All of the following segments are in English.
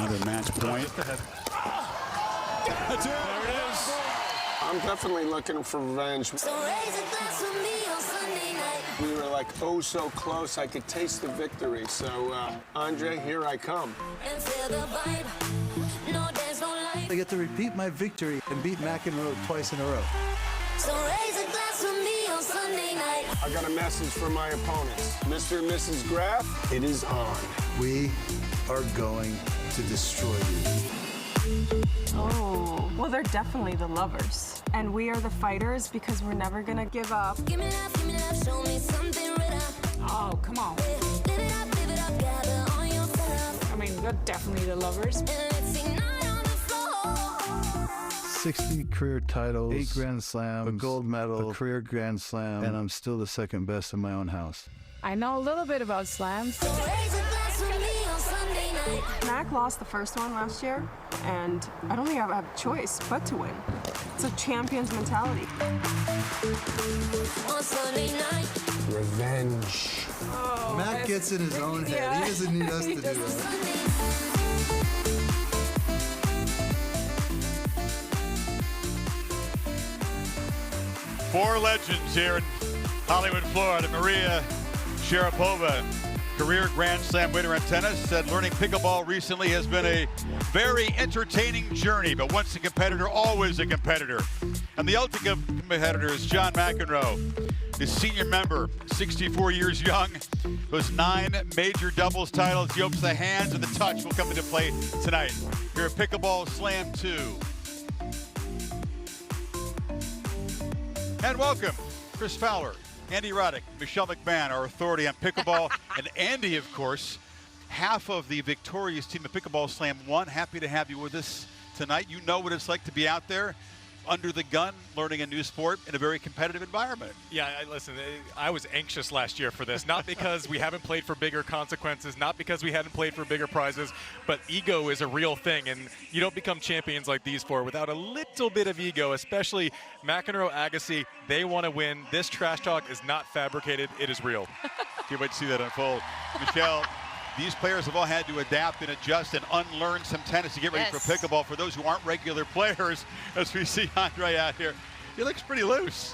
Another match point. That's it. There it is. I'm definitely looking for revenge. We were like oh so close. I could taste the victory. So, Andre, here I come. I get to repeat my victory and beat McEnroe twice in a row. I got a message for my opponents. Mr. and Mrs. Graf, it is on. We are going to destroy you. Oh, well, they're definitely the lovers. And we are the fighters because we're never gonna give up. Give me love, show me something right up. Oh, come on. Live it up, gather on your stuff. I mean, they're definitely the lovers. And let's ignite on the floor. 60 career titles, 8 Grand Slams, a gold medal, a career Grand Slam, and I'm still the second best in my own house. I know a little bit about slams. So raise a glass with me on Sunday night. Mac lost the first one last year, and I don't think I have a choice but to win. It's a champion's mentality. On Sunday night. Revenge. Oh, Mac gets in his own head. He doesn't need us to do that. Four legends here in Hollywood, Florida. Maria Sharapova, career Grand Slam winner in tennis, said learning pickleball recently has been a very entertaining journey, but once a competitor, always a competitor. And the ultimate competitor is John McEnroe, the senior member, 64 years young, those 9 major doubles titles. He hopes the hands and the touch will come into play tonight here at Pickleball Slam 2. And welcome, Chris Fowler, Andy Roddick, Michelle McMahon, our authority on pickleball, and Andy, of course, half of the victorious team at Pickleball Slam 1. Happy to have you with us tonight. You know what it's like to be out there under the gun, learning a new sport in a very competitive environment. Yeah, listen, I was anxious last year for this, not because we haven't played for bigger consequences, not because we hadn't played for bigger prizes, but ego is a real thing, and you don't become champions like these four without a little bit of ego, especially McEnroe, Agassi. They want to win. This trash talk is not fabricated. It is real. Can't wait to see that unfold. Michelle, these players have all had to adapt and adjust and unlearn some tennis to get ready for pickleball. For those who aren't regular players, as we see Andre out here, he looks pretty loose.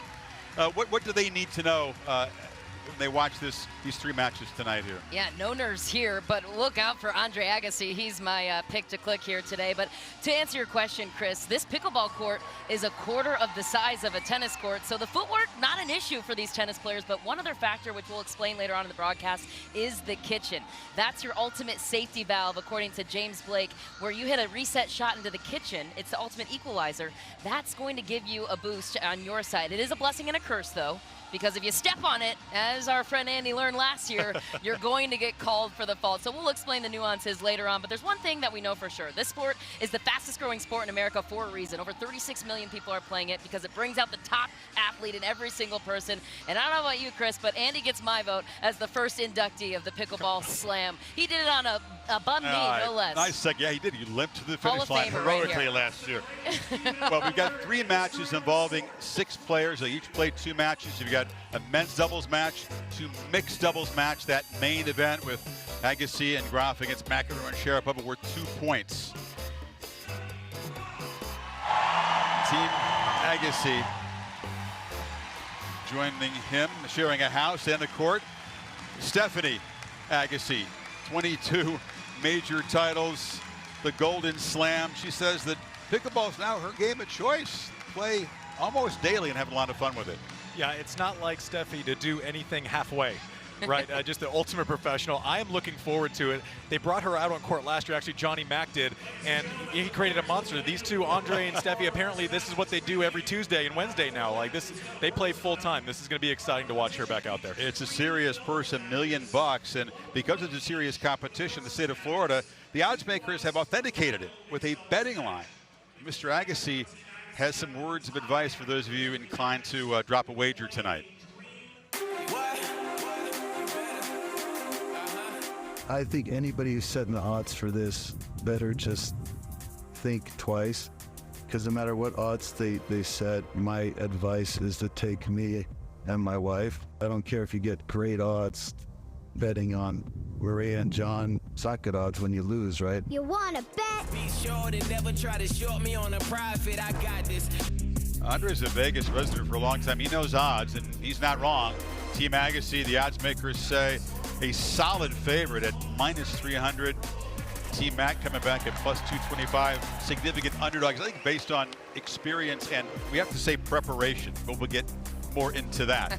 What do they need to know when they watch these 3 matches tonight here? Yeah, no nerves here, but look out for Andre Agassi. He's my pick to click here today. But to answer your question, Chris, this pickleball court is a quarter of the size of a tennis court, so the footwork, not an issue for these tennis players, but one other factor, which we'll explain later on in the broadcast, is the kitchen. That's your ultimate safety valve, according to James Blake, where you hit a reset shot into the kitchen. It's the ultimate equalizer. That's going to give you a boost on your side. It is a blessing and a curse, though, because if you step on it, as our friend Andy learned last year, you're going to get called for the fault. So we'll explain the nuances later on, but there's one thing that we know for sure. This sport is the fastest growing sport in America for a reason. Over 36 million people are playing it because it brings out the top athlete in every single person. And I don't know about you, Chris, but Andy gets my vote as the first inductee of the Pickleball Slam. He did it on a bum knee, no less. Nice second. Yeah, he did. He limped to the finish line heroically last year. Well, we've got 3 matches involving 6 players. They each played 2 matches. You've got a men's doubles match, 2 mixed doubles match. That main event with Agassi and Graf against McEnroe and Sharapova were 2 points. Team Agassi joining him, sharing a house and a court. Stefanie Agassi, 22 major titles, the Golden Slam. She says that pickleball is now her game of choice. Play almost daily and have a lot of fun with it. Yeah, it's not like Steffi to do anything halfway, right? Just the ultimate professional. I am looking forward to it. They brought her out on court last year. Actually, Johnny Mac did, and he created a monster. These two, Andre and Steffi, apparently this is what they do every Tuesday and Wednesday now. Like this, they play full time. This is going to be exciting to watch her back out there. It's a serious purse, $1 million, and because it's a serious competition, the state of Florida, the odds makers have authenticated it with a betting line. Mr. Agassi has some words of advice for those of you inclined to drop a wager tonight. I think anybody who's setting the odds for this better just think twice, because no matter what odds they set, my advice is to take me and my wife. I don't care if you get great odds betting on Maria and John suck at odds when you lose, right? You wanna bet? Be sure to never try to short me on a profit. I got this. Andre's a Vegas resident for a long time. He knows odds, and he's not wrong. Team Agassi, the odds makers say a solid favorite at -300. Team Mac coming back at +225. Significant underdogs, I think, based on experience and we have to say preparation, but we'll get more into that.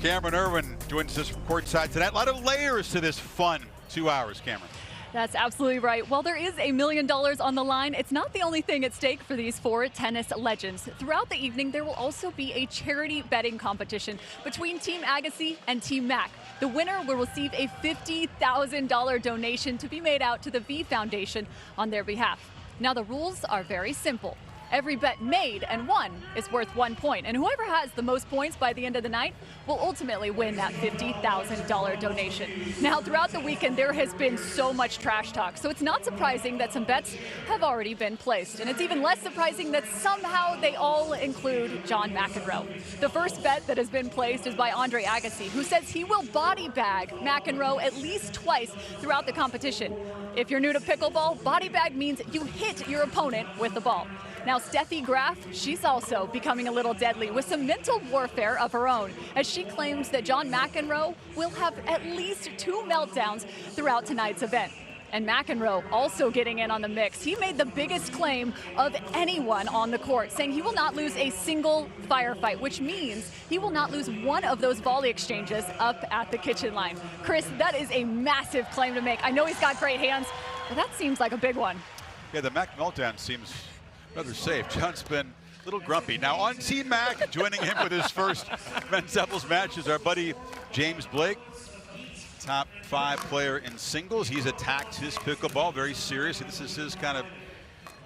Cameron Irwin joins us from courtside tonight. A lot of layers to this fun 2 hours, Cameron. That's absolutely right. While there is $1 million on the line, it's not the only thing at stake for these 4 tennis legends. Throughout the evening, there will also be a charity betting competition between Team Agassi and Team Mac. The winner will receive a $50,000 donation to be made out to the V Foundation on their behalf. Now, the rules are very simple. Every bet made and won is worth 1 point, and whoever has the most points by the end of the night will ultimately win that $50,000 donation. Now, throughout the weekend, there has been so much trash talk, so it's not surprising that some bets have already been placed, and it's even less surprising that somehow they all include John McEnroe. The first bet that has been placed is by Andre Agassi, who says he will body bag McEnroe at least twice throughout the competition. If you're new to pickleball, body bag means you hit your opponent with the ball. Now, Steffi Graf, she's also becoming a little deadly with some mental warfare of her own, as she claims that John McEnroe will have at least 2 meltdowns throughout tonight's event. And McEnroe also getting in on the mix. He made the biggest claim of anyone on the court, saying he will not lose a single firefight, which means he will not lose one of those volley exchanges up at the kitchen line. Chris, that is a massive claim to make. I know he's got great hands, but that seems like a big one. Yeah, the Mac meltdown seems rather safe. John's been a little grumpy. Now on Team Mac, joining him with his first men's doubles match is our buddy James Blake, top 5 player in singles. He's attacked his pickleball very seriously. This is his kind of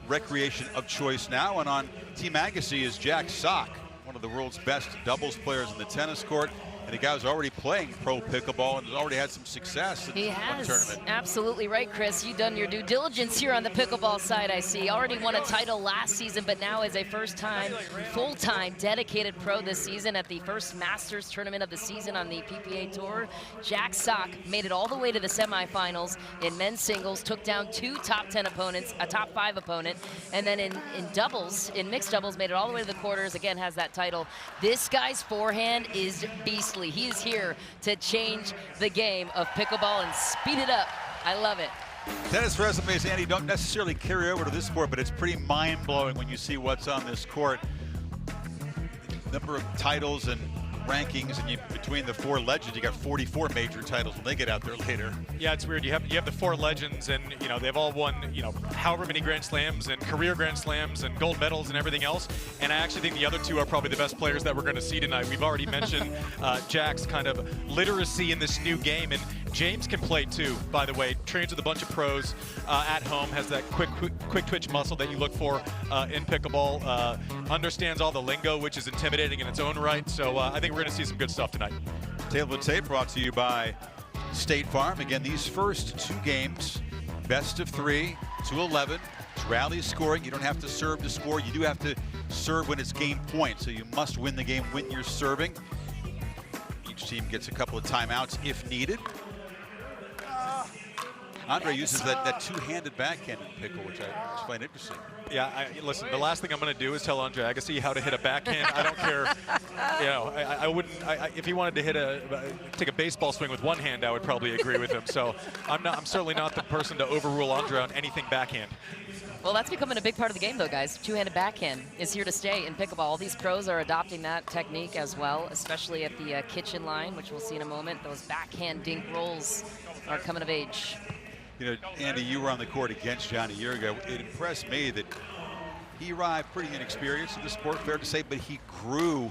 recreation of choice now. And on Team Agassi is Jack Sock, one of the world's best doubles players in the tennis court. And the guy's already playing pro pickleball and has already had some success in He one has. tournament. Absolutely right, Chris. You've done your due diligence here on the pickleball side, I see. Already won a title last season, but now is a first-time, full-time, dedicated pro this season at the first Masters tournament of the season on the PPA Tour. Jack Sock made it all the way to the semifinals in men's singles, took down 2 top 10 opponents, a top 5 opponent, and then in doubles, in mixed doubles, made it all the way to the quarters, again has that title. This guy's forehand is beastly. He is here to change the game of pickleball and speed it up. I love it. Tennis resumes, Andy, don't necessarily carry over to this sport, but it's pretty mind-blowing when you see what's on this court. Number of titles and rankings, and between the 4 legends, you got 44 major titles when they get out there later. Yeah, it's weird. You have the 4 legends, and they've all won however many Grand Slams and career Grand Slams and gold medals and everything else. And I actually think the other 2 are probably the best players that we're going to see tonight. We've already mentioned Jack's kind of literacy in this new game, and James can play too. By the way, trains with a bunch of pros at home, has that quick twitch muscle that you look for in pickleball. Understands all the lingo, which is intimidating in its own right. So I think we're going to see some good stuff tonight. Table of Tape brought to you by State Farm. Again, these first 2 games, best of 3 to 11. It's rally scoring. You don't have to serve to score. You do have to serve when it's game point. So you must win the game when you're serving. Each team gets a couple of timeouts if needed. Andre uses that 2-handed backhand in pickle, which I find interesting. Yeah, listen, the last thing I'm going to do is tell Andre Agassi how to hit a backhand. I don't care. I wouldn't. If he wanted to take a baseball swing with one hand, I would probably agree with him. So I'm certainly not the person to overrule Andre on anything backhand. Well, that's becoming a big part of the game, though, guys. 2-handed backhand is here to stay in pickleball. All these pros are adopting that technique as well, especially at the kitchen line, which we'll see in a moment. Those backhand dink rolls are coming of age. Andy, you were on the court against John a year ago. It impressed me that he arrived pretty inexperienced in the sport, fair to say, but he grew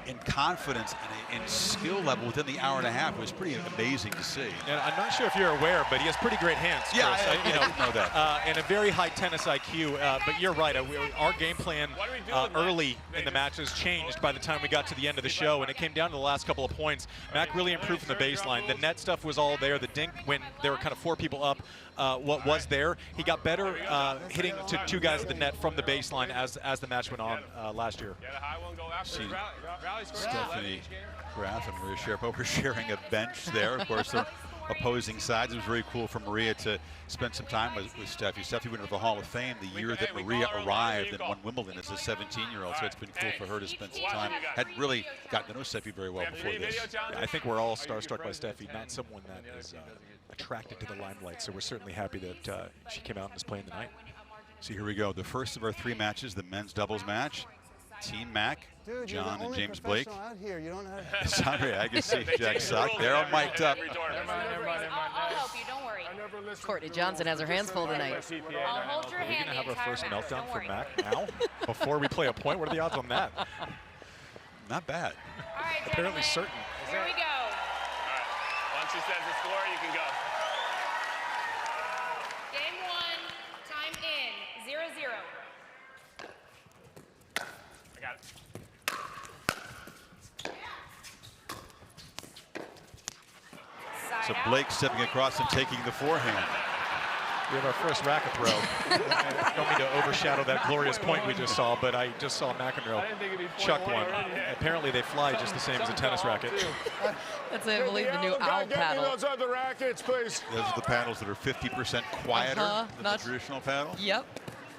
in confidence and skill level within the hour and a half. It was pretty amazing to see. And I'm not sure if you're aware, but he has pretty great hands, Chris. Yeah, I didn't know that. And a very high tennis IQ. But you're right. Our game plan early in the matches changed by the time we got to the end of the show, and it came down to the last couple of points. Mac really improved from the baseline. The net stuff was all there. The dink, when there were kind of 4 people up, what was there. He got better hitting to 2 guys at the net from the baseline as the match went on last year. See Stefanie, Graf, and Maria Sharapova sharing a bench there. Of course, they're opposing sides. It was very cool for Maria to spend some time with Steffi. Steffi went to the Hall of Fame the year that Maria arrived and won Wimbledon as a 17-year-old, so it's been cool for her to spend some time. Hadn't really gotten to know Steffi very well before this. I think we're all starstruck by Steffi, not someone that is attracted to the limelight, so we're certainly happy that she came out and is playing tonight. So here we go, the first of our 3 matches, the men's doubles match. Team Mac, John and James Blake. Out here. You don't have Andre Agassi, Jack Sock. They're all mic'd up. I'll help you, don't worry. Courtney Johnson has her hands full tonight. I'll hold your Are we hand going to have the our entire first match, meltdown don't for worry. Mac now? Before we play a point? What are the odds on that? Not bad. All right, Apparently gentlemen, certain. here we go. Once she says the score, you can go. Game 1, time in, 0-0. I got it. Side So out. Blake stepping across and taking the forehand. We have our first racket throw. I don't mean to overshadow that glorious point we just saw, but I just saw McEnroe chuck one. Apparently they fly just the same as a tennis racket. That's, I believe, the new owl paddle. Those other rackets, please. Those are the paddles that are 50% quieter than the traditional paddle. Yep.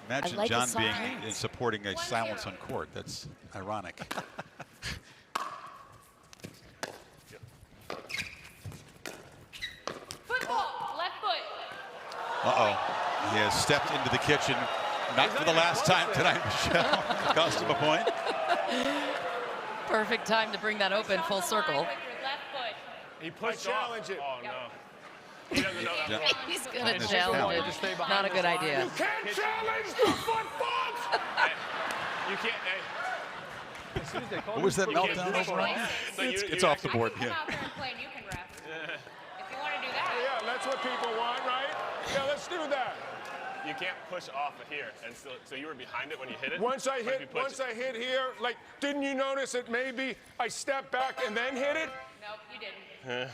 Imagine like the John soft being hands. supporting a silence on court. That's ironic. Football, left foot. Uh-oh. He has stepped into the kitchen. Not for the last time tonight, Michelle. Cost him a point. Perfect time to bring that open full circle. With your left foot. He pushed challenge it. Oh, no. He doesn't know that. He's going to challenge it. Not a good idea. Can't challenge the foot box. You can't. What was that meltdown over on? It's off the board. Come out there and play, and you can ref. If you want to do that. Yeah, that's what people want, right? Yeah, let's do that. You can't push off of here, and so you were behind it when you hit it. Once I Or if you hit, push once it? I hit here, like, didn't you notice that maybe I stepped back and then hit it? Nope, you didn't.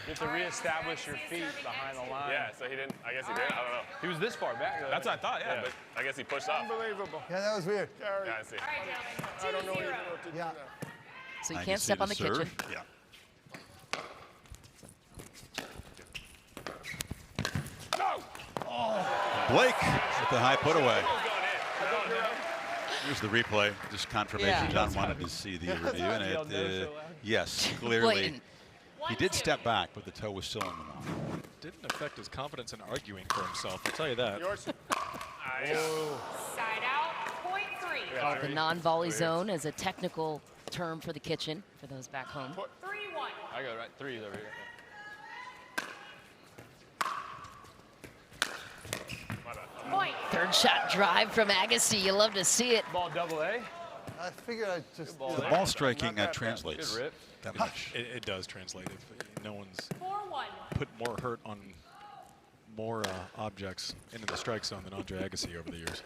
You have to reestablish your feet behind the line. Yeah, so he didn't. I guess he did. I don't know. He was this far back. Though. That's what I thought. Yeah, but I guess he pushed off. Unbelievable. Yeah, that was weird. Gary, Yeah, I see. All right, I don't know 2-0. even what to do Yeah. now. So you I can can't see step on the serve. kitchen. Yeah. No! Blake with the high put away. Here's the replay. Just confirmation. Yeah. John wanted to see the review, and it, yes, clearly Blatant. he did step back, but the toe was still in the mouth. Didn't affect his confidence in arguing for himself, I'll tell you that. Yours? Side out, point 3. Called the non-volley zone is a technical term for the kitchen for those back home. 3-1. I go right. 3's over here. Point. Third shot drive from Agassi. You love to see it. Ball double A. I figured I'd just. The ball striking translates Good rip. that much. It does translate. If no one's 4-1. put more hurt on more objects into the strike zone than Andre Agassi over the years.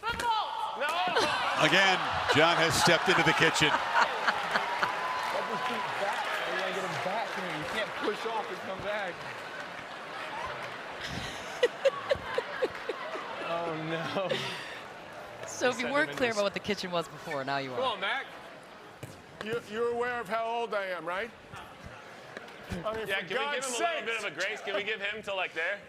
Football. Again, John has stepped into the kitchen. Let this feet back. You gotta get him back here. You can't push off and come back. Oh no. So if you weren't clear about what the kitchen was before, now you Come are. on, Mac. You're aware of how old I am, right? I mean, Yeah, for can we God's give him a sake. little bit of a grace? Can we give him to like there?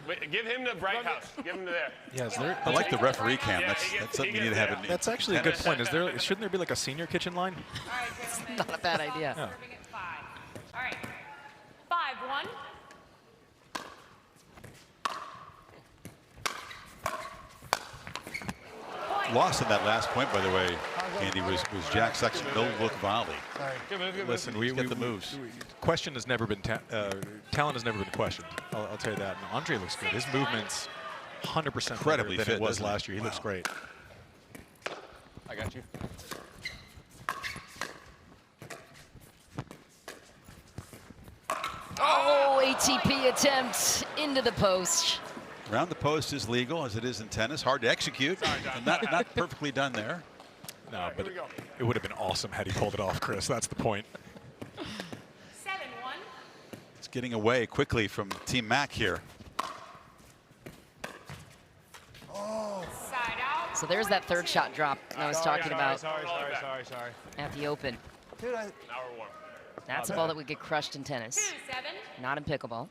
Wait, give him the bright house. Give him to there. Yeah, is there, I like the referee cam. Yeah, That's, he gets- that's something he you need to gets- have in that's actually a good point. Is there? Shouldn't there be like a senior kitchen line? All right, gentlemen. Not a bad idea. Yeah. Serving at 5. All right. 5-1. Lost in that last point, by the way, Andy, was Jack Sock's no-look volley. Listen, He's got the moves. Question has never been talent has never been questioned. I'll tell you that. And Andre looks good. His movement's 100% Incredibly better than fit, it was doesn't he? last year. He looks Wow. great. I got you. Oh, ATP attempt into the post. Around the post is legal, as it is in tennis. Hard to execute, and not perfectly done there. No, but it would have been awesome had he pulled it off, Chris. That's the point. 7-1. It's getting away quickly from Team Mac here. Side out. So there's that third shot drop I was talking about Sorry. at the Open. Dude, Now we're warm. That's a ball that would get crushed in tennis, 2-7. not in pickleball.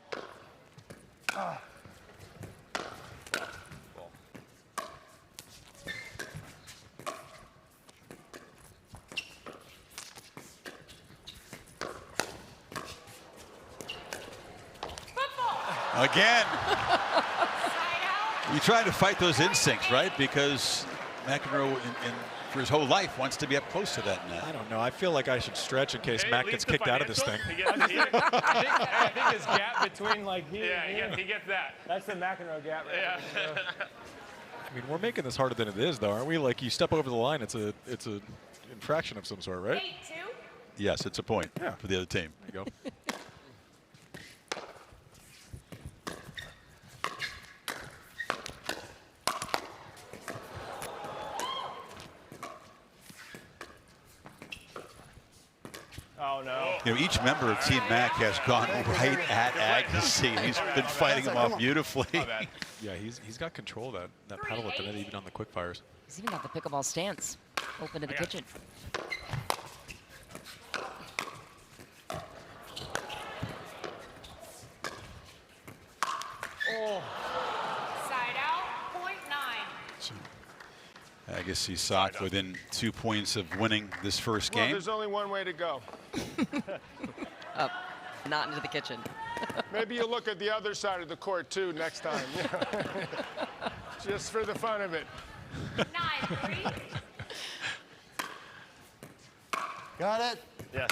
Again. You try to fight those instincts, right? Because McEnroe, for his whole life, wants to be up close to that net. I don't know. I feel like I should stretch in case Mac gets kicked out of this thing. I think his gap between like he he gets that. That's the McEnroe gap. Right there. I mean, we're making this harder than it is, though, aren't we? Like, you step over the line, it's a infraction of some sort, right? 8-2. Yes, it's a point for the other team. There you go. Oh no. You know, each member of Team Mac has gone right at Agassi. He's been fighting him off beautifully. Yeah, he's got control of that paddle at the net, even on the quick fires. He's even got the pickleball stance open to the kitchen. Side out. .9. Agassi socked within 2 points of winning this first Well, game. there's only one way to go. Up, not into the kitchen. Maybe you look at the other side of the court too next time. Just for the fun of it. 9-3. Got it? Yes.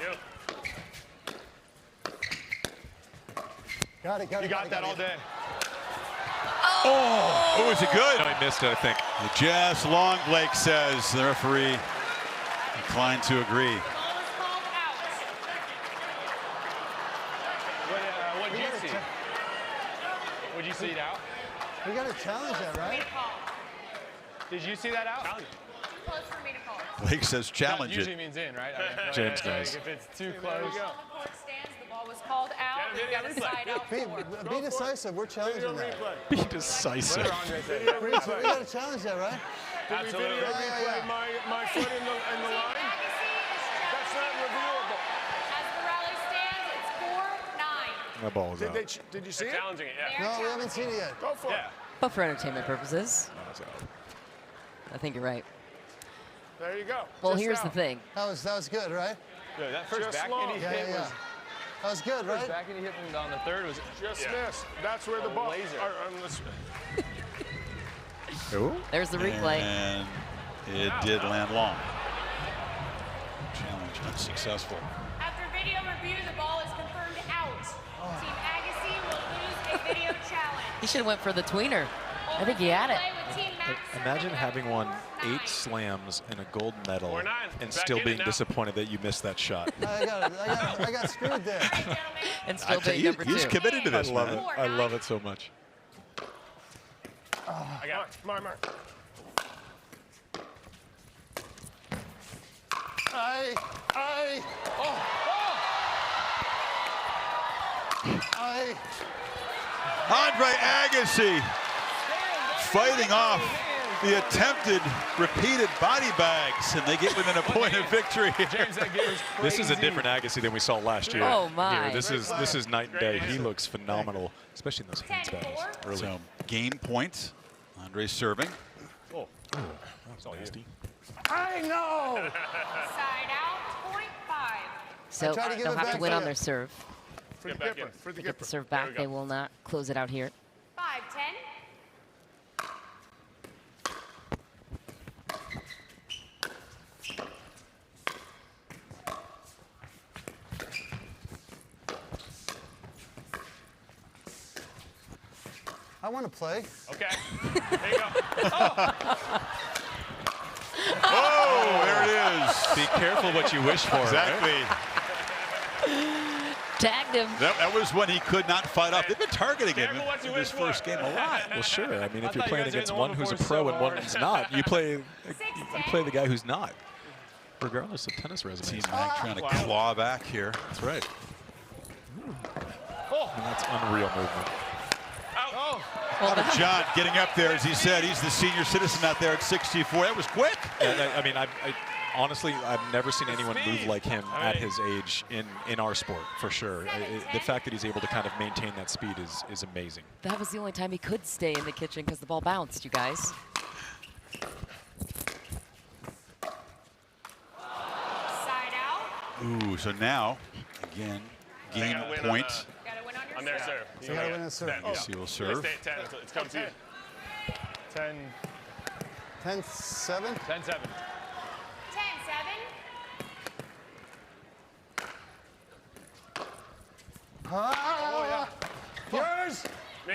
You. Got it. You got that all day. Oh, was it good? I missed it, I think. Just long, Blake says. The referee inclined to agree. Ball was called out. What'd you see? Would you see it out? We got to challenge that, For me to call. Did you see that out? Close for me to call. Blake says challenge That usually it. means in, right? James like, does. If it's too close. On the court stands, the ball was called out. You got a side out four. Be decisive. We're challenging that. Be decisive. We got to challenge that, right? Absolutely. My foot in the line? That's not reviewable. As the rally stands, it's 4-9. That ball was out. Did you see it? Challenging it, yeah. No, we haven't seen it yet. Go for it. But for entertainment purposes, That was out. I think you're right. There you go. Well, Just here's the out. thing. That was good, right? Dude, that first Just back long. he hit was. That was good, First right? back he hit from on the third was Just missed. That's where the ball. laser. There's the replay. And it did land long. Challenge unsuccessful. After video review, the ball is confirmed out. Team Agassi will lose a video challenge. He should have went for the tweener. I think he had it. Play with Team Max Imagine serving having number won 4-9. 8 slams and a gold medal 4-9. and Back still in being it now. disappointed that you missed that shot. I got screwed there. And still I tell being you, number he's 2. committed to I this, love man. it. I love it so much. I got it. Mark. Andre Agassi fighting off the attempted repeated body bags, and they get within a point of victory. James, that game was crazy. This is a different Agassi than we saw last year. Oh, my. Here, this is night and day. He looks phenomenal, especially in those hands battles early. So game point. Andre serving. Oh, that was nasty. I know. Side out, .5. So tried to give they'll it have back to win to on you. their serve. For the Get back Gipper. in. For the Get the Gipper. serve back. They will not close it out here. 5-10. I want to play. Okay. There you go. Oh, there it is. Be careful what you wish for. Exactly. Tagged him. That was when he could not fight off. They've been targeting him Careful what you in this wish for. first game a lot. Well, sure. I mean, I if you're thought you playing guys were against the one one who's a before pro so and one hard. who's not, you play the guy who's not, regardless of tennis resumes. Team Mag trying to claw back here. That's right. And that's unreal movement. John getting up there, as he said, he's the senior citizen out there at 64. That was quick. I mean, honestly, I've never seen anyone move like him at his age in our sport, for sure. The fact that he's able to kind of maintain that speed is amazing. That was the only time he could stay in the kitchen because the ball bounced, you guys. Side out. Ooh, so now, again, game point. On their serve. You gotta win a serve. Agassi will serve. Stay at 10. It's come to you. 10-7? 10-7. 10-7. Oh, yeah. Yours! Me.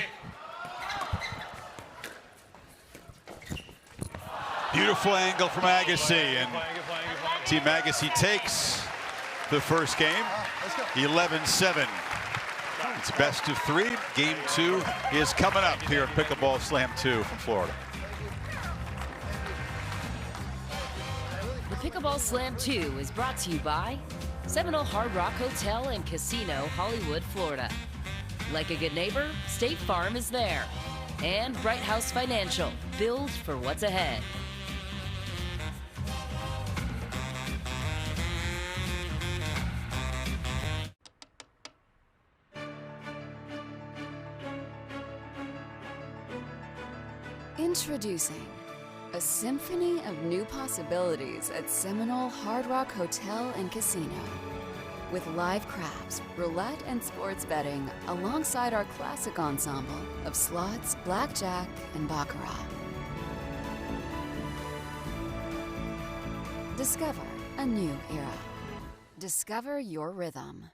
Beautiful angle from Agassi, and Team Agassi takes the first game, 11-7. It's best of 3. Game 2 is coming up here at Pickleball Slam 2 from Florida. The Pickleball Slam 2 is brought to you by Seminole Hard Rock Hotel and Casino, Hollywood, Florida. Like a good neighbor, State Farm is there. And Bright House Financial, build for what's ahead. Introducing a symphony of new possibilities at Seminole Hard Rock Hotel and Casino. With live craps, roulette, and sports betting alongside our classic ensemble of slots, blackjack, and baccarat. Discover a new era. Discover your rhythm.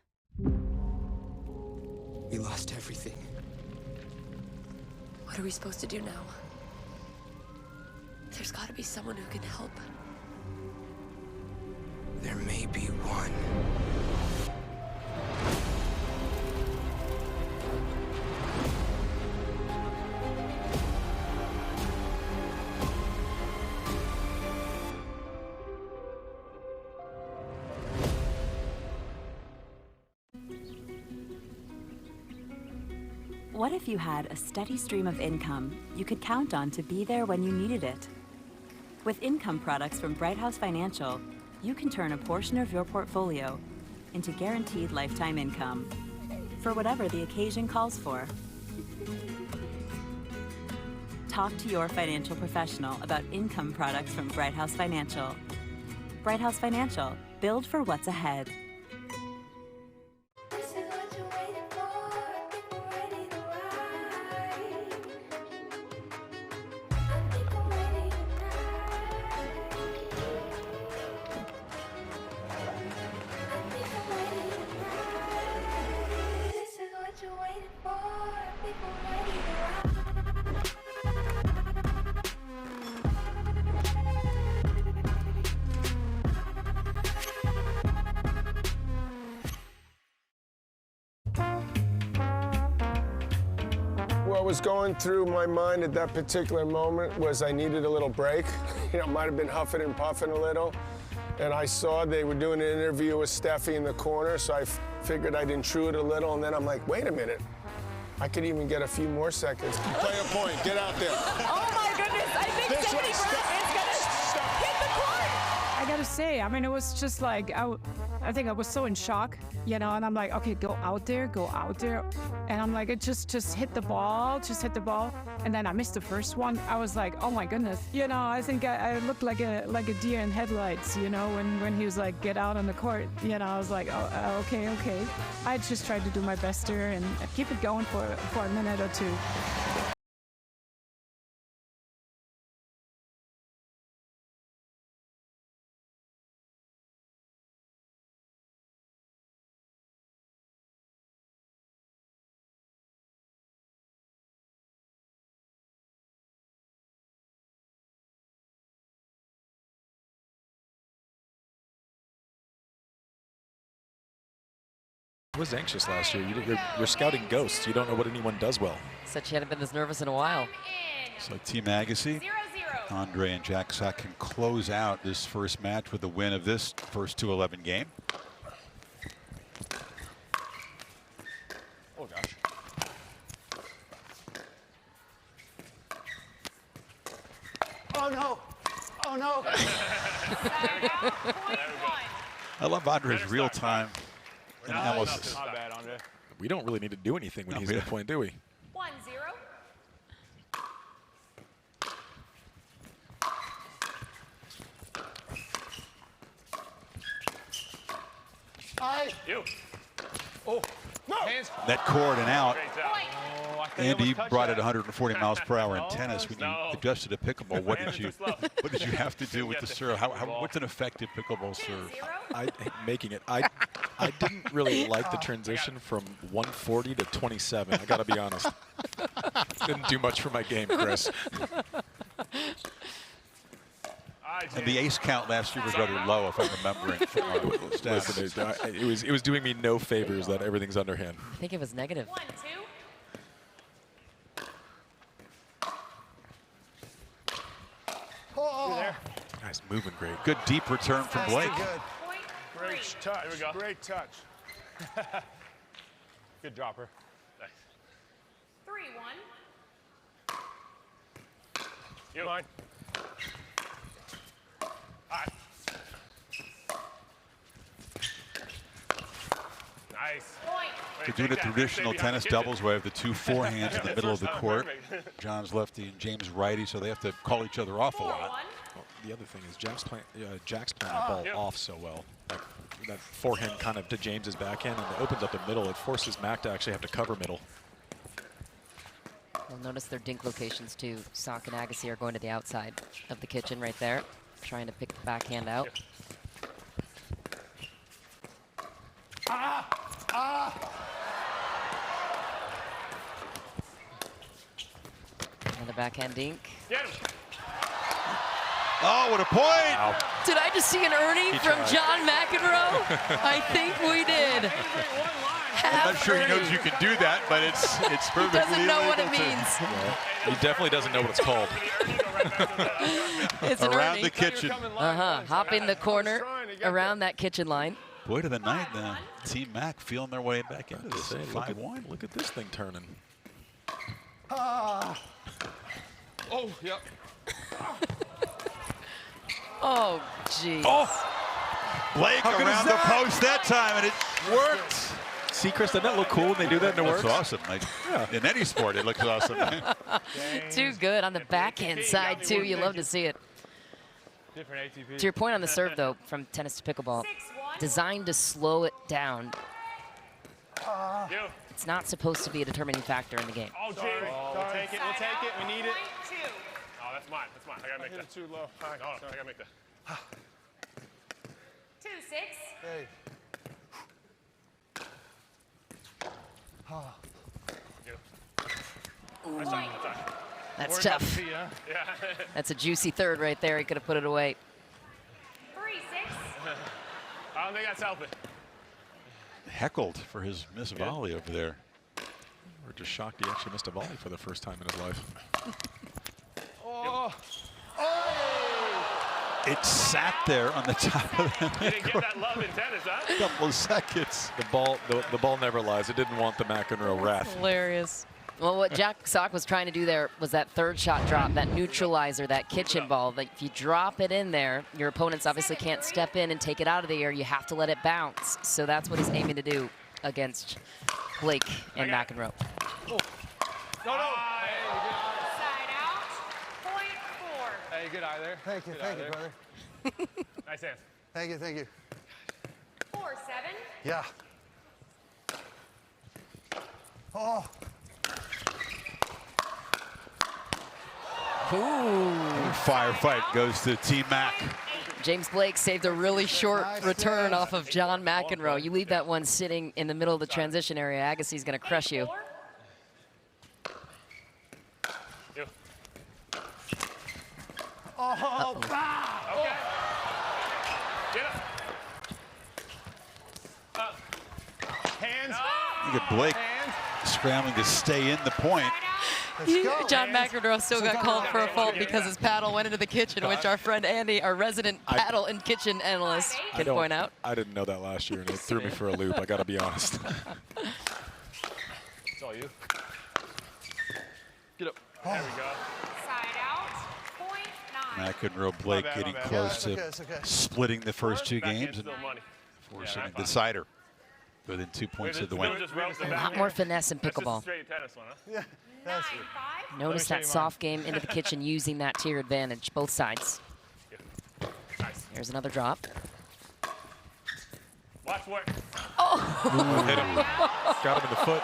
We lost everything. What are we supposed to do now? There's got to be someone who can help. There may be one. What if you had a steady stream of income you could count on to be there when you needed it? With income products from Bright House Financial, you can turn a portion of your portfolio into guaranteed lifetime income for whatever the occasion calls for. Talk to your financial professional about income products from Bright House Financial. Bright House Financial, build for what's ahead. What was going through my mind at that particular moment was I needed a little break. Might have been huffing and puffing a little. And I saw they were doing an interview with Steffi in the corner, so I figured I'd intrude a little, and then I'm like, wait a minute. I could even get a few more seconds. Play a point, get out there. Oh my goodness, I think This way, Stefanie is gonna hit the court. I gotta say, I mean, it was just like, I think I was so in shock, and I'm like, okay, go out there. And I'm like, it just hit the ball, And then I missed the first one. I was like, oh my goodness. I think I looked like a deer in headlights, when he was like, get out on the court. I was like, oh, okay. I just tried to do my best there and keep it going for a minute or two. I was anxious last year. You're scouting ghosts. You don't know what anyone does well. Said she hadn't been this nervous in a while. So Team Agassi, Andre and Jack Sock can close out this first match with the win of this first 2-11 game. Oh gosh. Oh no! Oh no! I love Andre's real-time analysis. Not bad, Andre. We don't really need to do anything when he's at the point, do we? 1-0. You. Oh, no! Hands. That cord and out. Oh, I think Andy almost touched brought it that. 140 miles per hour in tennis. When you adjusted to pickleball, what did you have to do with the serve? What's an effective pickleball serve? Making it. I didn't really like the transition from 140 to 27. I got to be honest. Didn't do much for my game, Chris. And the ace count last year was rather low, if I'm remembering from our stats. Listen, it was doing me no favors that everything's underhand. I think it was negative. 1-2. Oh, there. Nice, moving great. Good deep return from Blake. Great touch. Here we go. Great touch. Good dropper. 3-1. You. Mine. Nice. They're doing a traditional tennis doubles where the two forehands in the middle of the court. John's lefty and James righty, so they have to call each other off a lot. Well, the other thing is Jack's playing the ball off so well. That forehand kind of to James's backhand, and it opens up the middle. It forces Mac to actually have to cover middle. You'll notice their dink locations too. Sock and Agassi are going to the outside of the kitchen right there, trying to pick the backhand out. Another backhand dink. Oh, what a point! Wow. Did I just see an Ernie from John McEnroe? I think we did. I'm not sure he knows you can do that, but it's perfectly He doesn't know what it legal to- means. He definitely doesn't know what it's called. It's an Around Ernie. the kitchen. Hop in the corner around that kitchen line. Boy, to the night now. Team Mac feeling their way back into this. 5-1. Look at this thing turning. Oh, yep. Oh, geez. Oh! Blake How good around is the that? post that time, and it worked. See, Chris, doesn't that look cool when they do that and it That's works? awesome. Like, in any sport, it looks awesome. Too good on the backhand side, too. You love to see it. Different ATP. To your point on the serve, though, from tennis to pickleball, designed to slow it down. It's not supposed to be a determining factor in the game. Oh, Jamie. We'll take it. We'll take it. We need it. Oh, that's mine. That's mine. I gotta make that. Too low. No, I gotta make that. 2-6. Hey. That's tough. That's a juicy third right there. He could have put it away. 3-6. I don't think that's helping. Heckled for his miss volley over there. We're just shocked he actually missed a volley for the first time in his life. Oh. It sat there on the top of the You didn't get that love in tennis, huh? couple of seconds. The ball never lies. It didn't want the McEnroe wrath. Hilarious. Well, what Jack Sock was trying to do there was that third shot drop, that neutralizer, that kitchen ball. Like if you drop it in there, your opponents obviously can't step in and take it out of the air. You have to let it bounce. So that's what he's aiming to do against Blake and McEnroe. Oh. No, no. Side out. Point 4. Hey, good eye there. Thank you, brother. Nice hands. Thank you, thank you. 4-7. Yeah. Oh. Ooh. Firefight goes to Team Mac. James Blake saved a really short return off of John McEnroe. You leave that one sitting in the middle of the transition area, Agassi's going to crush you. Oh, wow. Okay. Get up. Hands. Look at Blake scrambling to stay in the point. John McEnroe still got called for a fault because his paddle went into the kitchen, which our friend Andy, our resident paddle and kitchen analyst, can point out. I didn't know that last year, and it threw me for a loop. I got to be honest. It's all you. Get up. There we go. Side out. Point 9. McEnroe, Blake getting close to splitting the first two games and forcing a decider within 2 points of the win. A lot more finesse in pickleball. Straight tennis one, huh? Yeah. That's it. Notice that soft game into the kitchen using that tier advantage, both sides. Here's another drop. Watch work. Oh! Hit him. Got him in the foot.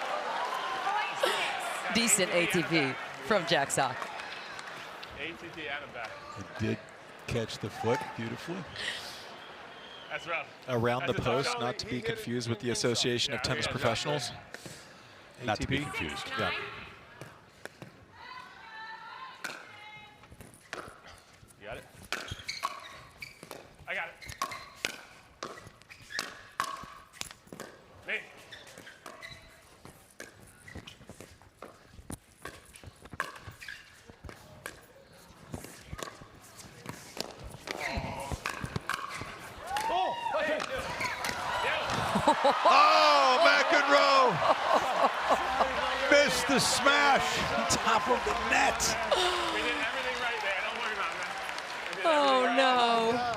Decent ATP from Jack Sock. ATP out of back. It did catch the foot beautifully. That's rough. Around the post, not to be confused with the Association of Tennis Professionals. Not to be ATP. confused. Yeah. You got it? I got it. Me. Oh, McEnroe missed the smash on top of the net. We did everything right there. Don't worry about it, man. Oh, no.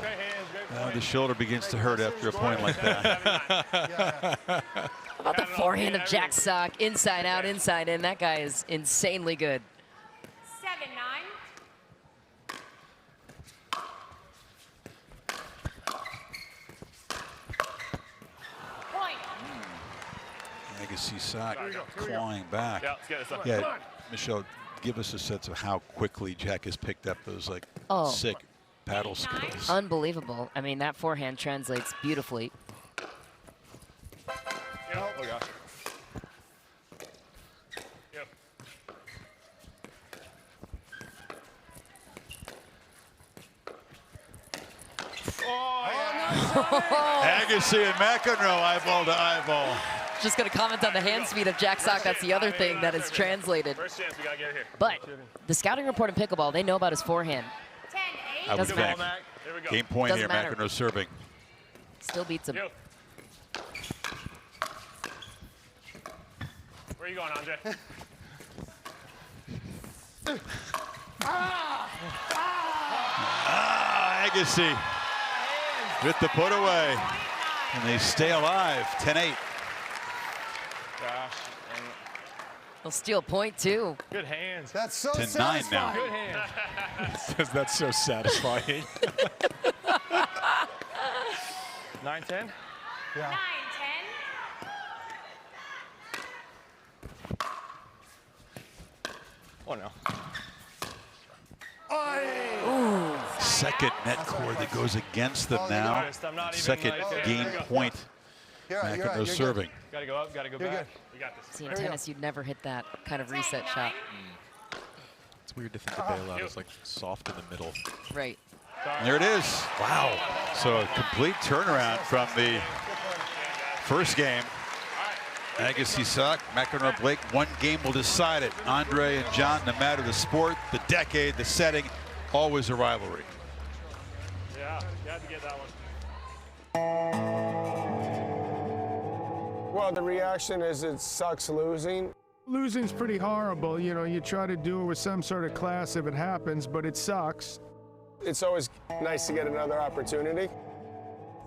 Great hands, great The shoulder begins to hurt after a point like that. How about the forehand of Jack Sock? Inside out, inside in. That guy is insanely good. 7-9. Point. Agassi Sock clawing back. Yeah, let's get this up. Yeah, Michelle, give us a sense of how quickly Jack has picked up those sick paddle skills. Unbelievable. I mean, that forehand translates beautifully. Oh, gosh. Yep. Agassi and McEnroe eyeball to eyeball. Just going to comment on the hand speed of Jack Sock. That's the other thing that is translated. First chance, we got to get it here. But the scouting report in pickleball, they know about his forehand. 10-8. I would Doesn't think. matter. Here we go. Game point Doesn't here, matter. McEnroe serving. Still beats him. Yo. Where are you going, Andre? Agassi with the put away. And they stay alive, 10-8. Gosh. He'll steal point, too. Good hands. That's so 10-9 satisfying. now. Good hands. Says that's so satisfying. 9-10. Yeah. 9-10. Oh, no. Second net cord that goes against them now. Second game point. McEnroe serving. Got to go up, got to go back. We got this. See, in tennis, you'd never hit that kind of reset shot. It's weird to think the bailout is like soft in the middle. Right. There it is. Wow. So a complete turnaround from the first game. Agassi Sock, McEnroe, Blake. One game will decide it. Andre and John, no matter the sport, the decade, the setting, always a rivalry. Yeah, you had to get that one. Well, the reaction is it sucks losing. Losing's pretty horrible. You know, you try to do it with some sort of class if it happens, but it sucks. It's always nice to get another opportunity.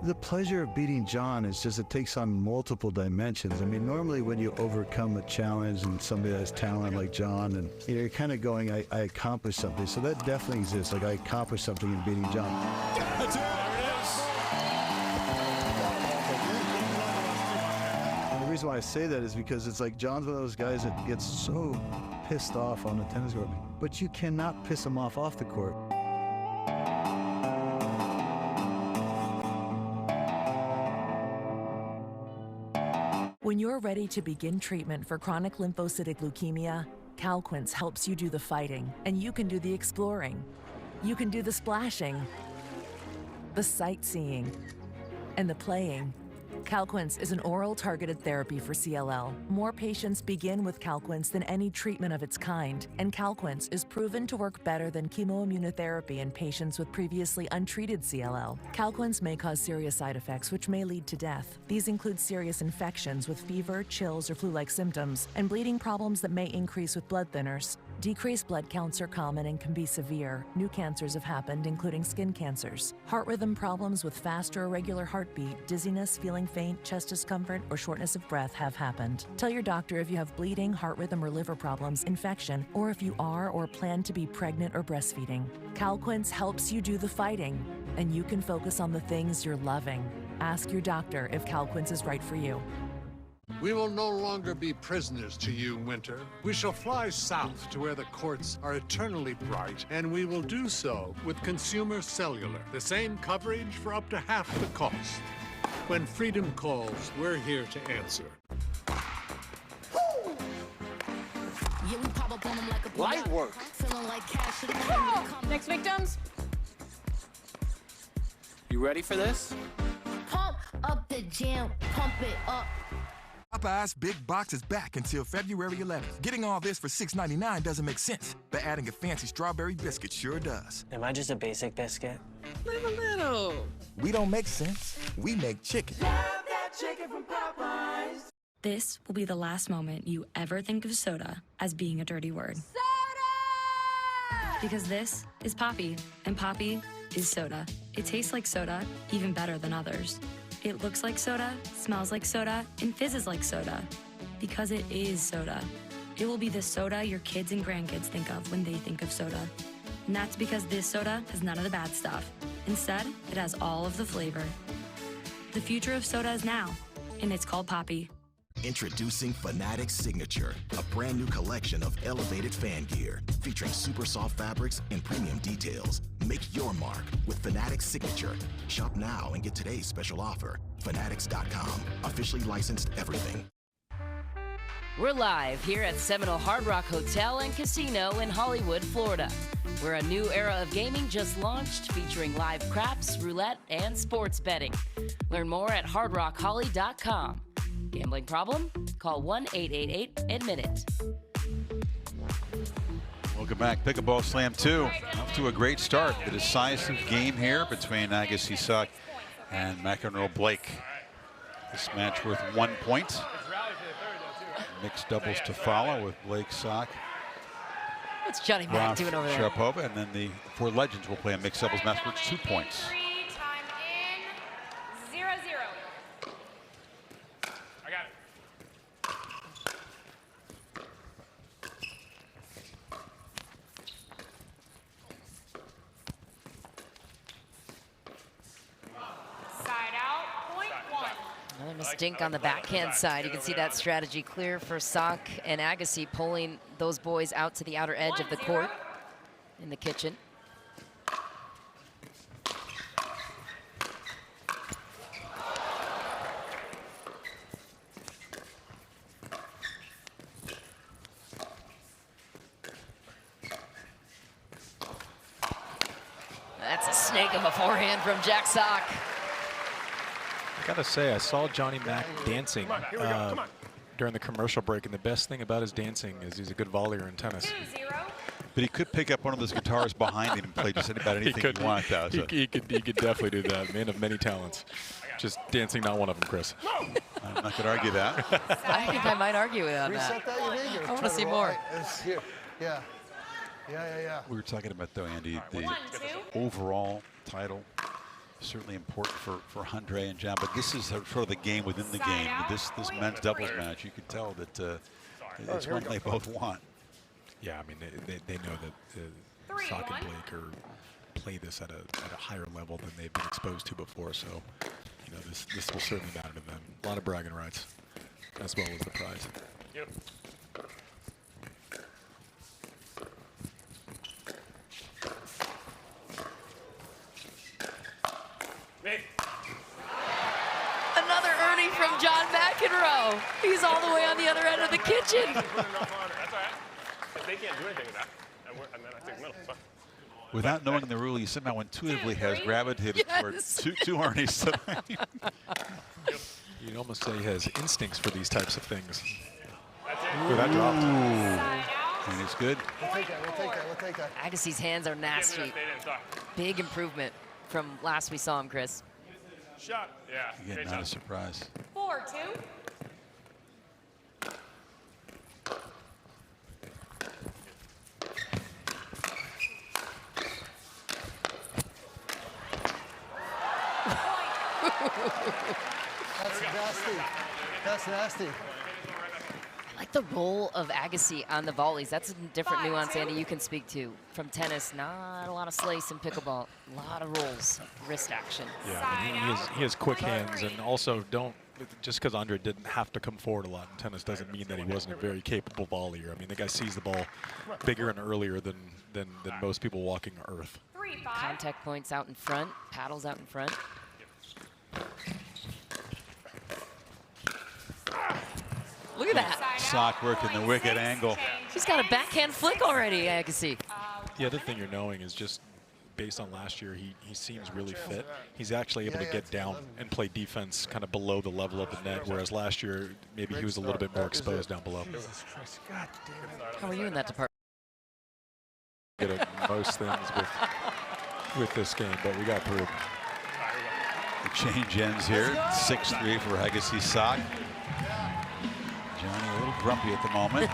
The pleasure of beating John is just it takes on multiple dimensions. I mean, normally when you overcome a challenge and somebody that has talent like John, and you're kind of going, I accomplished something. So that definitely exists. Like I accomplished something in beating John. That's it. There it is. And the reason why I say that is because it's like John's one of those guys that gets so pissed off on the tennis court, but you cannot piss him off the court. When you're ready to begin treatment for chronic lymphocytic leukemia, Calquence helps you do the fighting, and you can do the exploring. You can do the splashing, the sightseeing, and the playing. Calquence is an oral targeted therapy for CLL. More patients begin with Calquence than any treatment of its kind, and Calquence is proven to work better than chemoimmunotherapy in patients with previously untreated CLL. Calquence may cause serious side effects which may lead to death. These include serious infections with fever, chills, or flu-like symptoms, and bleeding problems that may increase with blood thinners. Decreased blood counts are common and can be severe. New cancers have happened, including skin cancers. Heart rhythm problems with fast or irregular heartbeat, dizziness, feeling faint, chest discomfort, or shortness of breath have happened. Tell your doctor if you have bleeding, heart rhythm or liver problems, infection, or if you are or plan to be pregnant or breastfeeding. Calquence helps you do the fighting, and you can focus on the things you're loving. Ask your doctor if Calquence is right for you. We will no longer be prisoners to you, Winter. We shall fly south to where the courts are eternally bright, and we will do so with Consumer Cellular. The same coverage for up to half the cost. When freedom calls, we're here to answer. Light work. Next victims. You ready for this? Pump up the jam, pump it up. Popeye's Big Box is back until February 11th. Getting all this for $6.99 doesn't make sense, but adding a fancy strawberry biscuit sure does. Am I just a basic biscuit? Live a little. We don't make sense. We make chicken. Love that chicken from Popeyes. This will be the last moment you ever think of soda as being a dirty word. Soda! Because this is Poppy, and Poppy is soda. It tastes like soda, even better than others. It looks like soda, smells like soda, and fizzes like soda. Because it is soda. It will be the soda your kids and grandkids think of when they think of soda. And that's because this soda has none of the bad stuff. Instead, it has all of the flavor. The future of soda is now, and it's called Poppy. Introducing Fanatics Signature, a brand new collection of elevated fan gear featuring super soft fabrics and premium details. Make your mark with Fanatics Signature. Shop now and get today's special offer. Fanatics.com. Officially licensed everything. We're live here at Seminole Hard Rock Hotel and Casino in Hollywood, Florida, where a new era of gaming just launched featuring live craps, roulette, and sports betting. Learn more at hardrockholly.com. Gambling problem? Call 1-888-ADMIT-IT. Welcome back. Pickleball Slam 2. Off to a great start. The decisive game here between Agassi and McEnroe Blake. This match worth 1 point. Mixed doubles to follow with Blake Sock. What's Johnny Mac Graf, doing over there? Sharapova, and then the four legends will play a mixed doubles match worth 2 points. Time in. 0-0. I got it. Side out, point one. Another mistake on the backhand side. You can see that strategy clear for Sock and Agassi, pulling those boys out to the outer edge of the court in the kitchen. That's a snake of a forehand from Jack Sock. I gotta say, I saw Johnny Mac dancing during the commercial break, and the best thing about his dancing is he's a good volleyer in tennis. But he could pick up one of those guitars behind him and play just about anything you want, though. So. He could definitely do that. Man of many talents. Just dancing, not one of them, Chris. I'm not going to argue that. I think I might argue with that. Reset that, you think? I want to see more. Yeah. Yeah. We were talking about, though, Andy, the overall title. Certainly important for Andre and John, but this is sort of the game within the game. This men's doubles match, you can tell that it's one they both want. Yeah, I mean, they know that Sock and Blake play this at a higher level than they've been exposed to before. So, you know, this will certainly matter to them. A lot of bragging rights, as well as the prize. Yep. Another Ernie from John McEnroe. He's all the way on the other end of the kitchen. That's all right. If they can't do anything with that, and then I take middle. So. Without knowing the rule, he somehow intuitively has gravitated toward two Ernies tonight. You'd almost say he has instincts for these types of things. Ooh, that dropped. And it's good. We'll take that, we'll take that, we'll take that. Agassi's hands are nasty. Big improvement from last we saw him, Chris. Shot. Yeah. Again, not a surprise. 4-2. That's nasty. That's nasty. I like the role of Agassi on the volleys. That's a different nuance, Andy, you can speak to. From tennis, not a lot of slice in pickleball. A lot of rolls, wrist action. Yeah, I mean, he has quick hands, and also just because Andre didn't have to come forward a lot in tennis doesn't mean that he wasn't a very capable volleyer. I mean, the guy sees the ball bigger and earlier than most people walking earth. 3-5. Contact points out in front, paddles out in front. Look at that. Sock working the wicked angle. He's got a backhand flick already, Agassi. The other thing you're knowing is just based on last year, he seems really fit. He's actually able to get down and play defense kind of below the level of the net, whereas last year maybe he was a little bit more exposed down below. How are you in that department? Good at most things with this game, but we got through. The change ends here. 6-3 for Agassi Sock. Johnny a little grumpy at the moment.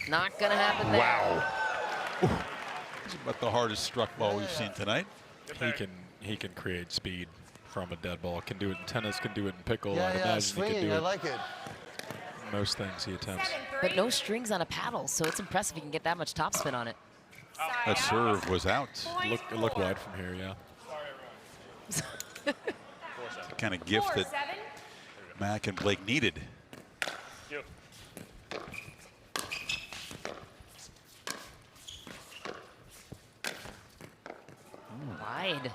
Not gonna happen there. Wow. It's about the hardest struck ball we've seen tonight. He can create speed from a dead ball. Can do it in tennis, can do it in pickle. Yeah, I'd yeah, imagine swinging, he can do I it. like it. Most things he attempts. But no strings on a paddle, so it's impressive he can get that much topspin on it. That serve was out. It looked wide from here, yeah. The kind of gift that Mac and Blake needed. Wide.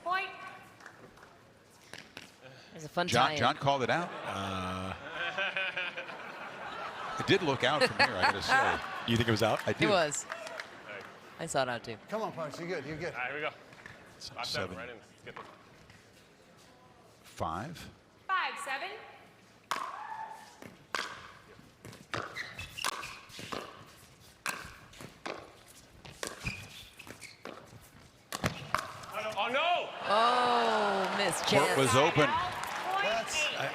Point. There's a fun John tie-in. called it out. It did look out from here, I gotta say. You think it was out? I do. It was. I saw it out too. Come on, Punch, you're good, you're good. All right, here we go. 7. Right in. Get the 5. 5-7. Oh, no! Oh, missed Court chance. was open.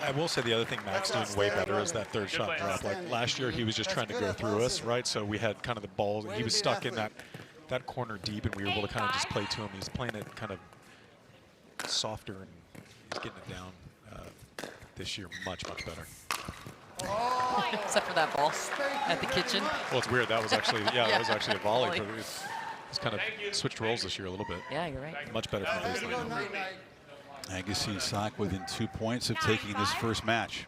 I will say the other thing Mac's doing way better is that third shot drop. Like last year, he was just trying to go through us, right? So we had kind of the balls. He was stuck in that corner deep, and we were able to kind of just play to him. He's playing it kind of softer, and he's getting it down this year much better. Except for that ball at the kitchen. Well, it's weird. That was actually that was actually a volley. But it's kind of switched roles this year a little bit. Yeah, you're right. Much better from the baseline. Agassi Sock within 2 points of taking this first match.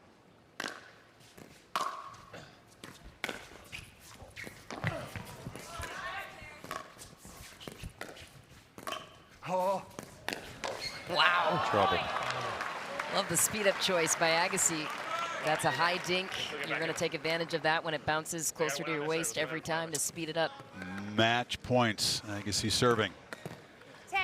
Oh. Wow. Trouble. Love the speed up choice by Agassi. That's a high dink. You're going to take advantage of that when it bounces closer to your waist every time to speed it up. Match points. Agassi serving. 10-5.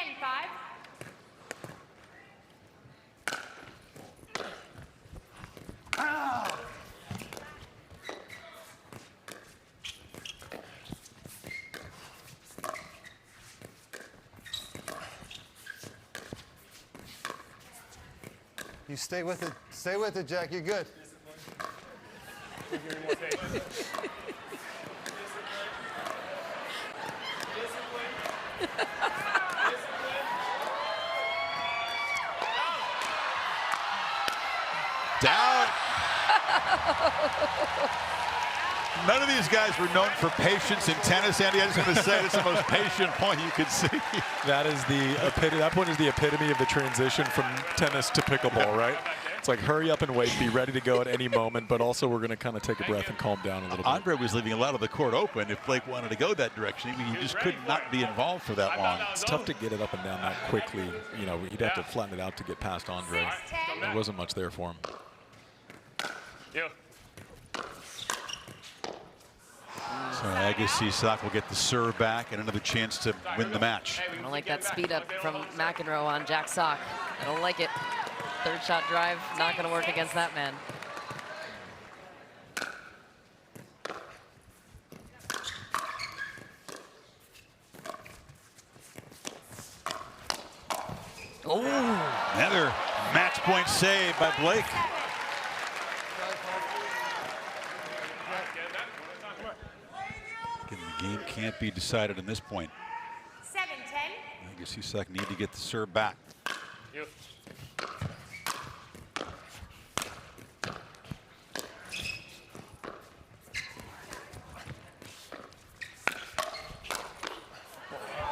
You stay with it. Stay with it, Jack. You're good. Down. None of these guys were known for patience in tennis, Andy. I was going to say it's the most patient point you could see. That is the epitome. That point is the epitome of the transition from tennis to pickleball, right? It's like hurry up and wait, be ready to go at any moment, but also we're going to kind of take a breath and calm down a little bit. Andre was leaving a lot of the court open. If Blake wanted to go that direction, he just could not be involved for that long. It's tough to get it up and down that quickly. You know, he'd have to flatten it out to get past Andre. There wasn't much there for him. So Agassi Sock will get the serve back and another chance to win the match. I don't like that speed up from McEnroe on Jack Sock. I don't like it. Third shot drive, not going to work against that man. Oh, another match point save by Blake. Again, the game can't be decided in this point. 7-10. Agassi Sock need to get the serve back.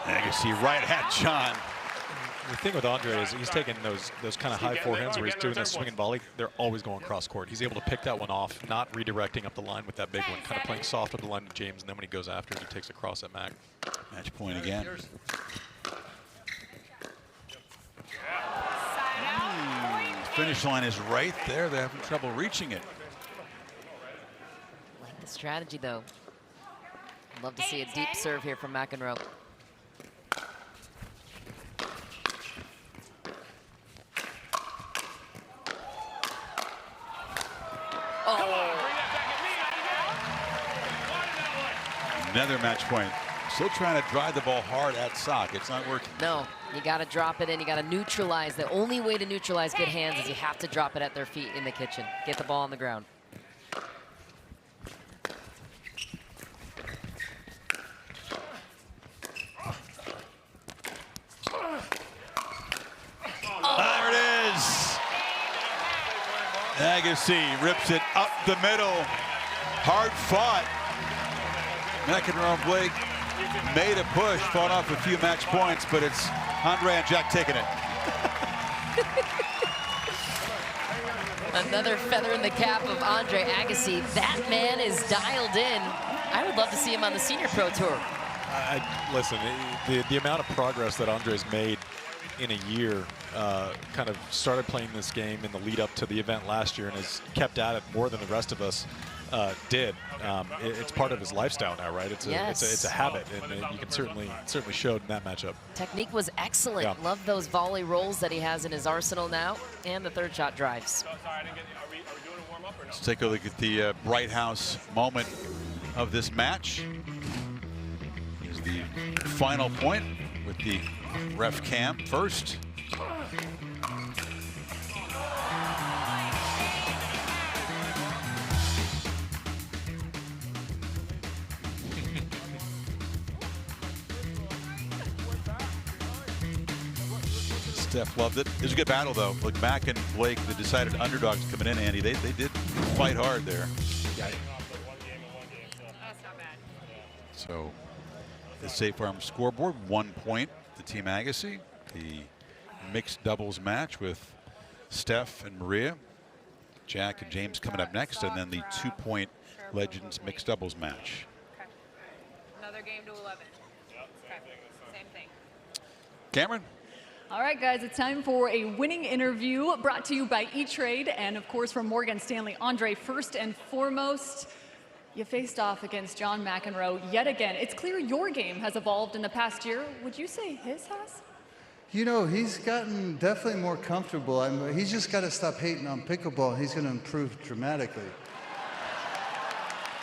Agassi right at John. The thing with Andre is he's taking those kind of high forehands where he's doing that swing and volley. They're always going cross court. He's able to pick that one off, not redirecting up the line with that big one, kind of playing soft up the line to James, and then when he goes after it, he takes a cross at Mac. Match point again. Finish line is right there. They're having trouble reaching it. Like the strategy, though. I'd love to see a deep serve here from McEnroe. Another match point. Still trying to drive the ball hard at Sock. It's not working. No, you got to drop it in. You got to neutralize. The only way to neutralize good hands is you have to drop it at their feet in the kitchen. Get the ball on the ground. There it is. Agassi rips it up the middle. Hard fought. McEnroe and Blake made a push, fought off a few match points, but it's Andre and Jack taking it. Another feather in the cap of Andre Agassi. That man is dialed in. I would love to see him on the Senior Pro Tour. Listen, the amount of progress that Andre's made in a year, kind of started playing this game in the lead up to the event last year and has kept at it more than the rest of us did. It's part of his lifestyle now, right? It's a habit, and you can certainly showed in that matchup. Technique was excellent. Yeah. Love those volley rolls that he has in his arsenal now, and the third shot drives. Let's take a look at the Bright House moment of this match. Here's the final point with the ref cam first. Steph loved it. It was a good battle, though. Look, Mac and Blake, the decided underdogs coming in, Andy, they did fight hard there. Yeah. So the State Farm scoreboard, 1 point to Team Agassi. The mixed doubles match with Steph and Maria. Jack and James coming up next, and then the 2-point Legends mixed doubles match. Okay. Another game to 11. Okay. Same thing. Cameron? All right, guys, it's time for a winning interview brought to you by E-Trade and, of course, from Morgan Stanley. Andre, first and foremost, you faced off against John McEnroe yet again. It's clear your game has evolved in the past year. Would you say his has? You know, he's gotten definitely more comfortable. He's just got to stop hating on pickleball. He's going to improve dramatically.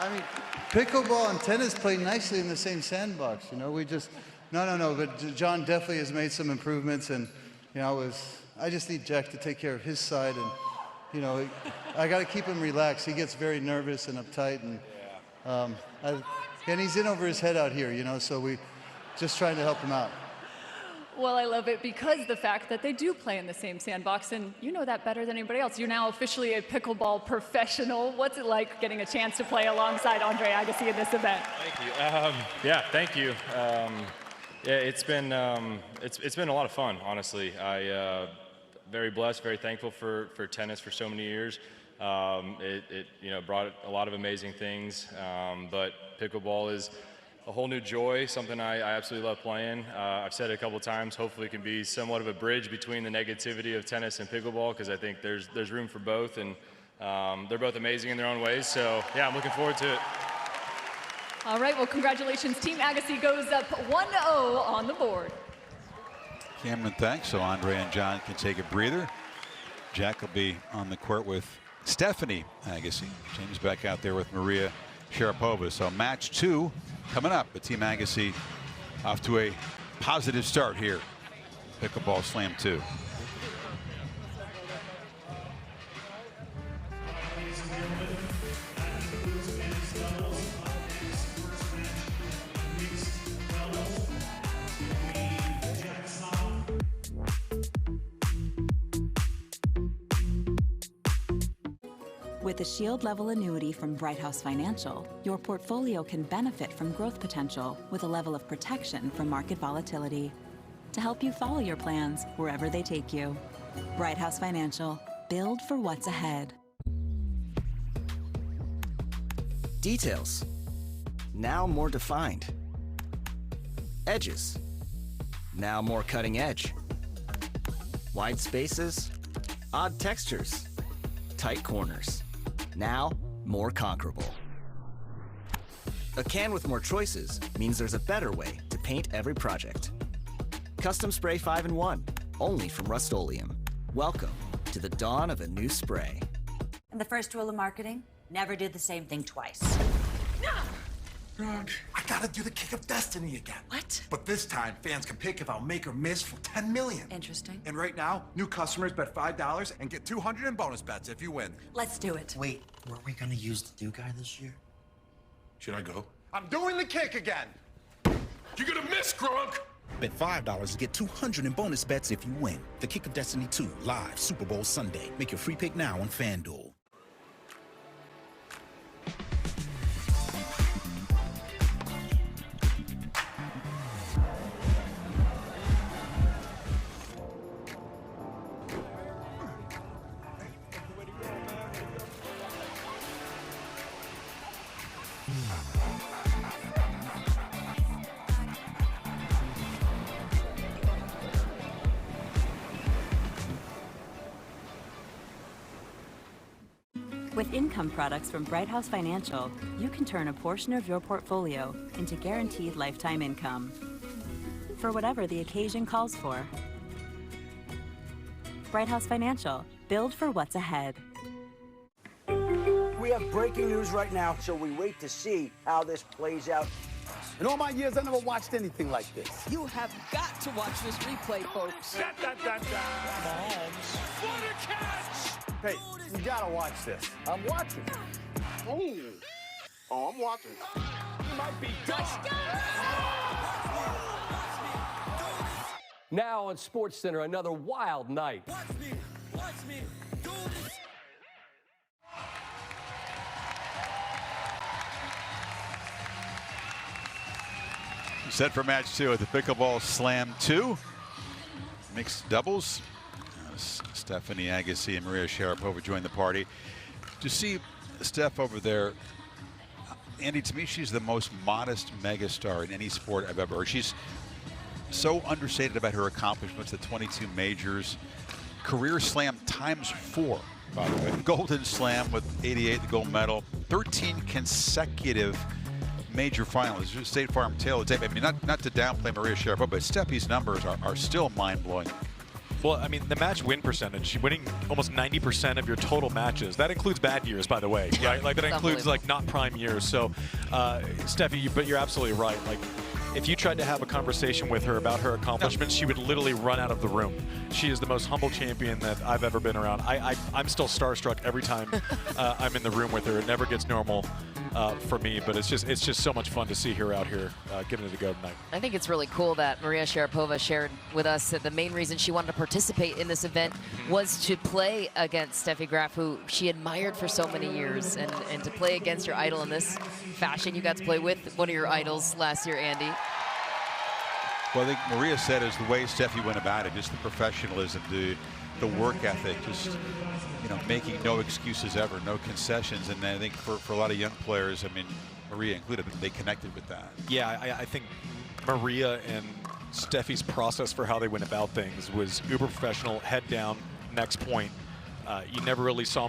I mean, pickleball and tennis play nicely in the same sandbox. You know, we just... No, but John definitely has made some improvements, and, you know, I just need Jack to take care of his side, and, you know, I got to keep him relaxed. He gets very nervous and uptight, and he's in over his head out here, you know, so we just trying to help him out. Well, I love it because the fact that they do play in the same sandbox, and you know that better than anybody else. You're now officially a pickleball professional. What's it like getting a chance to play alongside Andre Agassi in this event? Thank you. Yeah, thank you. Yeah, it's been a lot of fun, honestly. very blessed, very thankful for tennis for so many years. It brought a lot of amazing things, but pickleball is a whole new joy, something I absolutely love playing. I've said it a couple of times, hopefully it can be somewhat of a bridge between the negativity of tennis and pickleball, because I think there's room for both, and they're both amazing in their own ways. So yeah, I'm looking forward to it. All right, well, congratulations. Team Agassi goes up 1-0 on the board. Cameron, thanks. So Andre and John can take a breather. Jack will be on the court with Stefanie Agassi. James back out there with Maria Sharapova. So match 2 coming up. But Team Agassi off to a positive start here. Pickleball Slam 2. With a Shield-level annuity from Bright House Financial, your portfolio can benefit from growth potential with a level of protection from market volatility to help you follow your plans wherever they take you. Bright House Financial. Build for what's ahead. Details. Now more defined. Edges. Now more cutting edge. Wide spaces. Odd textures. Tight corners. Now, more conquerable. A can with more choices means there's a better way to paint every project. Custom Spray 5-in-1, only from Rust-Oleum. Welcome to the dawn of a new spray. And the first rule of marketing, never do the same thing twice. I gotta do the Kick of Destiny again. What? But this time, fans can pick if I'll make or miss for 10 million. Interesting. And right now, new customers bet $5 and get 200 in bonus bets if you win. Let's do it. Wait, were we gonna use the do guy this year? Should I go? I'm doing the kick again. You're gonna miss, Gronk! Bet $5 to get 200 in bonus bets if you win. The Kick of Destiny 2, live Super Bowl Sunday. Make your free pick now on FanDuel. With income products from Bright House Financial, you can turn a portion of your portfolio into guaranteed lifetime income for whatever the occasion calls for. Bright House Financial. Build for what's ahead. We have breaking news right now, so we wait to see how this plays out. In all my years, I never watched anything like this. You have got to watch this replay, folks. Mahomes. What a catch! Hey, you gotta watch this. I'm watching. Oh, I'm watching. He might be done. Now on SportsCenter, another wild night. Watch me, do this. Set for match 2 at the Pickleball Slam 2. Mixed doubles. Stefanie Agassi and Maria Sharapova join the party. To see Steph over there, Andy, to me, she's the most modest megastar in any sport I've ever heard. She's so understated about her accomplishments, the 22 majors, career slam ×4, by the way. Golden Slam with 88, the gold medal, 13 consecutive major finals. State Farm tail of the tape. I mean, not to downplay Maria Sharapova, but Steffi's numbers are still mind-blowing. Well, I mean, the match win percentage, winning almost 90% of your total matches. That includes bad years, by the way, right? Like that includes like not prime years. So, Steffi, but you're absolutely right. Like, if you tried to have a conversation with her about her accomplishments, she would literally run out of the room. She is the most humble champion that I've ever been around. I'm still starstruck every time I'm in the room with her. It never gets normal for me, but it's just so much fun to see her out here getting it to go tonight. I think it's really cool that Maria Sharapova shared with us that the main reason she wanted to participate in this event was to play against Steffi Graf, who she admired for so many years, and to play against your idol in this fashion. You got to play with one of your idols last year, Andy. Well, I think Maria said is the way Steffi went about it, just the professionalism, the the work ethic, just making no excuses ever, no concessions. And I think for a lot of young players, I mean, Maria included, they connected with that. Yeah, I think Maria and Steffi's process for how they went about things was uber professional, head down, next point. You never really saw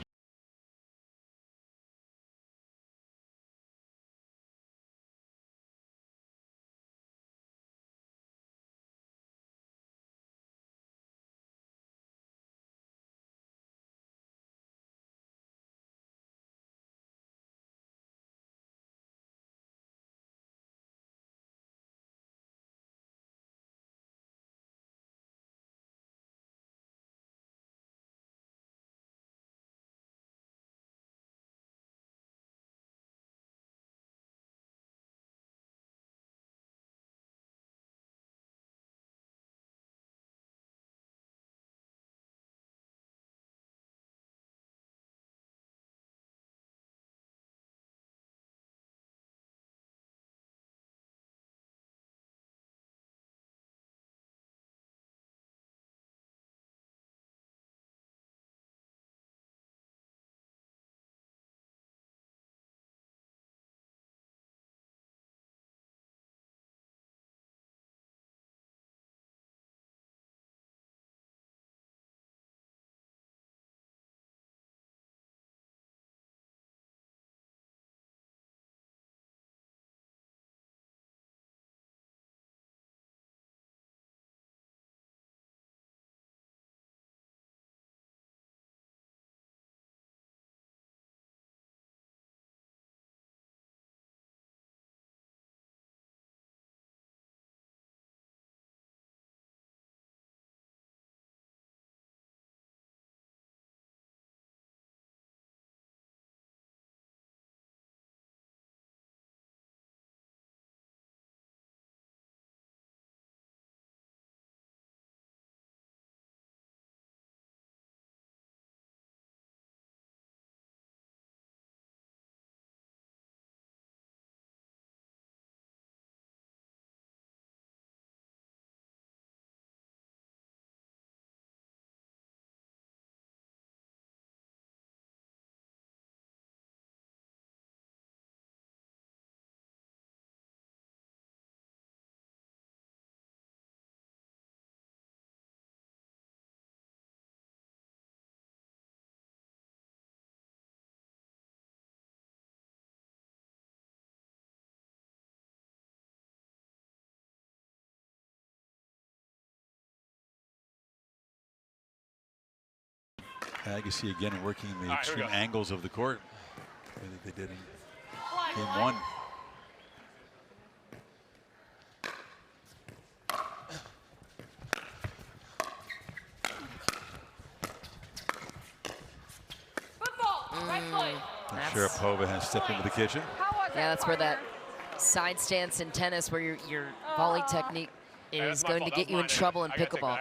Agassi again working the extreme angles of the court. I think they did in game one. Sharapova has stepped into the kitchen. Yeah, that's where that side stance in tennis, where your volley technique is going to get you in trouble in pickleball.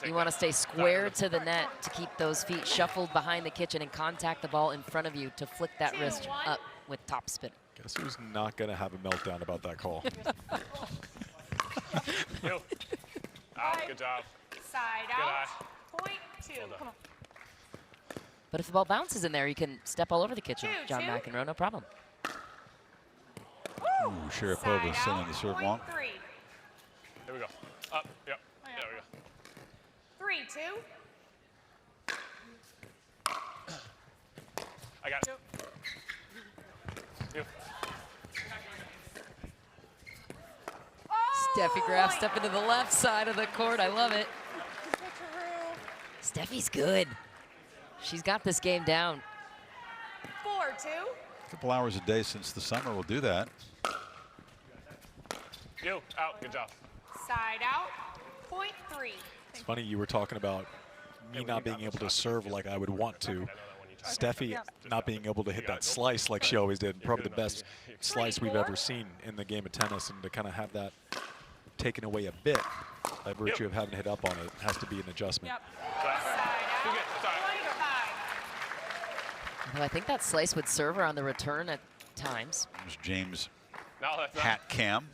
You want to stay square to the net to keep those feet shuffled behind the kitchen and contact the ball in front of you to flick that wrist up with top spin. Guess who's not going to have a meltdown about that call? Good job. Side out. Point two. Come on. But if the ball bounces in there, you can step all over the kitchen, John McEnroe, no problem. Ooh, Sharapova sending the serve long. Here we go. Up. Yep. There we go. 3-2. I got it. You. Steffi Graf stepping to the left side of the court. I love it. Steffi's good. She's got this game down. 4-2. A couple hours a day since the summer will do that. You. Out. Good job. Side out. Point 3. It's funny you were talking about me not being able to serve like I would want to. Steffi not being able to hit that slice like she always did. Probably the best slice we've ever seen in the game of tennis, and to kind of have that taken away a bit by virtue of having to hit up on it has to be an adjustment. Well, I think that slice would serve her on the return at times. There's James hat cam.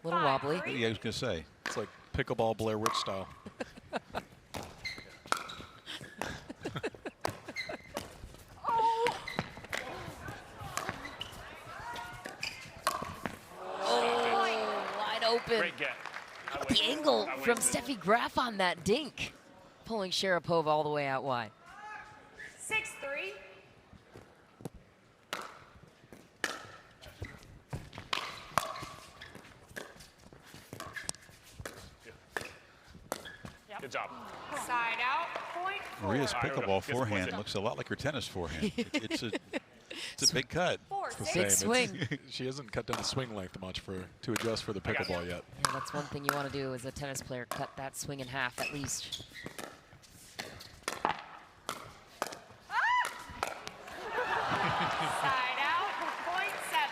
Little wobbly. What are you guys going to say? It's like pickleball Blair Witch style. open. Great get. Look at the angle from Steffi Graf on that dink, pulling Sharapova all the way out wide. 6-3. Good job. Side out, point. Maria's All right, pickleball here we go. forehand looks a lot like her tennis forehand. It's a big cut. Big swing. She hasn't cut down the swing length much to adjust for the pickleball yet. Yeah, that's one thing you want to do as a tennis player, cut that swing in half at least. Side out, point 7.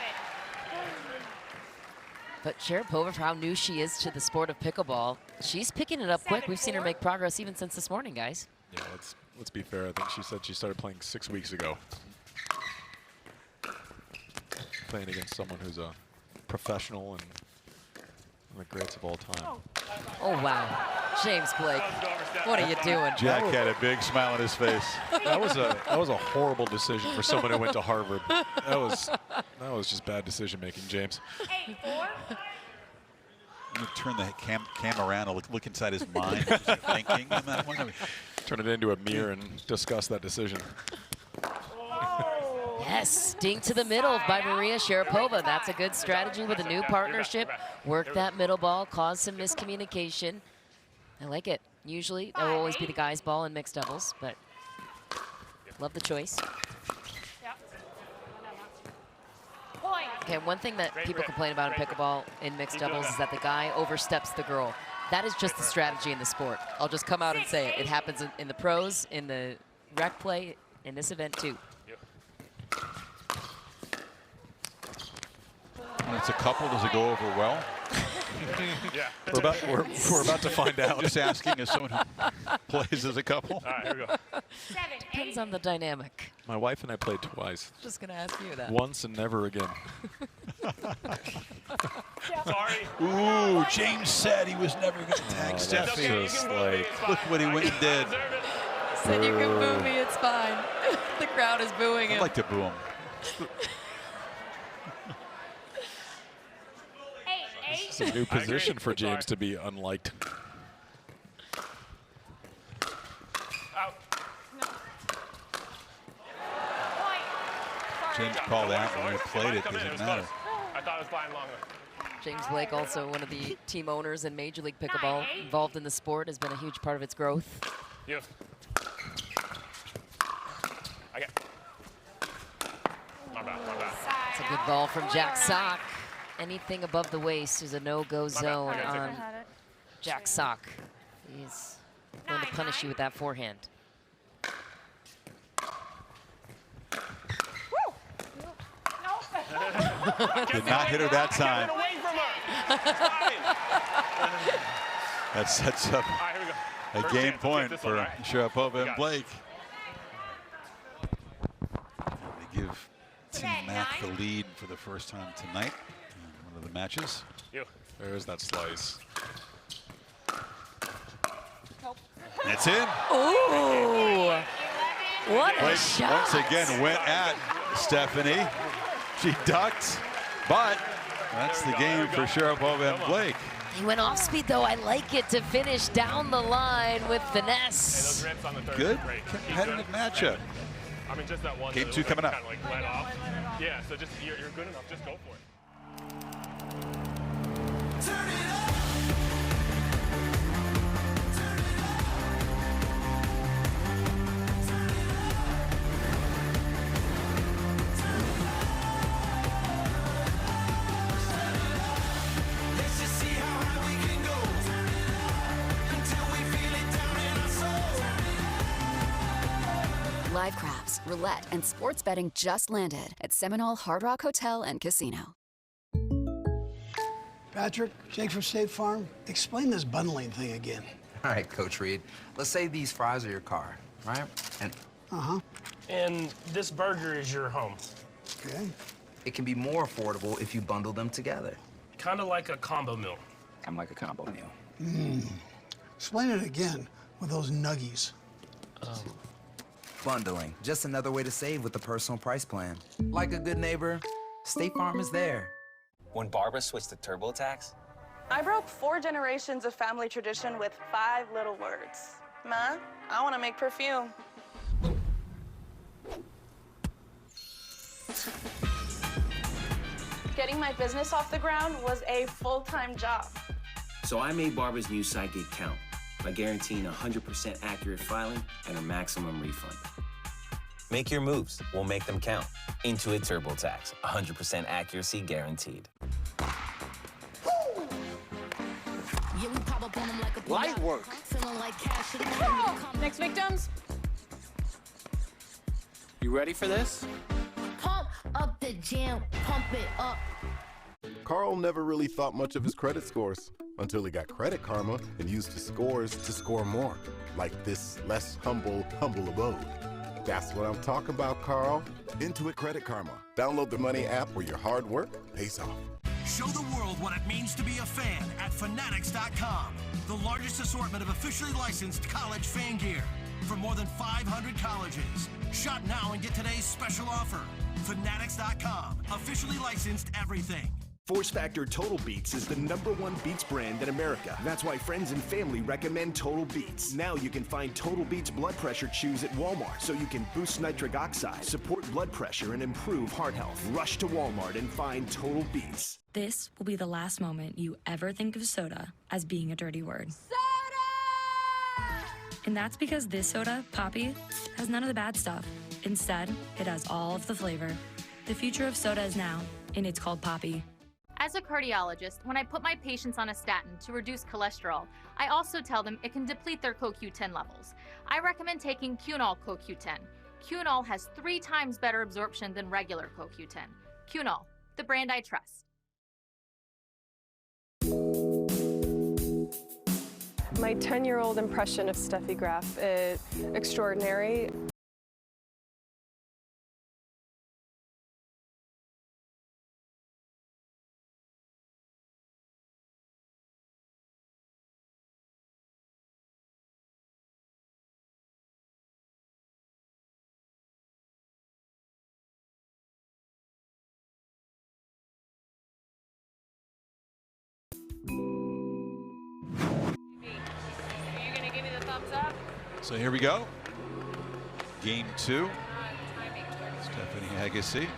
But Sharapova, for how new she is to the sport of pickleball, she's picking it up quick. We've seen her make progress even since this morning, guys. Yeah, let's be fair. I think she said she started playing 6 weeks ago. Playing against someone who's a professional and one of the greats of all time. Oh, wow. James Blake, what are you doing? Jack had a big smile on his face. That was a horrible decision for someone who went to Harvard. That was just bad decision making, James. 8-4. You turn the cam around and look inside his mind. What was he thinking on that one? Turn it into a mirror and discuss that decision. Yes, dink to the middle by Maria Sharapova. That's a good strategy with a new partnership. Work that middle ball, cause some miscommunication. I like it. Usually, that will always be the guy's ball in mixed doubles, but love the choice. Okay, one thing that people complain about in pickleball in mixed doubles is that the guy oversteps the girl. That is just the strategy in the sport. I'll just come out and say it. It happens in the pros, in the rec play, in this event too. When it's a couple, does it go over well? Yeah. We're about to find out. I'm just asking as someone who plays as a couple. All right, here we go. 7, 8. Depends on the dynamic. My wife and I played twice. Just gonna ask you that. Once and never again. Sorry. Ooh, James said he was never going to tag Steffi. Just like, Look what he went and did. Said you can boo me, it's fine. The crowd is booing him. I'd like to boo him. 8-8. it's a new position for James to be unliked. Out. James called out when we played it. Come in, Doesn't was matter. close. I thought it was flying longer. James Blake, also one of the team owners in Major League Pickleball, involved in the sport, has been a huge part of its growth. You. I got. My bad. It's a good ball from Jack Sock. Anything above the waist is a no-go zone on Jack Sock. He's going to punish you with that forehand. Did not hit her that time. That sets up a game point for Sharapova and Blake. They give Team Mac the lead for the first time tonight in one of the matches. There's that slice. It's in. Ooh! What a Blake shot! once again went at Stefanie. She ducked, but that's the game for Sharapova and Blake. He went off speed, though. I like it to finish down the line with finesse. Good competitive matchup. I mean, just that one. Game 2 coming up. Kind of like let off. Yeah, so just you're good enough. Just go for it. Live craps, roulette, and sports betting just landed at Seminole Hard Rock Hotel and Casino. Patrick, Jake from State Farm, explain this bundling thing again. All right, Coach Reed. Let's say these fries are your car, right? And And this burger is your home. Okay. it can be more affordable if you bundle them together. Kind of like a combo meal. I'm like a combo meal. Explain it again with those nuggies. Bundling, just another way to save with the personal price plan. Like a good neighbor, State Farm is there. When Barbara switched to TurboTax, I broke 4 generations of family tradition with 5 little words. Ma, I want to make perfume. Getting my business off the ground was a full-time job. So I made Barbara's new Sidekick count by guaranteeing 100% accurate filing and a maximum refund. Make your moves. We'll make them count. Intuit TurboTax. 100% accuracy guaranteed. Light work. Next victims. You ready for this? Pump up the jam, pump it up. Carl never really thought much of his credit scores until he got Credit Karma and used his scores to score more, like this less humble abode. That's what I'm talking about, Carl. Intuit Credit Karma. Download the Money app where your hard work pays off. Show the world what it means to be a fan at Fanatics.com. The largest assortment of officially licensed college fan gear from more than 500 colleges. Shop now and get today's special offer. Fanatics.com. Officially licensed everything. Force Factor Total Beats is the #1 Beats brand in America. That's why friends and family recommend Total Beats. Now you can find Total Beats blood pressure chews at Walmart, so you can boost nitric oxide, support blood pressure, and improve heart health. Rush to Walmart and find Total Beats. This will be the last moment you ever think of soda as being a dirty word. Soda! And that's because this soda, Poppy, has none of the bad stuff. Instead, it has all of the flavor. The future of soda is now, and it's called Poppy. As a cardiologist, when I put my patients on a statin to reduce cholesterol, I also tell them it can deplete their CoQ10 levels. I recommend taking Cunol CoQ10. Cunol has 3 times better absorption than regular CoQ10. Cunol, the brand I trust. My 10-year-old impression of Steffi Graf is extraordinary. So here we go. Game 2. Stefanie Agassi,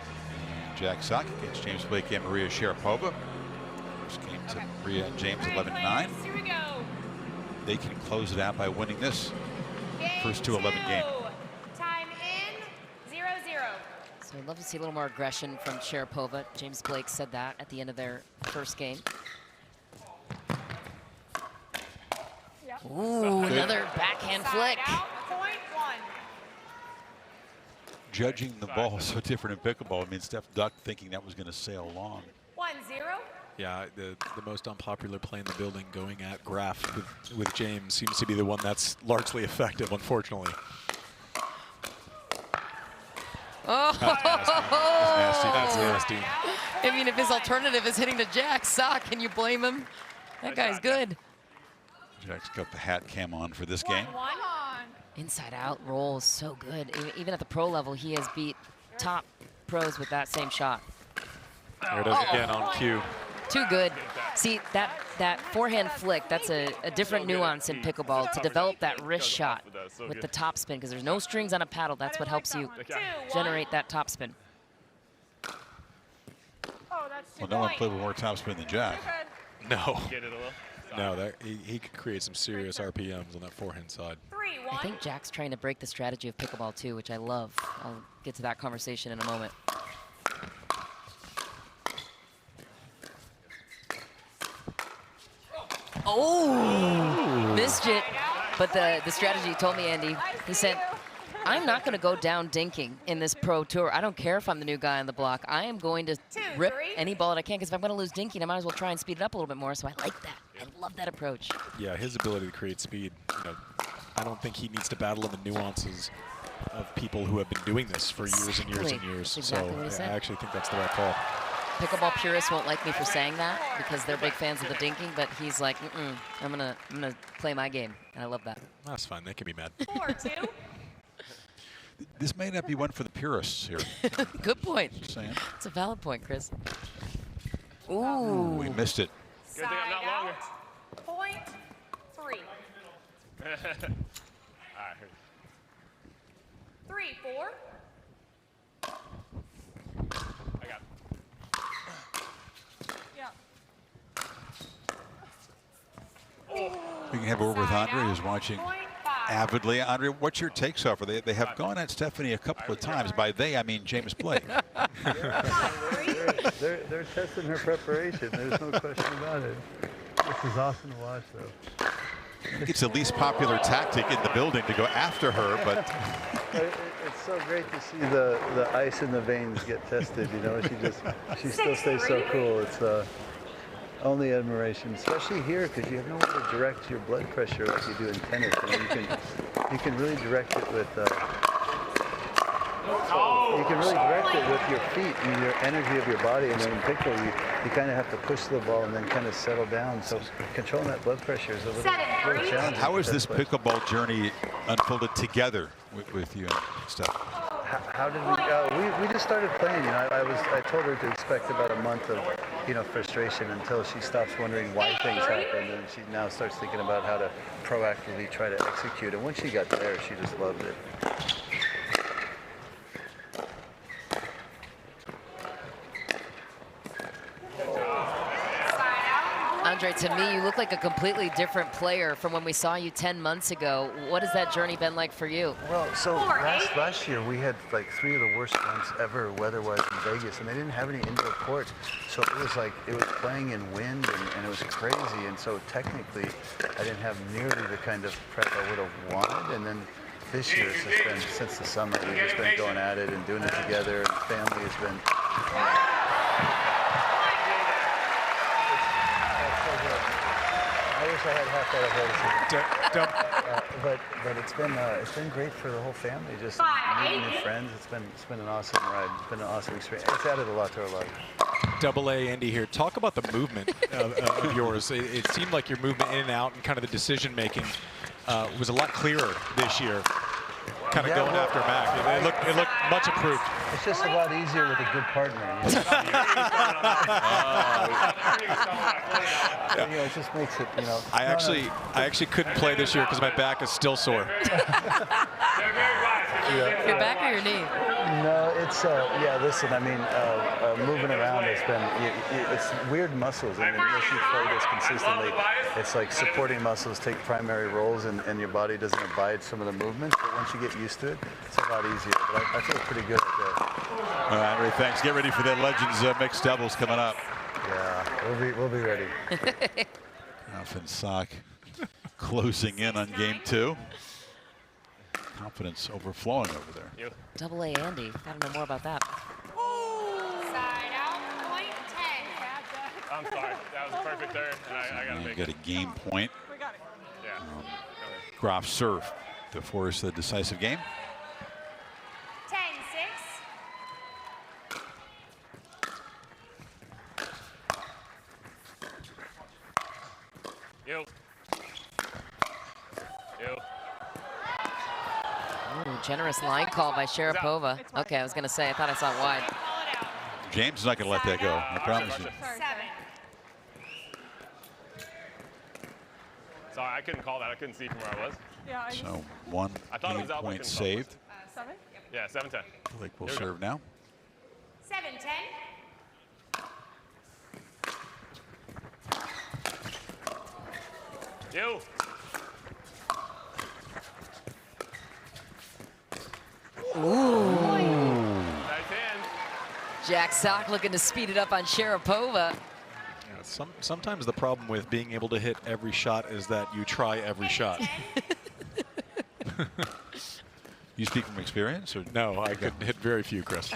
Jack Sock against James Blake and Maria Sharapova. First game to Maria and James 11-9. Here we go. They can close it out by winning this first 2-11 game. Time in, 0-0. So I'd love to see a little more aggression from Sharapova. James Blake said that at the end of their first game. Ooh, another backhand flick. Point 1. Judging the ball so different in pickleball, I mean, Steph ducked thinking that was going to sail long. 1-0. Yeah, the most unpopular play in the building, going at Graf with James, seems to be the one that's largely effective, unfortunately. Oh, that's nasty. That's nasty. I mean, if his alternative is hitting to Jack Sock, can you blame him? That guy's good. Jack's got the hat cam on for this game. Inside out roll is so good. Even at the pro level, he has beat top pros with that same shot. There it is again on cue. Too good. See, that forehand flick, that's a different nuance in pickleball to develop that wrist shot with the top spin, because there's no strings on a paddle. That's what helps you generate that top spin. Well, no one played with more top spin than Jack. No. No, he could create some serious RPMs on that forehand side. I think Jack's trying to break the strategy of pickleball too, which I love. I'll get to that conversation in a moment. Oh, missed it. But the strategy told me, Andy, he said, I'm not going to go down dinking in this pro tour. I don't care if I'm the new guy on the block. I am going to rip any ball that I can, because if I'm going to lose dinking, I might as well try and speed it up a little bit more. So I like that. I love that approach. Yeah, his ability to create speed. I don't think he needs to battle in the nuances of people who have been doing this for years and years and years. That's exactly what he So said. I actually think that's the right call. Pickleball purists won't like me for saying that because they're big fans of the dinking, but he's like, I'm gonna play my game, and I love that. That's fine. They can be mad. 4-2. This may not be one for the purists here. Good point. Just saying. It's a valid point, Chris. Ooh, we missed it. Good thing I'm not longer. Point 3. All right. 3, 4. I got it. Yeah. We can have a word with Andre, who's watching avidly. Andre, what's your take so far? They have gone at Stefanie a couple of times. By they, I mean James Blake. They're testing her preparation. There's no question about it. This is awesome to watch, though. I think it's the least popular tactic in the building to go after her, but it's so great to see the ice in the veins get tested. You know, she still stays so cool. It's only admiration, especially here, because you have nowhere to direct your blood pressure like you do in tennis. I mean, you can really direct it with your feet and your energy of your body. And then in pickle, you kind of have to push the ball and then kind of settle down. So controlling that blood pressure is a little challenging. how has this pickleball journey unfolded together with you and Steph? How did we just started playing. You know, I told her to expect about a month of, you know, frustration until she stops wondering why things happen, and she now starts thinking about how to proactively try to execute. And once she got there, she just loved it. Andre, to me, you look like a completely different player from when we saw you 10 months ago. What has that journey been like for you? Well, so last year we had like 3 of the worst months ever weather-wise in Vegas, and they didn't have any indoor courts. So it was playing in wind, and it was crazy. And so technically, I didn't have nearly the kind of prep I would have wanted. And then this year, it's just been, since the summer, we've just been going at it and doing it together. And family has been. I wish I had half that ability. But it's been great for the whole family. Just meeting new friends. It's been an awesome ride. It's been an awesome experience. It's added a lot to our life. Double A, Andy here. Talk about the movement of yours. It seemed like your movement in and out and kind of the decision making was a lot clearer this year. Kind of going after Mac. It looked much improved. It's just a lot easier with a good partner. You know, it just makes it, you know. I actually couldn't play this year because my back is still sore. Your back or your knee? No, it's listen, I mean, moving around has been it's weird muscles. I mean, unless you play this consistently, it's like supporting muscles take primary roles, and your body doesn't abide some of the movements. But once you get used to it, it's a lot easier. But I feel pretty good at that. All right, Ray, thanks. Get ready for the Legends mixed doubles coming up. Yeah, we'll be ready. Graf and Sock closing in on game 2. Confidence overflowing over there. Double A Andy. Gotta know more about that. Side out, point 10. I'm sorry. That was a perfect third, and I got to make it. You got a game point. We got it. Yeah. Graf serve to force the decisive game. 10-6. You. Ooh, generous line call by Sharapova. Okay, I was going to say, I thought I saw it wide. James is not going to let that go. I promise you. 7. Sorry, I couldn't call that. I couldn't see from where I was. Yeah, So one game point saved. 7? Yeah, 7-10. Blake will serve now. 7-10. You. Ooh. Jack Sock looking to speed it up on Sharapova. Yeah, sometimes the problem with being able to hit every shot is that you try every shot. You speak from experience? Or? No, I could hit very few, Chris.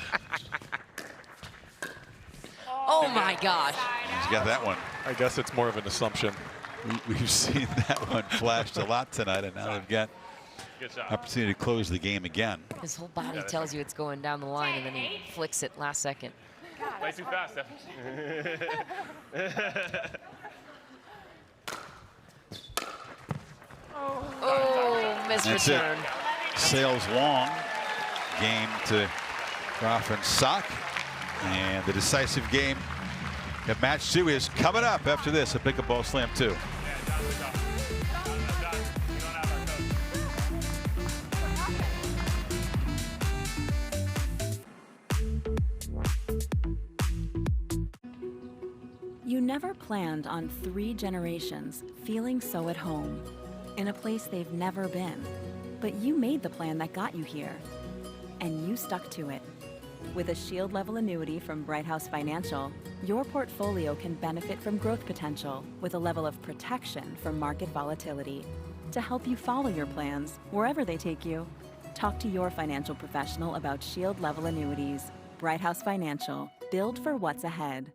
Oh my gosh. He's got that one. I guess it's more of an assumption. We've seen that one flashed a lot tonight, and now they've got opportunity to close the game again. His whole body tells you it's going down the line, and then he flicks it last second. Play too fast, Steph. Oh, missed return. Sails long. Game to Graf and Sock. And the decisive game And match 2 is coming up after this at Pickleball Slam 2. You never planned on 3 generations feeling so at home in a place they've never been. But you made the plan that got you here, and you stuck to it. With a Shield-level annuity from Brighthouse Financial, your portfolio can benefit from growth potential with a level of protection from market volatility to help you follow your plans wherever they take you. Talk to your financial professional about Shield-level annuities. Brighthouse Financial, build for what's ahead.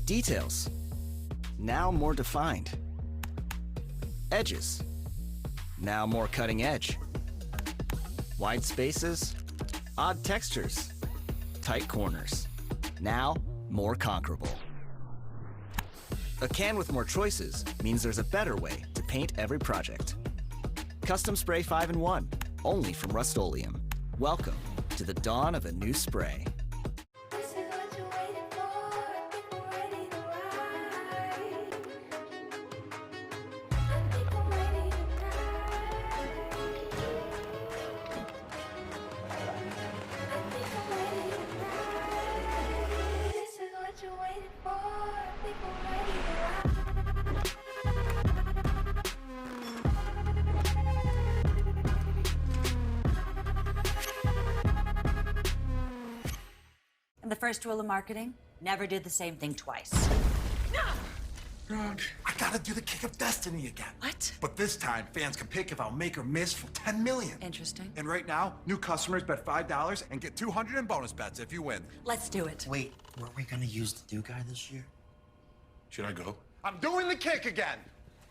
Details, now more defined. Edges, now more cutting edge. Wide spaces, odd textures. Tight corners, now more conquerable. A can with more choices means there's a better way to paint every project. Custom Spray 5-in-1, only from Rust-Oleum. Welcome to the dawn of a new spray. And the first rule of marketing, never do the same thing twice. Wrong. I gotta do the kick of destiny again. What? But this time, fans can pick if I'll make or miss for 10 million. Interesting. And right now, new customers bet $5 and get 200 in bonus bets if you win. Let's do it. Wait, weren't we gonna use the do guy this year? Should I go? I'm doing the kick again.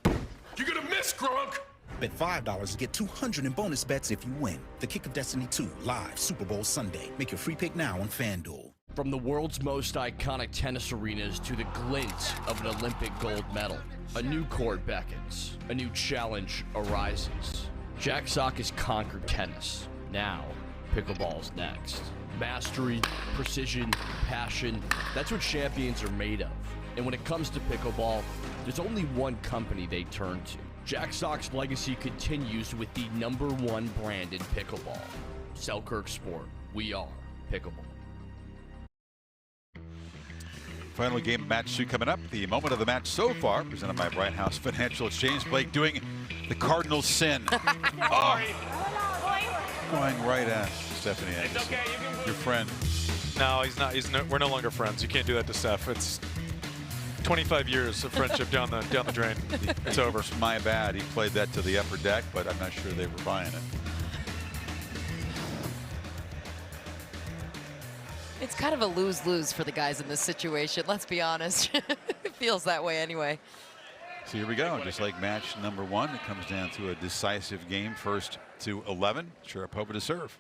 You're gonna miss, Gronk. Bet $5 and get 200 in bonus bets if you win. The Kick of Destiny 2, live Super Bowl Sunday. Make your free pick now on FanDuel. From the world's most iconic tennis arenas to the glint of an Olympic gold medal, a new court beckons, a new challenge arises. Jack Sock has conquered tennis. Now, pickleball's next. Mastery, precision, passion, that's what champions are made of. And when it comes to pickleball, there's only one company they turn to. Jack Sock's legacy continues with the #1 brand in pickleball. Selkirk Sport, we are pickleball. Final game, match 2 coming up. The moment of the match so far, presented by Brighthouse Financial Exchange. Blake doing the Cardinal sin. Oh, going right at Stefanie Agassi, your friend. No, he's not. We're no longer friends. You can't do that to Steph. It's 25 years of friendship down the drain. It's over. It's my bad. He played that to the upper deck, but I'm not sure they were buying it. It's kind of a lose-lose for the guys in this situation, let's be honest. It feels that way anyway. So here we go, just like match number 1, it comes down to a decisive game, first to 11. Sharapova to serve.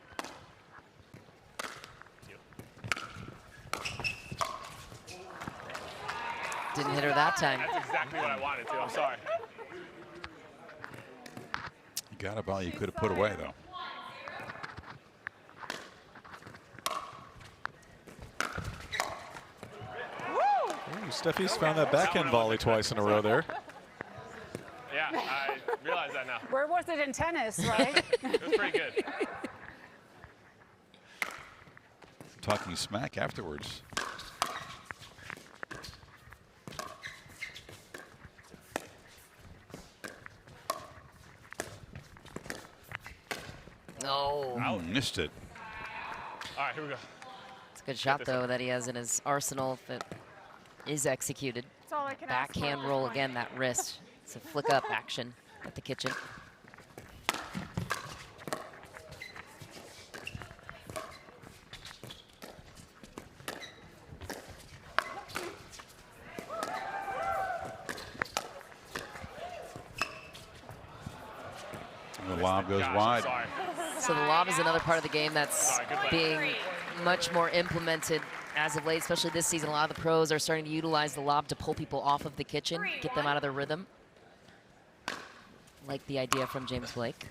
Didn't hit her that time. That's exactly what I wanted to. I'm sorry. You got a ball you could have put away, though. Ooh, Steffi's found that backhand volley twice in a row there. Yeah, I realize that now. Where was it in tennis, right? It was pretty good. Talking smack afterwards. No. Missed it. All right, here we go. It's a good shot, though, that he has in his arsenal if it is executed. That's all I can ask for Backhand at this roll point. again, that wrist. It's a flick-up action at the kitchen. The lob goes wide. So the lob is another part of the game that's being much more implemented as of late, especially this season. A lot of the pros are starting to utilize the lob to pull people off of the kitchen, get them out of their rhythm. Like the idea from James Blake.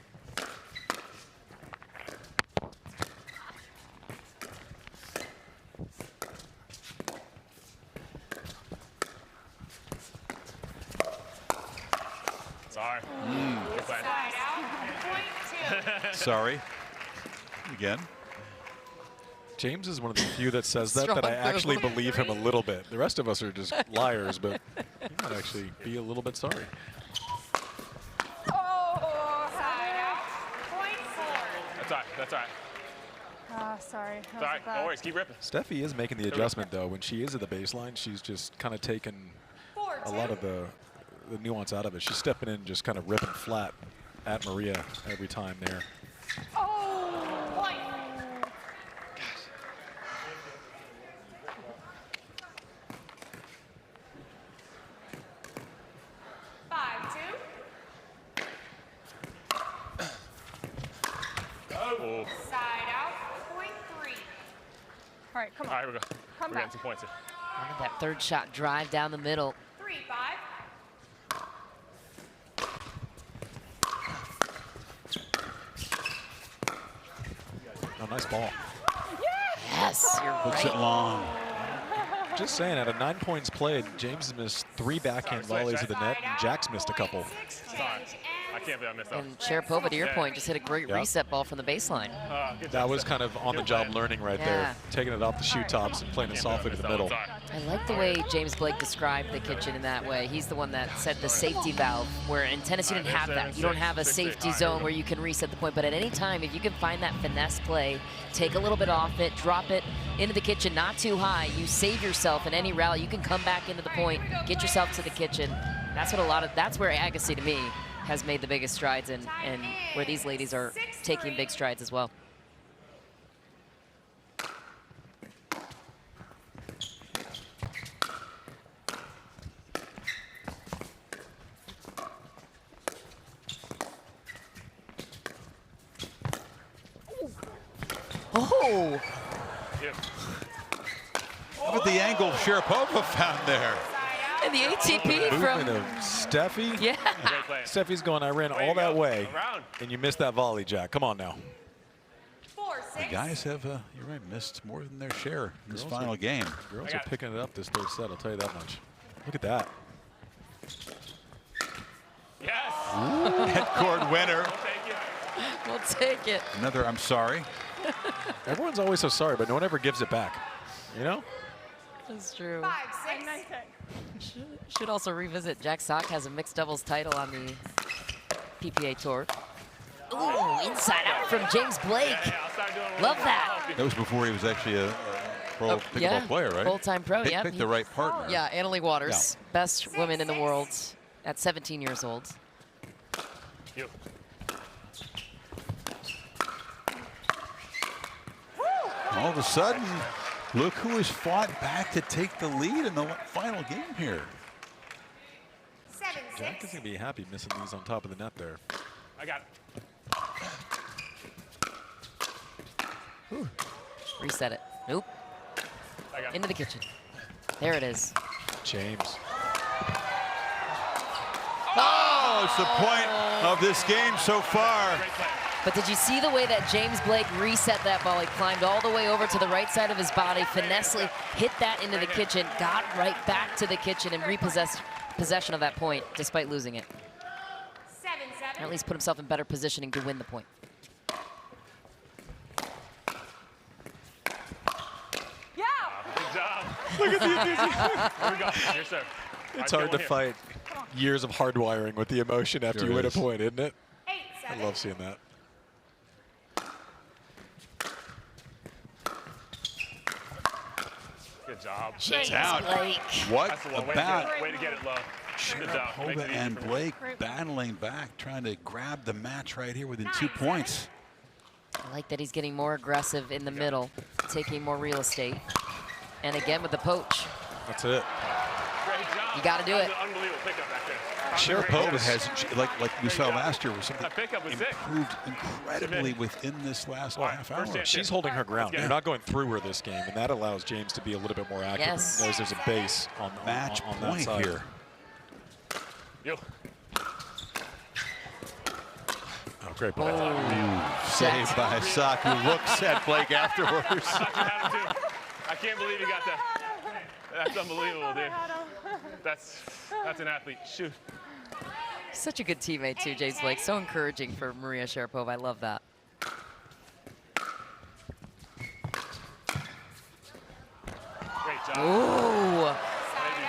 Sorry. Good plan. Side out. Point 2. Sorry. Again. James is one of the few that says that Strong I actually move. believe him a little bit. The rest of us are just liars, but he might actually be a little bit sorry. Oh, side out. Point 4. That's all right. That's all right. Sorry. It's all right. No worries. Keep ripping. Steffi is making the adjustment, though. When she is at the baseline, she's just kind of taken a lot of the nuance out of it. She's stepping in, just kind of ripping flat at Maria every time there. Oh, point. 5-2. Oh. Side out. Point 3. All right, come on. All right, we're good. Come We're back. getting 2 points here. Look at that third shot drive down the middle. 3-5. Oh, nice ball. Yes, you're Puts right. it long. Just saying, out of 9 points played, James has missed 3 backhand volleys at the net, and Jack's missed a couple. Sorry. I can't believe I missed that. And Sharapova, to your point, just hit a great Yeah. reset ball from the baseline. Good That job, was Steph. kind of on-the-job learning right Yeah. there, taking it off the shoe tops and playing it softly to the middle. I like the way James Blake described the kitchen in that way. He's the one that said the safety valve, where in tennis you didn't have that. You don't have a safety zone where you can reset the point, but at any time, if you can find that finesse play, take a little bit off it, drop it into the kitchen, not too high, you save yourself in any rally. You can come back into the point, get yourself to the kitchen. That's what that's where Agassi, to me, has made the biggest strides, and where these ladies are taking big strides as well. Oh! How about the angle Sharapova found there? And the ATP Movement from... of Steffi. Yeah. Steffi's going, I ran all that way, and you missed that volley, Jack. Come on now. 4-6. The guys have, you're right, missed more than their share in this Girls final are- game. Girls are picking it up this third set, I'll tell you that much. Look at that. Yes. Head-court winner. We'll take it. Another I'm sorry. Everyone's always so sorry, but no one ever gives it back. You know? That's true. 5-6. Should also revisit. Jack Sock has a mixed doubles title on the PPA Tour. Ooh, inside out from James Blake. Love that. That was before he was actually a pro pickleball Yeah, player, right? full-time pro, yeah. Picked the right partner. Yeah, Annalie Waters, best woman in the world at 17 years old. You. All of a sudden, look who has fought back to take the lead in the final game here. 7-6. Jack is going to be happy missing these on top of the net there. I got it. Reset it. Nope. I got it. Into the kitchen. There it is. James. Oh, it's the point of this game so far. But did you see the way that James Blake reset that ball? He climbed all the way over to the right side of his body, finessely hit that into the kitchen, got right back to the kitchen and repossessed possession of that point despite losing it. 7-7. Or at least put himself in better positioning to win the point. Yeah. Good job. Look at the enthusiasm. Here we go. Here, sir. It's hard to fight years of hardwiring with the emotion after Sure you win a is. point, isn't it? 8-7. I love seeing that. Good job. James out. Blake. What That's the one. about Way to get it low. Good job. Makes Sharapova it easy and for me. Blake battling back, trying to grab the match right here within 2 points? I like that he's getting more aggressive in the middle, taking more real estate. And again with the poach. That's it. Great job. You got to do it. That was an unbelievable pickup back there. Sharapova has, like we saw last year, was something That pickup was sick. improved incredibly within this last half hour. first chance. She's holding her ground. get You're it. not going through her this game, and that allows James to be a little bit more accurate. Yes. Knows there's a base on Match on that point side. here. You. Oh, great ball. Saved by Sock, who looks at Blake afterwards. I can't believe you got that. That's unbelievable, dude. That's an athlete. Shoot. Such a good teammate, too, James Blake. So encouraging for Maria Sharapova. I love that. Ooh.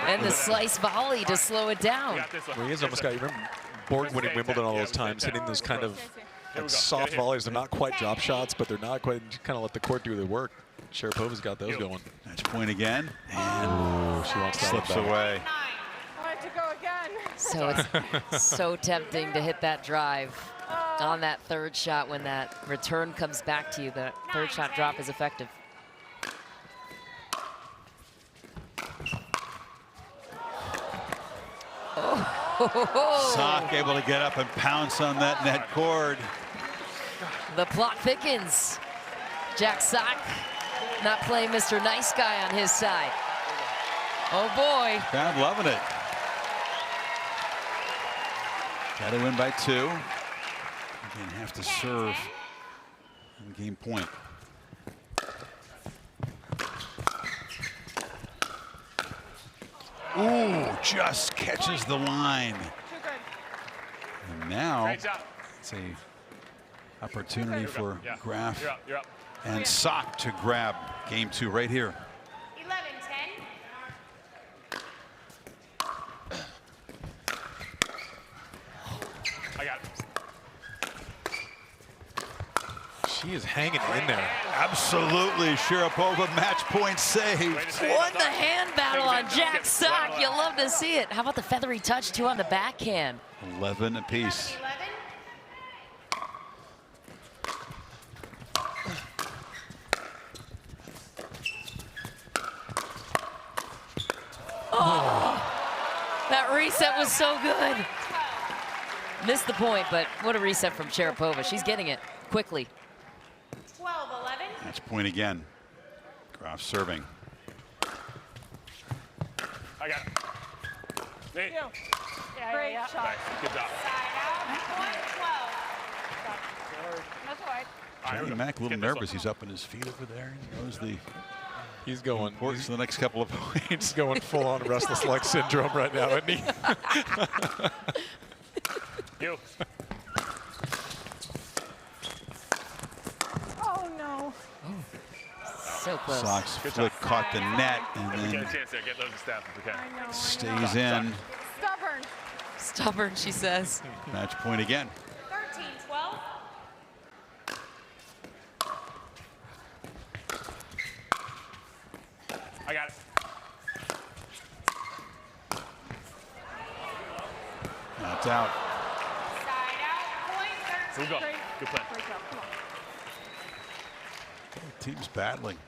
And the slice volley to slow it down. Maria's almost got, you remember Borg winning Wimbledon all those times, hitting those kind of like soft volleys. They're not quite drop shots, but they're not quite, just kind of let the court do the work. Sharapova's got those going. Match point again. And she wants that slips away. To go again. So it's so tempting to hit that drive on that third shot when that return comes back to you. The third shot drop is effective. Oh. Sock able to get up and pounce on that net cord. The plot thickens. Jack Sock not playing Mr. Nice Guy on his side. Oh boy. Crowd loving it. Got to win by 2. Again, have to serve on game point. Ooh, just catches the line. And now it's a opportunity for Graf and Sock to grab game 2 right here. 11-10. I got it. She is hanging in there. Absolutely, Sharapova match point saved. What the hand battle on Jack Sock. You love to see it. How about the feathery touch, too, on the backhand? 11 apiece. Oh, that reset was so good. Missed the point, but what a reset from Sharapova. She's getting it quickly. 12-11. Match point again. Graf serving. I got it. Nate. Great shot. Nice. Good job. Side out. Point 12. That's all right. Johnny Mac a little nervous. He's up on his feet over there. He knows the He's going importance of the next couple of points. He's going full on restless leg syndrome right now, isn't he? You. Oh no. So close. Sock's flick caught the net and Get a then chance there. Get those established, okay? stays in. Stubborn. Stubborn, she says. Match point again. 13-12. I got it. That's out. Side out. Point Here we 13. go. Good play. Team's battling.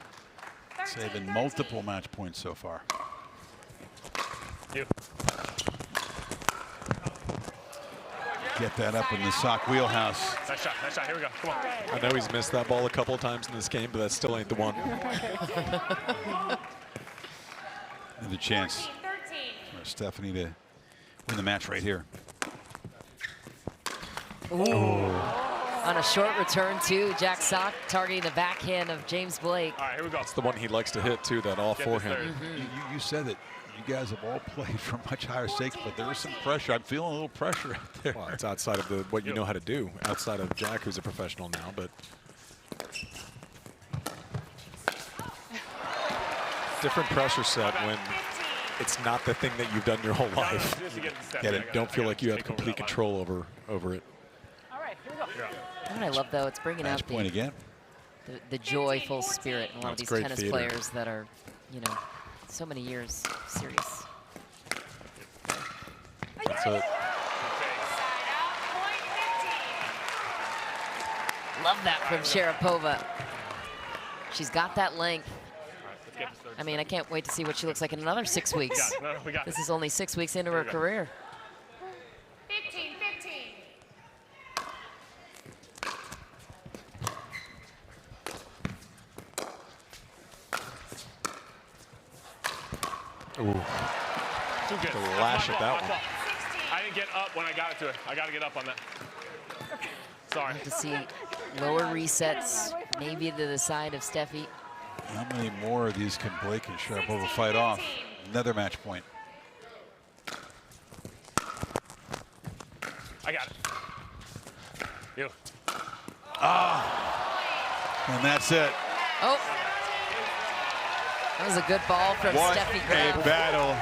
Saving multiple match points so far. You. Get that up in the Sock wheelhouse. Nice shot. Nice shot. Here we go. Come on. I know he's missed that ball a couple of times in this game, but that still ain't the one. Another chance 13. for Stefanie to win the match right here. Ooh. On a short return, too, Jack Sock targeting the backhand of James Blake. All right, here we go. It's the one he likes to hit, too, that all forehand. You said that you guys have all played for much higher stakes, but there is some pressure. I'm feeling a little pressure out there. Well, it's outside of what you know how to do, outside of Jack, who's a professional now, but different pressure set when it's not the thing that you've done your whole life. Get it. Don't feel like you have complete control over it. All right, here we go. What I love, though, it's bringing Match out point again. the joyful spirit in a lot of That's these great tennis theater. players that are, you know, so many years serious. That's it. Love that from Sharapova. She's got that length. I mean, I can't wait to see what she looks like in another 6 weeks. This is only 6 weeks into her career. 15-15. Ooh. Too good. To lash at that one. I didn't get up when I got it to her. I got to get up on that. Sorry. To see lower resets, maybe to the side of Steffi. How many more of these can Blake and Sharapova fight off? Another match point. And that's it. Oh. That was a good ball from Stefanie Graf. What a battle.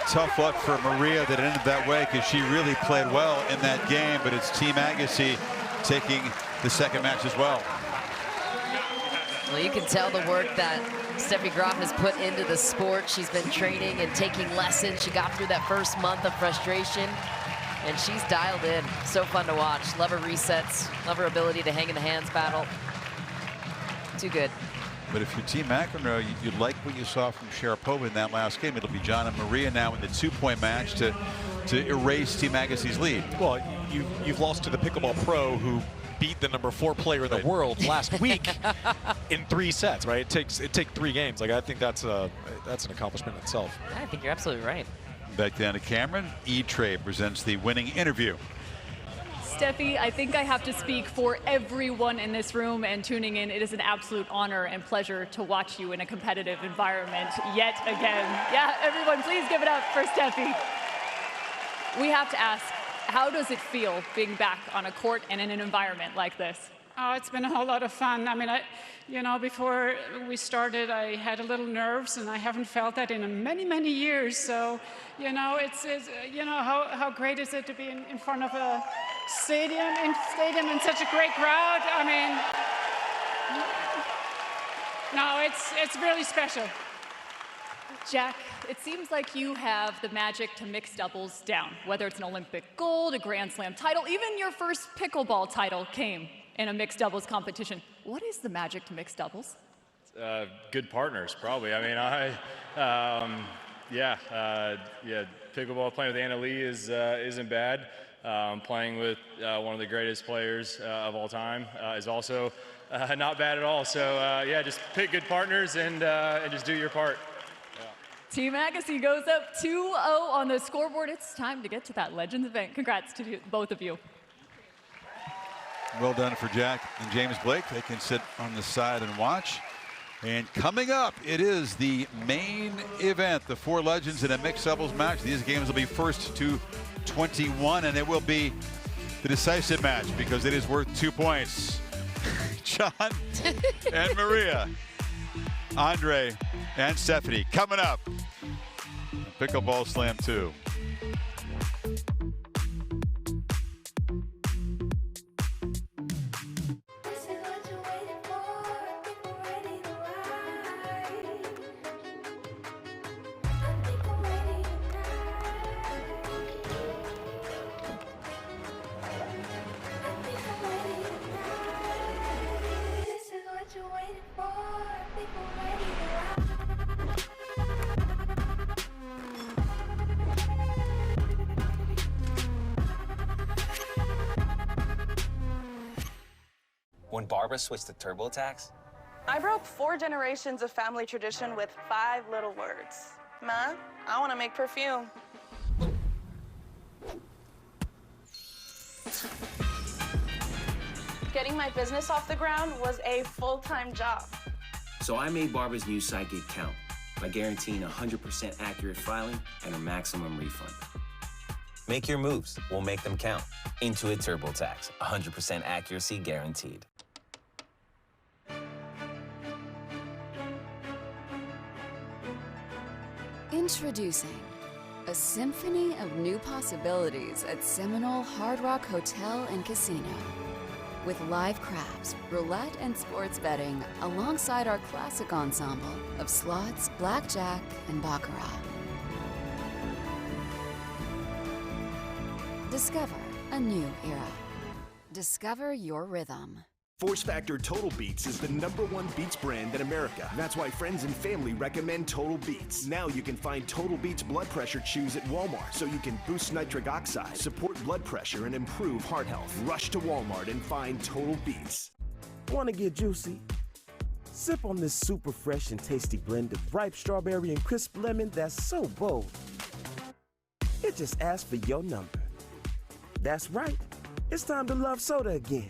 Tough luck for Maria that it ended that way because she really played well in that game, but it's Team Agassi taking the second match as well. Well, you can tell the work that Stefanie Graf has put into the sport. She's been training and taking lessons. She got through that first month of frustration, and she's dialed in. So fun to watch. Love her resets. Love her ability to hang in the hands battle. Too good. But if you're Team McEnroe, you like what you saw from Sharapova in that last game. It'll be John and Maria now in the 2-point match to erase Team Agassi's lead. Well, you've lost to the Pickleball Pro who beat the #4 player in the world last week in 3 sets, right? It takes 3 games. Like, I think that's an accomplishment in itself. I think you're absolutely right. Back down to Cameron. E-Trade presents the winning interview. Steffi, I think I have to speak for everyone in this room and tuning in. It is an absolute honor and pleasure to watch you in a competitive environment yet again. Yeah, everyone, please give it up for Steffi. We have to ask, how does it feel being back on a court and in an environment like this? Oh, it's been a whole lot of fun. I mean, before we started, I had a little nerves, and I haven't felt that in many, many years. So, how great is it to be in front of a stadium and such a great crowd? I mean, no, it's really special. Jack, it seems like you have the magic to mixed doubles down, whether it's an Olympic gold, a Grand Slam title, even your first pickleball title came in a mixed doubles competition. What is the magic to mixed doubles? Good partners, probably. I mean, pickleball playing with Anna Lee isn't bad. Playing with one of the greatest players of all time is also not bad at all. So just pick good partners and just do your part. Team Agassi goes up 2-0 on the scoreboard. It's time to get to that Legends event. Congrats to both of you. Well done for Jack and James Blake. They can sit on the side and watch. And coming up, it is the main event, the 4 legends in a mixed doubles match. These games will be first to 21, and it will be the decisive match because it is worth 2 points. John and Maria, Andre and Stefanie coming up. Pickleball Slam 2. When Barbara switched to TurboTax? I broke 4 generations of family tradition with 5 little words. Ma, I want to make perfume. Getting my business off the ground was a full-time job. So I made Barbara's new site gig count by guaranteeing 100% accurate filing and a maximum refund. Make your moves. We'll make them count. Intuit TurboTax. 100% accuracy guaranteed. Introducing a symphony of new possibilities at Seminole Hard Rock Hotel and Casino. With live craps, roulette, and sports betting alongside our classic ensemble of slots, blackjack, and baccarat. Discover a new era. Discover your rhythm. Force Factor Total Beats is the #1 beats brand in America. That's why friends and family recommend Total Beats. Now you can find Total Beats blood pressure chews at Walmart, so you can boost nitric oxide, support blood pressure, and improve heart health. Rush to Walmart and find Total Beats. Want to get juicy? Sip on this super fresh and tasty blend of ripe strawberry and crisp lemon that's so bold. It just asks for your number. That's right. It's time to love soda again.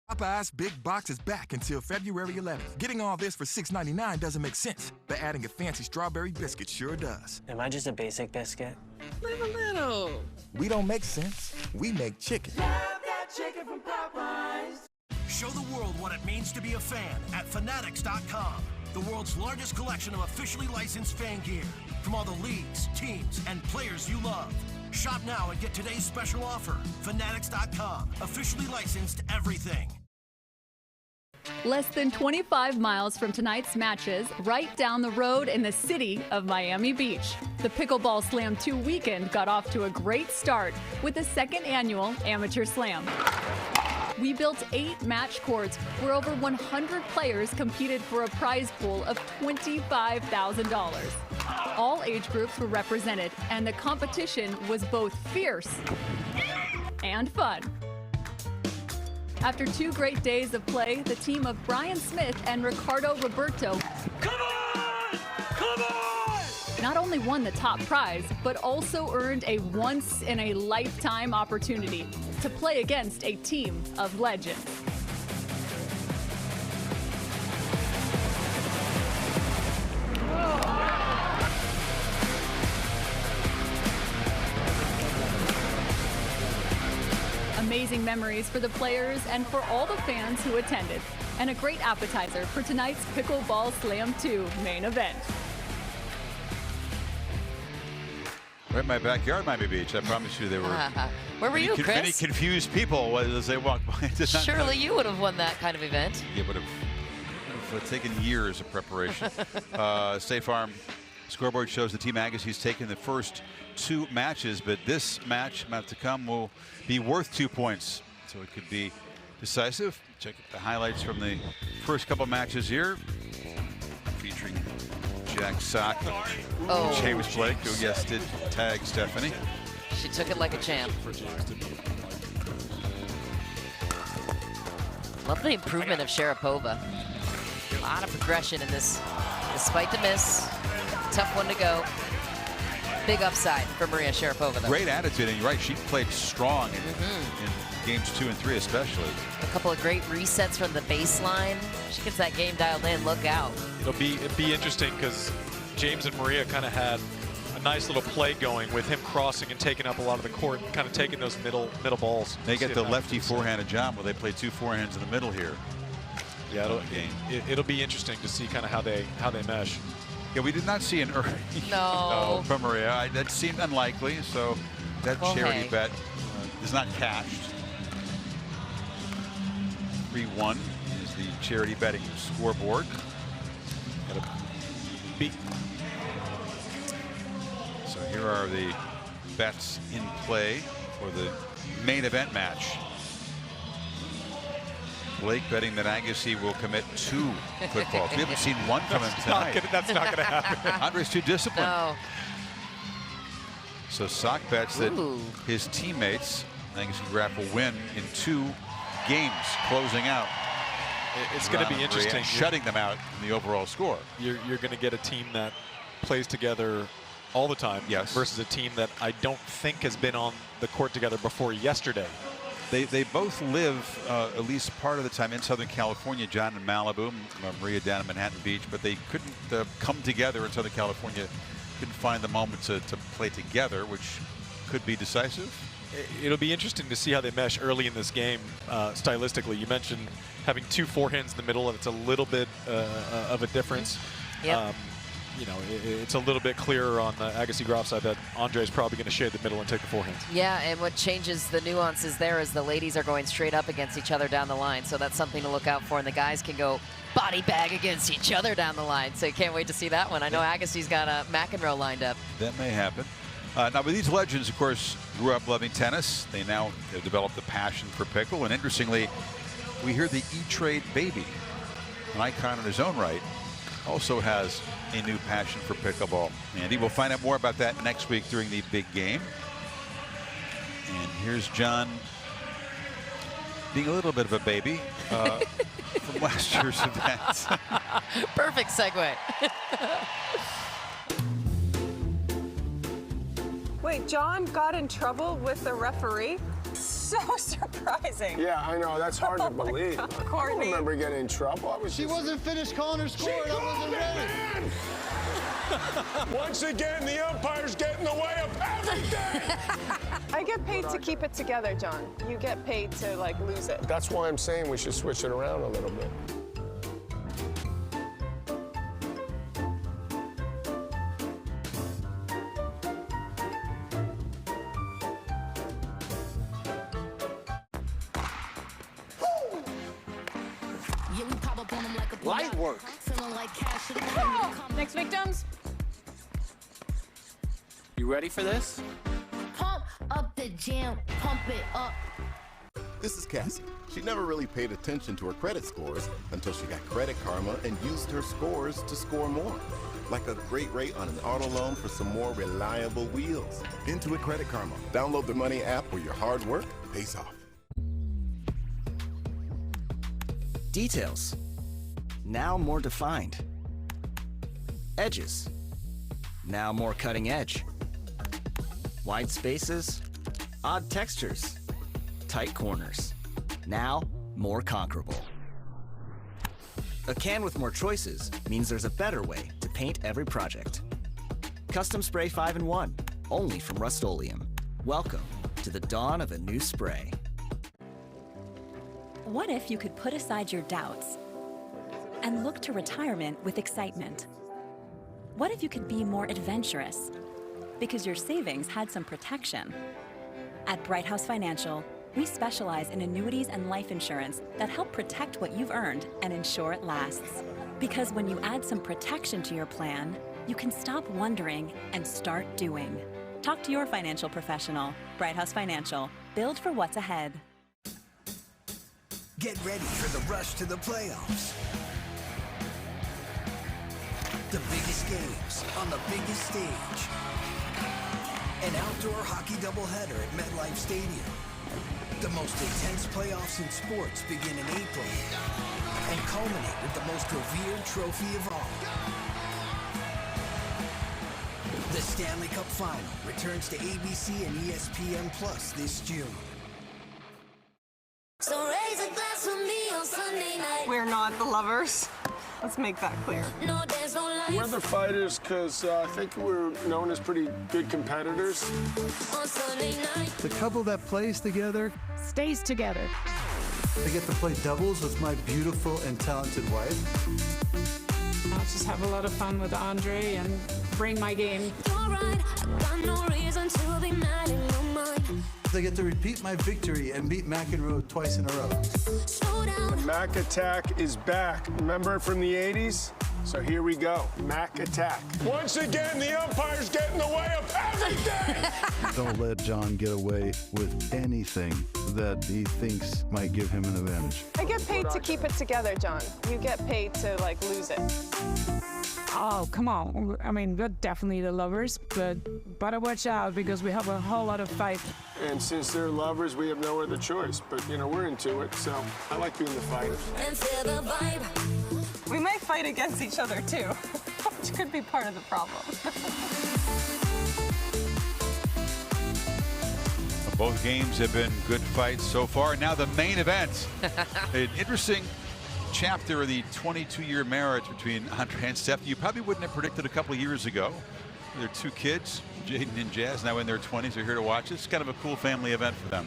Popeye's Big Box is back until February 11th. Getting all this for $6.99 doesn't make sense, but adding a fancy strawberry biscuit sure does. Am I just a basic biscuit? Live a little. We don't make sense. We make chicken. Love that chicken from Popeyes. Show the world what it means to be a fan at Fanatics.com. The world's largest collection of officially licensed fan gear from all the leagues, teams, and players you love. Shop now and get today's special offer. Fanatics.com. Officially licensed everything. Less than 25 miles from tonight's matches, right down the road in the city of Miami Beach. The Pickleball Slam 2 weekend got off to a great start with the second annual Amateur Slam. We built 8 match courts where over 100 players competed for a prize pool of $25,000. All age groups were represented, and the competition was both fierce and fun. After 2 great days of play, the team of Brian Smith and Ricardo Roberto not only won the top prize, but also earned a once-in-a-lifetime opportunity to play against a team of legends. Amazing memories for the players and for all the fans who attended, and a great appetizer for tonight's Pickleball Slam 2 main event. Right in my backyard, Miami Beach. I promise you, there were. Where were you, Chris? Many confused people as they walked by. Surely you would have won that kind of event. It would have taken years of preparation. State Farm scoreboard shows the team Agassi's taken the first 2 matches, but this match about to come will be worth 2 points, so it could be decisive. Check the highlights from the first couple matches here, featuring Jack Sock and James Blake, who did tag Stefanie. She took it like a champ. Love the improvement of Sharapova. A lot of progression in this, despite the miss. Tough one to go. Big upside for Maria Sharapova, though. Great attitude, and you're right, she played strong in games 2 and 3 especially. A couple of great resets from the baseline. She gets that game dialed in. Look out. It'd be interesting because James and Maria kind of had a nice little play going with him crossing and taking up a lot of the court and kind of taking those middle balls. They get the lefty forehanded job where they play 2 forehands in the middle here. Yeah, it'll be interesting to see kind of how they mesh. Yeah, we did not see an early no from Maria. That seemed unlikely, so that charity bet is not cashed. 3-1 is the charity betting scoreboard. Got a beat. So here are the bets in play for the main event match. Blake betting that Agassi will commit 2 quick balls. We haven't seen one from him tonight. That's not going to happen. Andre's too disciplined. No. So Sock bets that his teammates, Agassi and Graf, will win in 2 games, closing out. It's going to be interesting. Shutting them out in the overall score. You're going to get a team that plays together all the time versus a team that I don't think has been on the court together before yesterday. They both live at least part of the time in Southern California. John in Malibu, Maria down in Manhattan Beach, but they couldn't come together in Southern California. Couldn't find the moment to play together, which could be decisive. It'll be interesting to see how they mesh early in this game stylistically. You mentioned having 2 forehands in the middle, and it's a little bit of a difference. Yep. You know, it's a little bit clearer on the Agassi Graf side that Andre's probably going to shade the middle and take the forehands. Yeah, and what changes the nuances there is the ladies are going straight up against each other down the line, so that's something to look out for, and the guys can go body bag against each other down the line, so you can't wait to see that one. I know Agassi's got a McEnroe lined up. That may happen. Now, with these legends, of course, grew up loving tennis. They now have developed a passion for pickle, and interestingly, we hear the E-Trade baby, an icon in his own right, also has a new passion for pickleball. Andy, we'll find out more about that next week during the big game. And here's John being a little bit of a baby from last year's event. Perfect segue. Wait, John got in trouble with the referee? So surprising. Yeah, I know. That's hard to believe. God, I don't Courtney. remember getting in trouble. She wasn't finished calling her score. I wasn't ready. Once again, the umpires get in the way of everything. I get paid to keep it together, John. You get paid to, like, lose it. That's why I'm saying we should switch it around a little bit. Light work. Next victims. You ready for this? Pump up the jam, pump it up. This is Cassie. She never really paid attention to her credit scores until she got Credit Karma and used her scores to score more. Like a great rate on an auto loan for some more reliable wheels. Intuit Credit Karma. Download the Money app where your hard work pays off. Details, now more defined. Edges, now more cutting edge. Wide spaces, odd textures. Tight corners, now more conquerable. A can with more choices means there's a better way to paint every project. Custom Spray 5-in-1, only from Rust-Oleum. Welcome to the dawn of a new spray. What if you could put aside your doubts and look to retirement with excitement? What if you could be more adventurous because your savings had some protection? At Bright House Financial, we specialize in annuities and life insurance that help protect what you've earned and ensure it lasts. Because when you add some protection to your plan, you can stop wondering and start doing. Talk to your financial professional. Bright House Financial. Build for what's ahead. Get ready for the rush to the playoffs. The biggest games on the biggest stage. An outdoor hockey doubleheader at MetLife Stadium. The most intense playoffs in sports begin in April and culminate with the most revered trophy of all. The Stanley Cup Final returns to ABC and ESPN Plus this June. So raise a glass for me on Sunday night. We're not the lovers. Let's make that clear. No, there's no life. We're the fighters because I think we're known as pretty good competitors. On Sunday night. The couple that plays together stays together. I get to play doubles with my beautiful and talented wife. I'll just have a lot of fun with Andre and bring my game. You're right. I got no reason to be mad in your mind. I get to repeat my victory and beat McEnroe twice in a row. Showdown. Mac Attack is back. Remember from the 80s? So here we go. Mac Attack. Once again, the umpires get in the way of everything. Don't let John get away with anything that he thinks might give him an advantage. I get paid to keep it together, John. You get paid to, like, lose it. Oh, come on. I mean, we're definitely the lovers, but better watch out because we have a whole lot of fight. And since they're lovers, we have no other choice. But, you know, we're into it, so I like being the fighters. And feel the vibe. We might fight against each other, too, which could be part of the problem. Both games have been good fights so far. Now the main event. An interesting chapter of the 22-year marriage between Andre and Stefanie. You probably wouldn't have predicted a couple of years ago. Their two kids, Jaden and Jazz, now in their 20s, are here to watch. It's kind of a cool family event for them.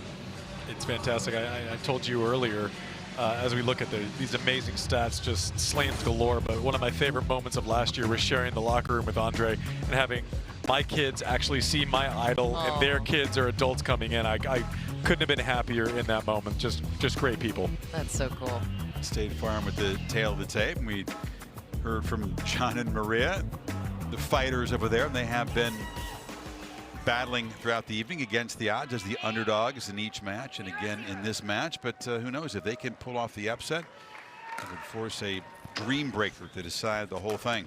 It's fantastic. I told you earlier, as we look at these amazing stats, just slams galore, but one of my favorite moments of last year was sharing the locker room with Andre and having my kids actually see my idol and their kids are adults coming in. I couldn't have been happier in that moment. Just great people. That's so cool. State Farm with the tail of the tape. And we heard from John and Maria, the fighters over there, and they have been battling throughout the evening against the odds as the underdogs in each match and again in this match. But who knows if they can pull off the upset, it would force a dream breakthrough to decide the whole thing.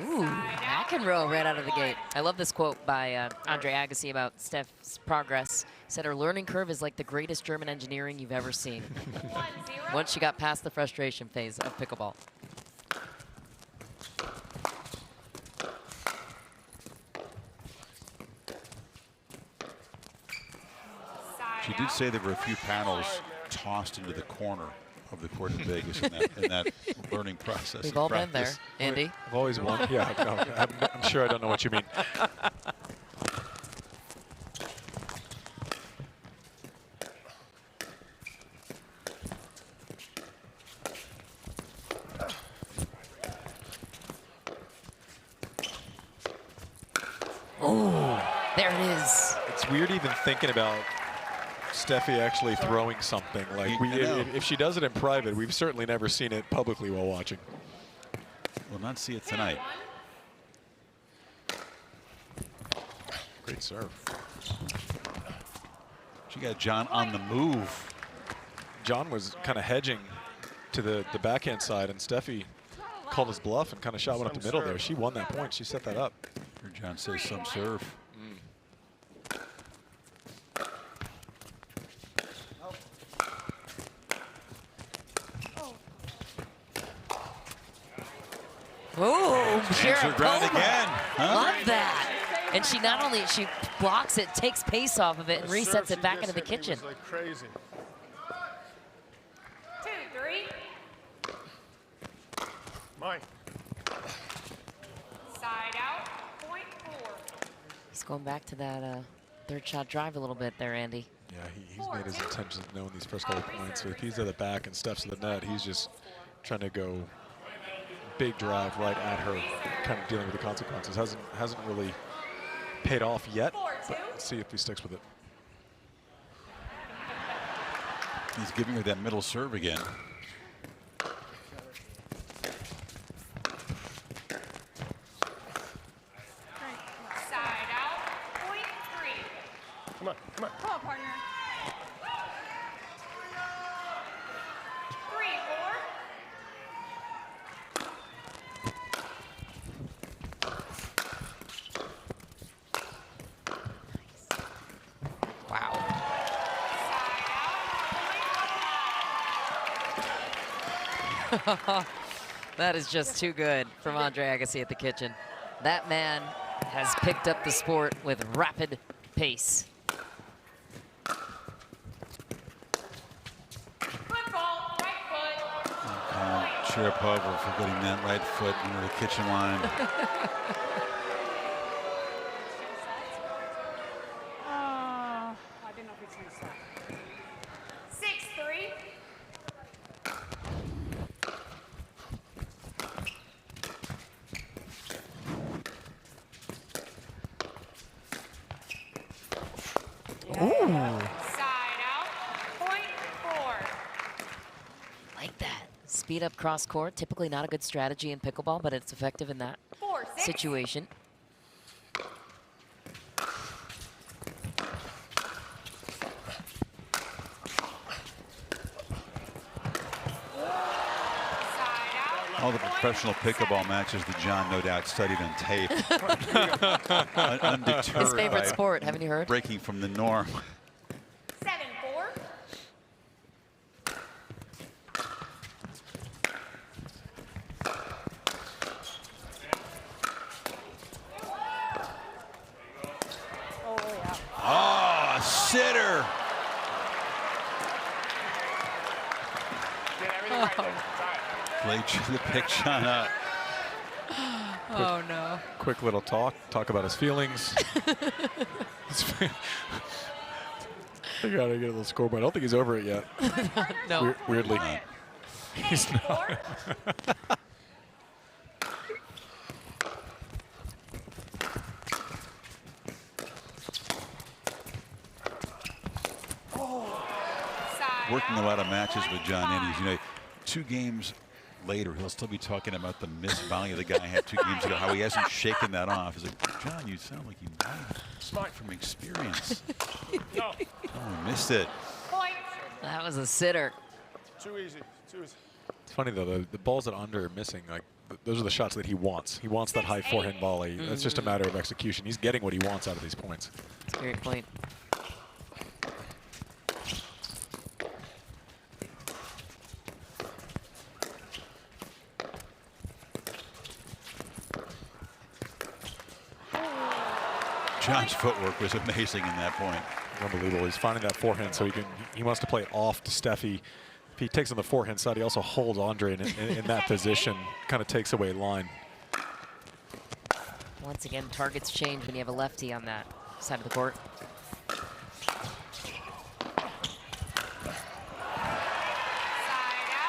Ooh, McEnroe right out of the gate. I love this quote by Andre Agassi about Steph's progress. He said her learning curve is like the greatest German engineering you've ever seen. Once she got past the frustration phase of pickleball. She did say there were a few paddles tossed into the corner of the court in Vegas in that learning process. We've all been there, Andy. I've always won. Yeah, no, I'm sure I don't know what you mean. Oh, there it is. It's weird even thinking about Steffi actually throwing something. Like if she does it in private, we've certainly never seen it publicly while watching. We'll not see it tonight. Great serve. She got John on the move. John was kind of hedging to the backhand side, and Steffi called his bluff and kind of shot one up the middle there. She won that point. She set that up. Heard John say some serve. Oh, Sharapova again. Huh? Love that. And she not only, she blocks it, takes pace off of it, and resets it back into the kitchen. Like crazy. 2-3. Mine. Side out. Point 4. He's going back to that third shot drive a little bit there, Andy. Yeah, he's made his intentions known these first couple points. So if he's at the back and Steph's at the net, he's just trying to go big drive right at her, kind of dealing with the consequences. Hasn't really paid off yet, but let's see if he sticks with it. He's giving her that middle serve again. Side out. Point 3. Come on, come on. Come on, partner. 3-4. Wow. That is just too good from Andre Agassi at the kitchen. That man has picked up the sport with rapid pace. Football, right foot. Sharapova for getting that right foot into the kitchen line. I didn't know if it's going to stop. 6-3. Side out. Point 4. Like that. Speed up cross court, typically not a good strategy in pickleball, but it's effective in that 4-6. situation. All the professional pickleball matches that John no doubt studied on tape. Undeterred His favorite by sport, haven't you heard? breaking from the norm. 7-4. Oh, a sitter. Get everything right there. Played the pick John up. Oh, no. Quick little talk about his feelings. I gotta get a little scoreboard. I don't think he's over it yet. No. Weirdly. He's not. Working a lot of matches with John Indies. You know, 2 games later, he'll still be talking about the missed volley the guy had 2 games ago, how he hasn't shaken that off. He's like, John, you sound like you know smart from experience. Oh, we missed it. That was a sitter. Too easy. Too easy. It's funny though, the balls that Andre are missing, like those are the shots that he wants. He wants that high forehand volley. It's just a matter of execution. He's getting what he wants out of these points. That's a great point. John's footwork was amazing in that point. Unbelievable. He's finding that forehand so he wants to play it off to Steffi If he takes on the forehand side, he also holds Andre in that position, kind of takes away line. Once again, targets change when you have a lefty on that side of the court.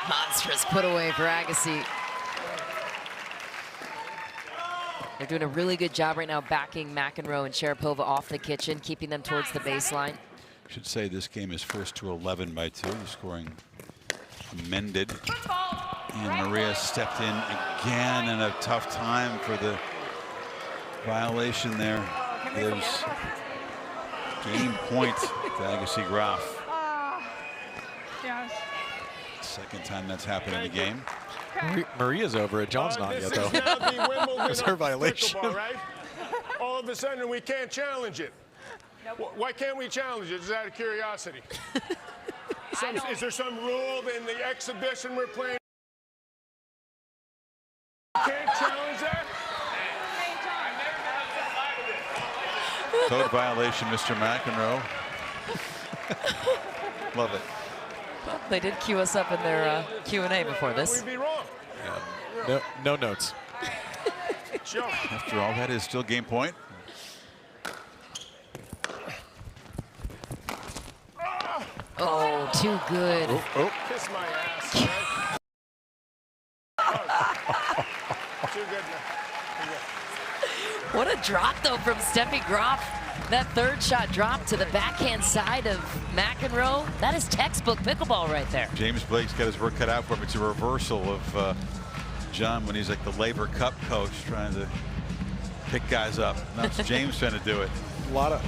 Monstrous put away for Agassi. They're doing a really good job right now backing McEnroe and Sharapova off the kitchen, keeping them towards the baseline. I should say this game is first to 11 by 2, scoring amended. And Maria stepped in again in a tough time for the violation there. There's game point to Agassi Graf. Second time that's happened in the game. Maria's over it. John's not yet, though. It's her violation. Right? All of a sudden, we can't challenge it. Why can't we challenge it? Just out of curiosity. Is there some rule in the exhibition we're playing? Can't challenge that? Code violation, Mr. McEnroe. Love it. Well, they did cue us up in their Q&A before this. We'd be wrong. No notes. After all, that is still game point. Oh, too good. Kiss my ass. Right? Too good. What a drop, though, from Steffi Graf. That third shot drop to the backhand side of McEnroe. That is textbook pickleball right there. James Blake's got his work cut out for him. It's a reversal of John when he's like the Labor Cup coach trying to pick guys up. Now it's James trying to do it. A lot of.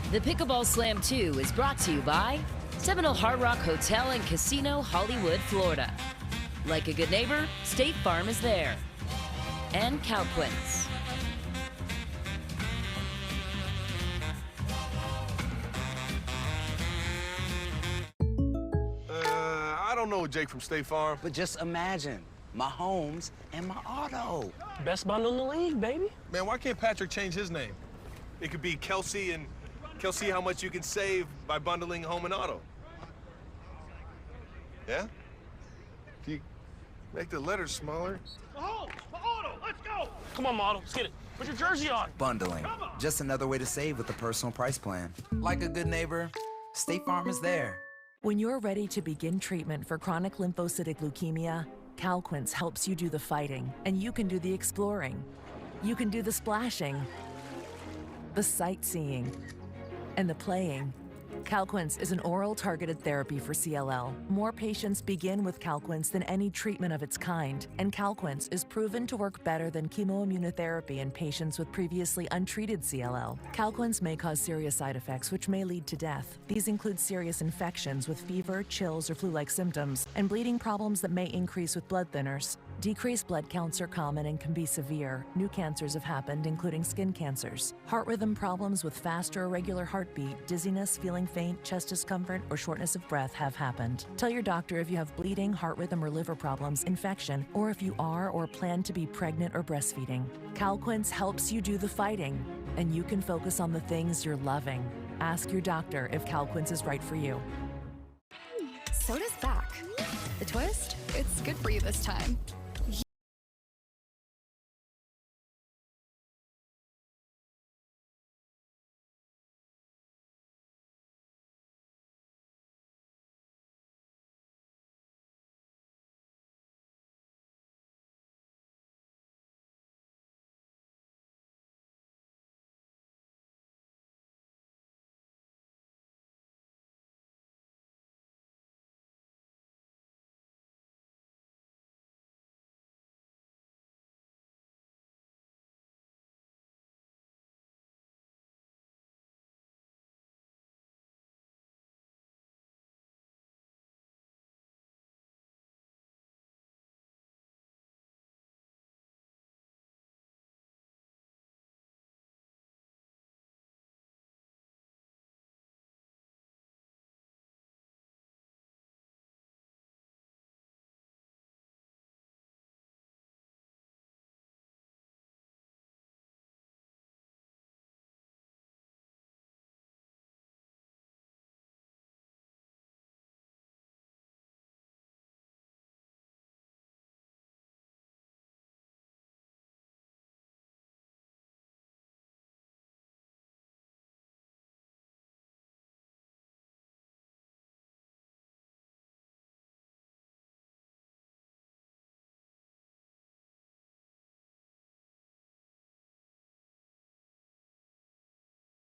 The Pickleball Slam 2 is brought to you by Seminole Hard Rock Hotel and Casino, Hollywood, Florida. Like a good neighbor, State Farm is there. And Calquins. I don't know Jake from State Farm. But just imagine, my homes and my auto. Best bundle in the league, baby. Man, why can't Patrick change his name? It could be Kelsey, and Kelsey, how much you can save by bundling home and auto. Yeah? If you make the letters smaller. The home, the auto, let's go! Come on, model, let's get it. Put your jersey on. Bundling. Just another way to save with a personal price plan. Like a good neighbor, State Farm is there. When you're ready to begin treatment for chronic lymphocytic leukemia, Calquins helps you do the fighting, and you can do the exploring. You can do the splashing, the sightseeing, and the playing. Calquins is an oral targeted therapy for CLL. More patients begin with Calquins than any treatment of its kind, and Calquins is proven to work better than chemoimmunotherapy in patients with previously untreated CLL. Calquins may cause serious side effects which may lead to death. These include serious infections with fever, chills, or flu-like symptoms, and bleeding problems that may increase with blood thinners. Decreased blood counts are common and can be severe. New cancers have happened, including skin cancers. Heart rhythm problems with fast or irregular heartbeat, dizziness, feeling faint, chest discomfort, or shortness of breath have happened. Tell your doctor if you have bleeding, heart rhythm or liver problems, infection, or if you are or plan to be pregnant or breastfeeding. Calquins helps you do the fighting, and you can focus on the things you're loving. Ask your doctor if Calquins is right for you. Soda's back. The twist? It's good for you this time.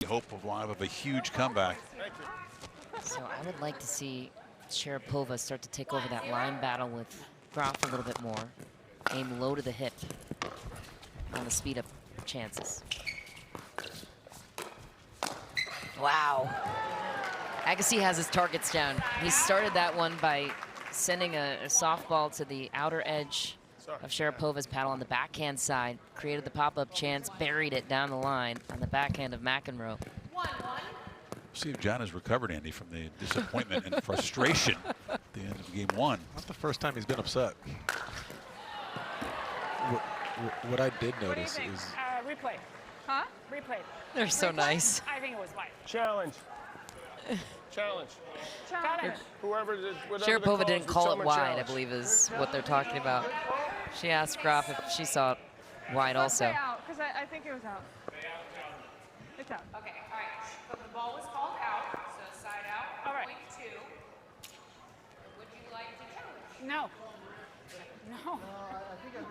Hope of a huge comeback. So I would like to see Sharapova start to take over that line battle with Graf a little bit more. Aim low to the hip on the speed up chances. Wow. Agassi has his targets down. He started that one by sending a softball to the outer edge of Sharapova's paddle on the backhand side, created the pop-up chance, buried it down the line on the backhand of McEnroe. See if John has recovered, Andy, from the disappointment and frustration at the end of game one. Not the first time he's been upset. What I did notice is... replay. Huh? Replay. They're so nice. I think it was white. Challenge. Challenge. Challenge. Whoever did, Sharapova didn't call it wide, I believe is what they're talking about. She asked Graf if she saw it wide also. Because I think it was out. It's out. Okay, all right. So the ball was called out, so side out. All right. Point two. Would you like to challenge? No. No.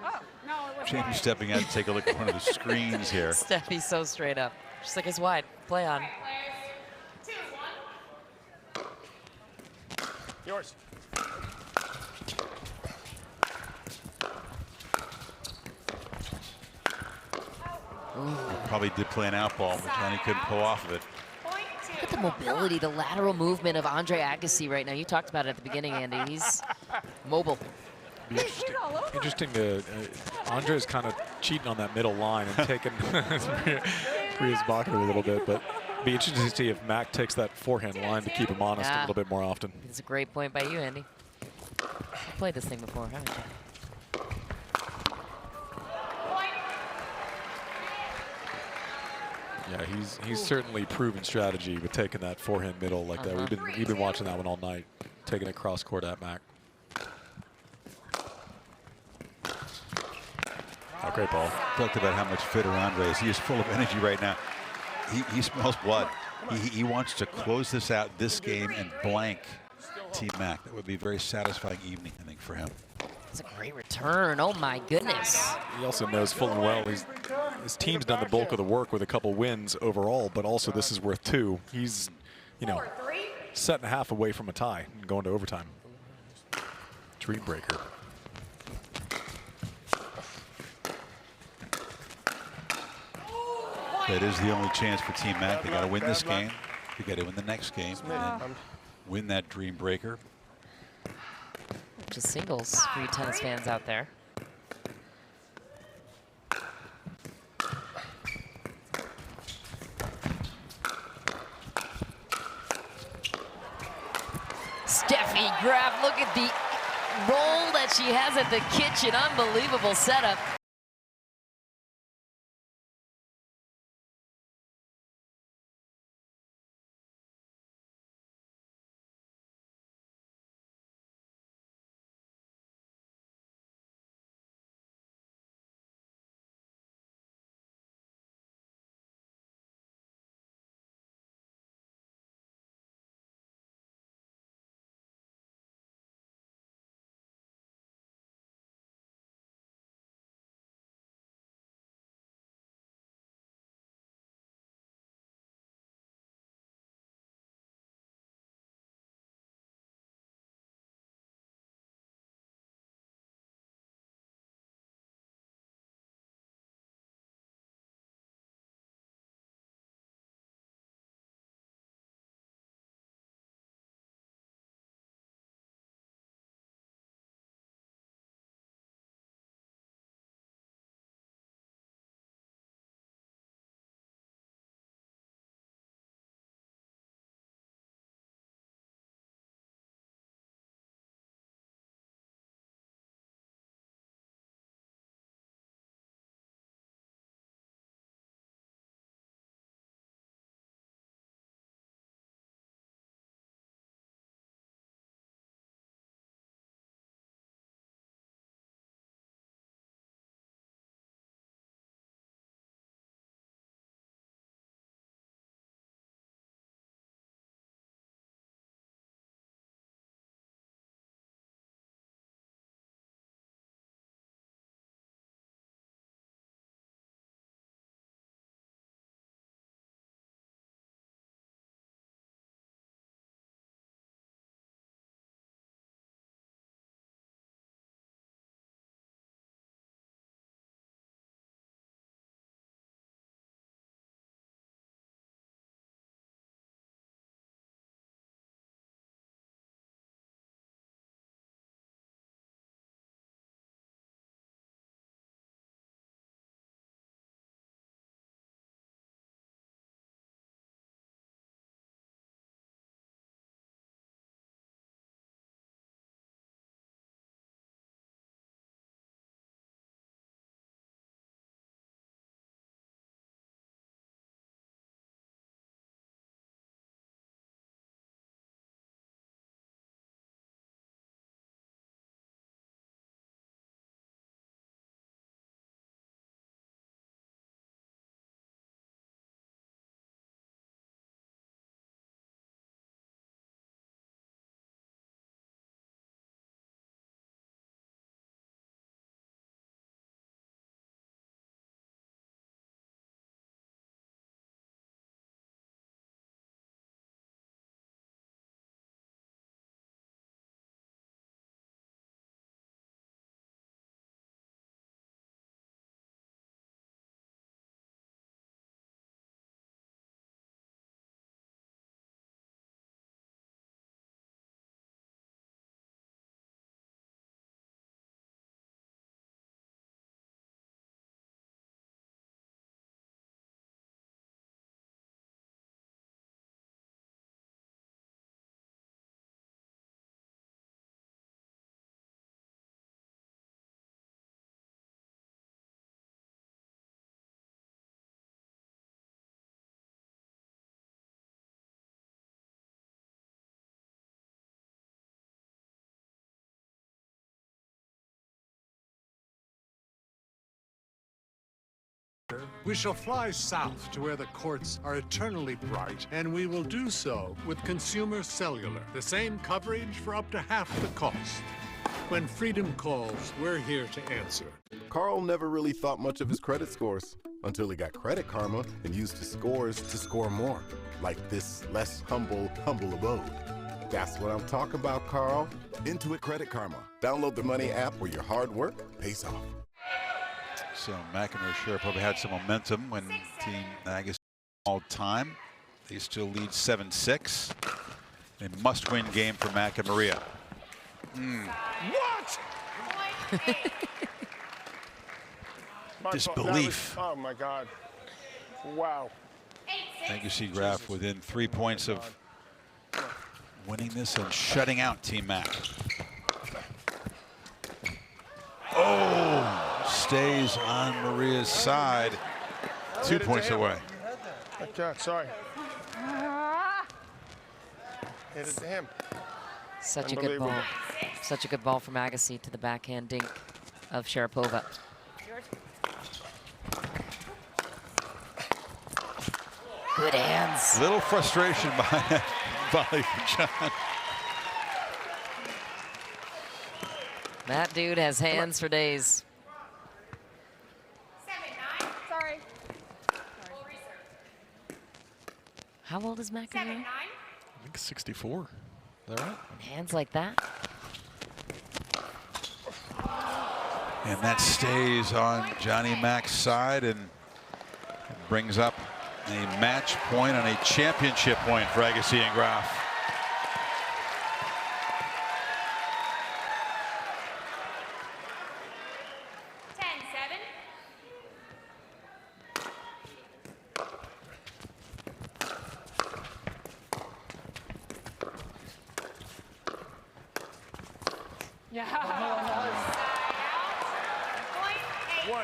Oh, no, it was Champion stepping out to take a look at one of the screens here. Steffi's so straight up. She's like, it's wide. Play on. Players, 2, 1. Yours. Probably did play an out ball, but Johnny couldn't pull off of it. Look at the mobility, the lateral movement of Andre Agassi right now. You talked about it at the beginning, Andy. He's mobile. Interesting. Andre's kind of cheating on that middle line and taking Priya's pocket a little bit, but it'd be interesting to see if Mac takes that forehand line to keep him honest a little bit more often. It's a great point by you, Andy. You've played this thing before, haven't you? Yeah, he's certainly proven strategy with taking that forehand middle like that. We've been watching that one all night, taking it cross court at Mac. Oh, great ball. Talked about how much fitter Andre is. He is full of energy right now. He smells blood. He wants to close this out, this game, and blank Team Mac. That would be a very satisfying evening, I think, for him. It's a great return. Oh, my goodness. He also knows full and well his team's done the bulk of the work with a couple wins overall, but also this is worth 2. He's, you know, set and a half away from a tie and going to overtime. Dream breaker. That is the only chance for Team Mac. They got to win this game. They got to win the next game and win that dream breaker. Just singles for you tennis fans out there. Steffi Graf, look at the roll that she has at the kitchen. Unbelievable setup. We shall fly south to where the courts are eternally bright, and we will do so with Consumer Cellular. The same coverage for up to half the cost. When freedom calls, we're here to answer. Carl never really thought much of his credit scores until he got Credit Karma and used his scores to score more, like this less humble abode. That's what I'm talking about, Carl. Intuit Credit Karma. Download the Money app where your hard work pays off. So McEnroe Sharapova had some momentum when Team Agassi all time. They still lead 7-6. A must-win game for Mac and Maria. What? Disbelief. Oh my God. Wow. Agassi Graf within 3 points of winning this and shutting out Team Mac. Oh, stays on Maria's side. 2 points away. Oh God, sorry. Hit it to him. Such a good ball. Such a good ball from Agassi to the backhand dink of Sharapova. Good hands. Little frustration behind that volley for John. That dude has hands for days. 7-9. Sorry. How old is McEnroe? 7-9. I think 64. Is that right? Hands like that. And that stays on Johnny Mac's side and brings up a match point on a championship point for Agassi and Graf.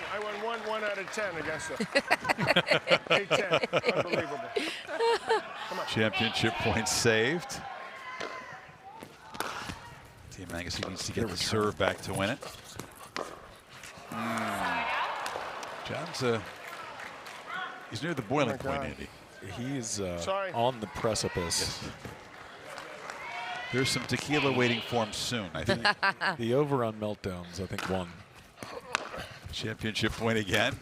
I won one out of 10 against them. 8-10. Unbelievable. Come on. Championship point saved. Team Agassi needs to get the serve back to win it. John's he's near the boiling point, Andy. He's on the precipice. Yes. There's some tequila waiting for him soon, I think. The over on meltdowns, I think, won. Championship point again.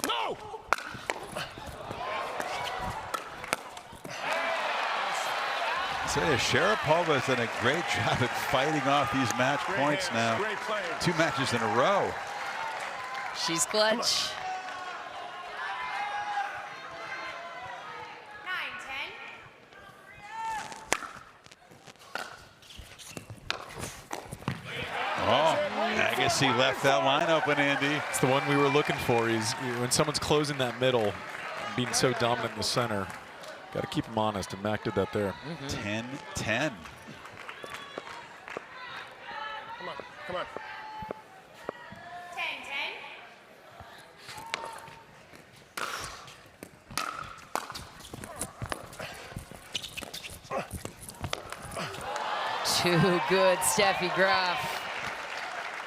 No! So yeah, Sharapova has done a great job at fighting off these match points now. 2 matches in a row. She's clutch. 9-10. Oh, Agassi left that line open, Andy. It's the one we were looking for. When someone's closing that middle, being so dominant in the center, got to keep him honest, and Mac did that there. 10-10. Come on, come on. 10-10. Too good, Steffi Graf.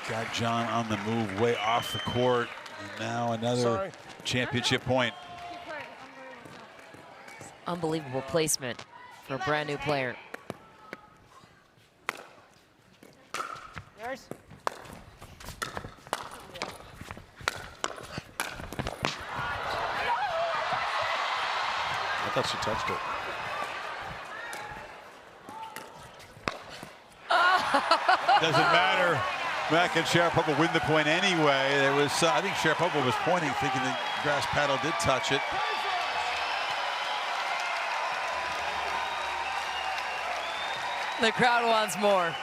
Got John on the move, way off the court. And now another championship point. Unbelievable placement for a brand new player. Yours. I thought she touched it. Doesn't matter. Mac and Sharapova win the point anyway. There was, I think Sharapova was pointing, thinking the grass paddle did touch it. The crowd wants more.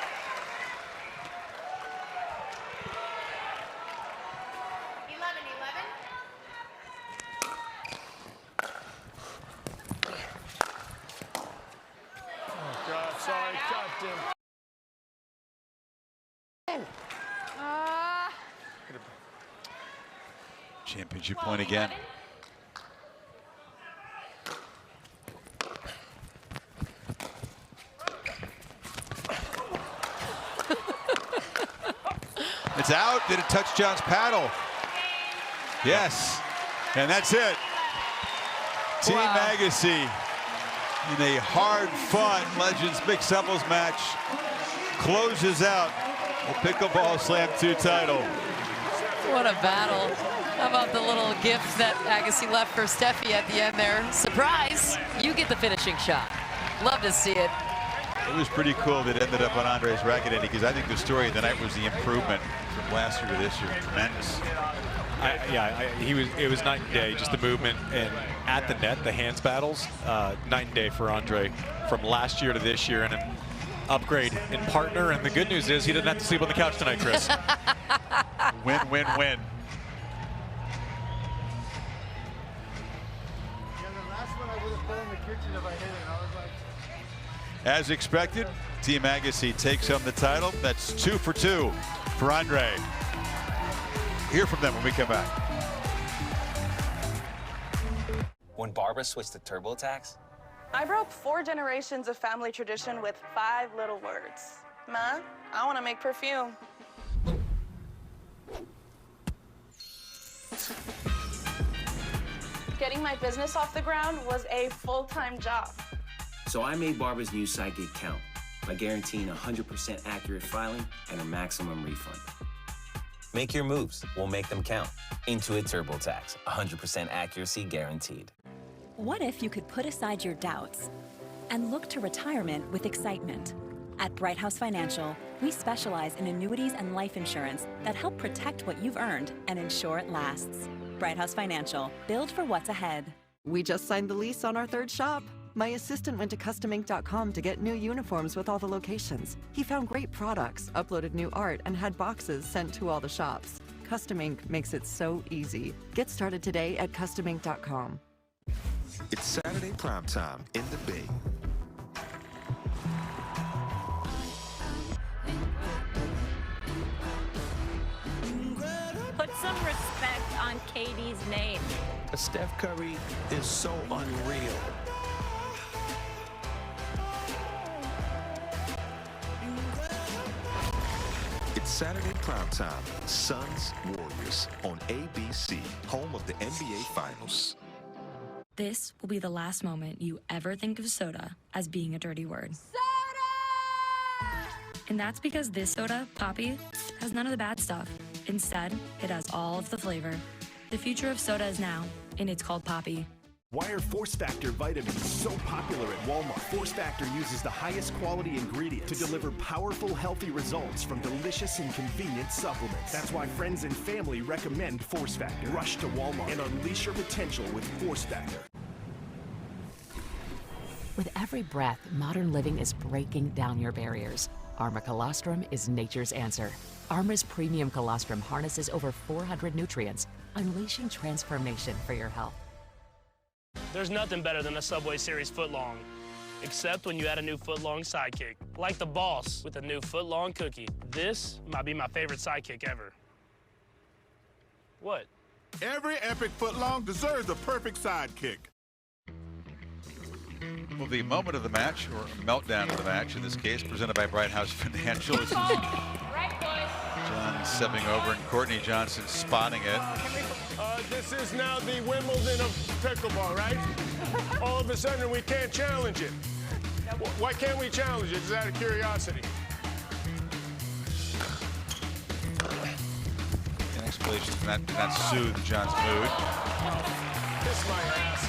Championship point again. It's out. Did it touch John's paddle? Yes. And that's it. Team Agassi in a hard-fought Legends mixed doubles match closes out the Pickleball Slam 2 title. What a battle. How about the little gift that Agassi left for Steffi at the end there? Surprise! You get the finishing shot. Love to see it. It was pretty cool that it ended up on Andre's racket, Eddie, because I think the story of the night was the improvement from last year to this year. Tremendous. It was night and day, just the movement and at the net, the hands battles, night and day for Andre from last year to this year, and an upgrade in partner. And the good news is he doesn't have to sleep on the couch tonight, Chris. Win, win, win. As expected, Team Agassi takes home the title. That's 2 for 2 for Andre. Hear from them when we come back. When Barbara switched to TurboTax, I broke 4 generations of family tradition with 5 little words. Ma, I want to make perfume. Getting my business off the ground was a full-time job. so I made Barbara's new Sidekick count by guaranteeing 100% accurate filing and a maximum refund. Make your moves. We'll make them count. Intuit TurboTax. 100% accuracy guaranteed. What if you could put aside your doubts and look to retirement with excitement? At Bright House Financial, we specialize in annuities and life insurance that help protect what you've earned and ensure it lasts. Bright House Financial, build for what's ahead. We just signed the lease on our 3rd shop. My assistant went to customink.com to get new uniforms with all the locations. He found great products, uploaded new art, and had boxes sent to all the shops. Custom Ink makes it so easy. Get started today at customink.com. It's Saturday primetime in the Bay. Put some respect on Katie's name. Steph Curry is so unreal. It's Saturday primetime, Suns Warriors on ABC, home of the NBA Finals. This will be the last moment you ever think of soda as being a dirty word. Soda! And that's because this soda, Poppy, has none of the bad stuff. Instead, it has all of the flavor. The future of soda is now, and it's called Poppy. Why are Force Factor vitamins so popular at Walmart? Force Factor uses the highest quality ingredients to deliver powerful, healthy results from delicious and convenient supplements. That's why friends and family recommend Force Factor. Rush to Walmart and unleash your potential with Force Factor. With every breath, modern living is breaking down your barriers. Armor Colostrum is nature's answer. Armor's premium colostrum harnesses over 400 nutrients, unleashing transformation for your health. There's nothing better than a Subway Series footlong, except when you add a new footlong sidekick, like the Boss with a new footlong cookie. This might be my favorite sidekick ever. What? Every epic footlong deserves a perfect sidekick. Well, the moment of the match, or meltdown of the match in this case, presented by Bright House Financial. This is John stepping over and Courtney Johnson spotting it. This is now the Wimbledon of pickleball, right? All of a sudden we can't challenge it. Why can't we challenge it? Just out of curiosity. An explanation for that soothed John's mood. Kiss my ass.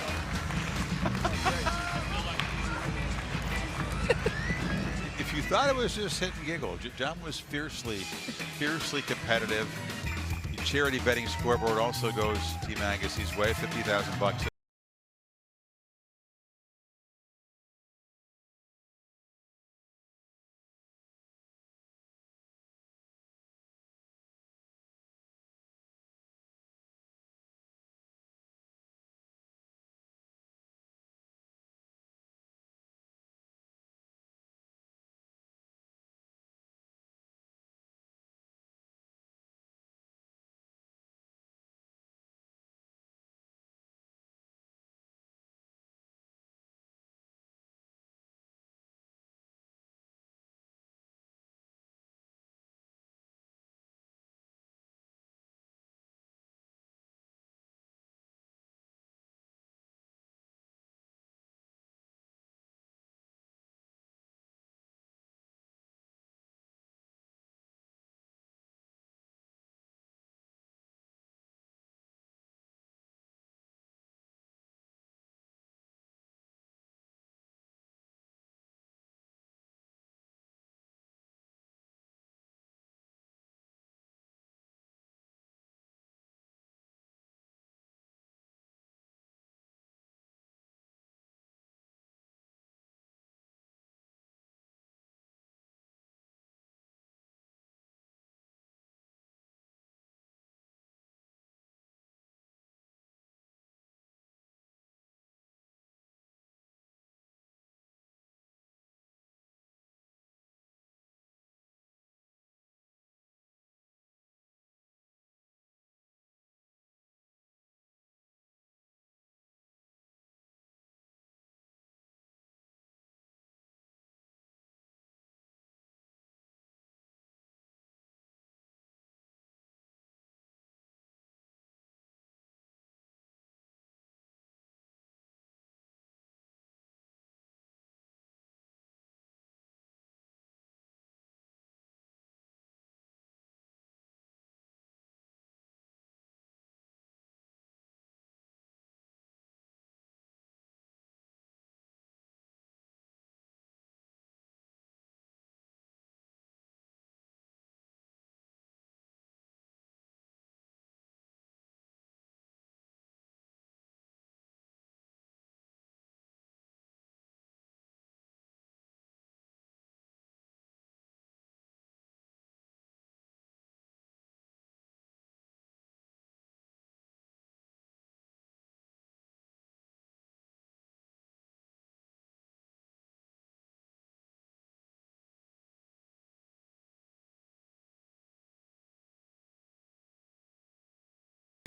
If you thought it was just hit and giggle, John was fiercely competitive. The charity betting scoreboard also goes Team Agassi's way, $50,000.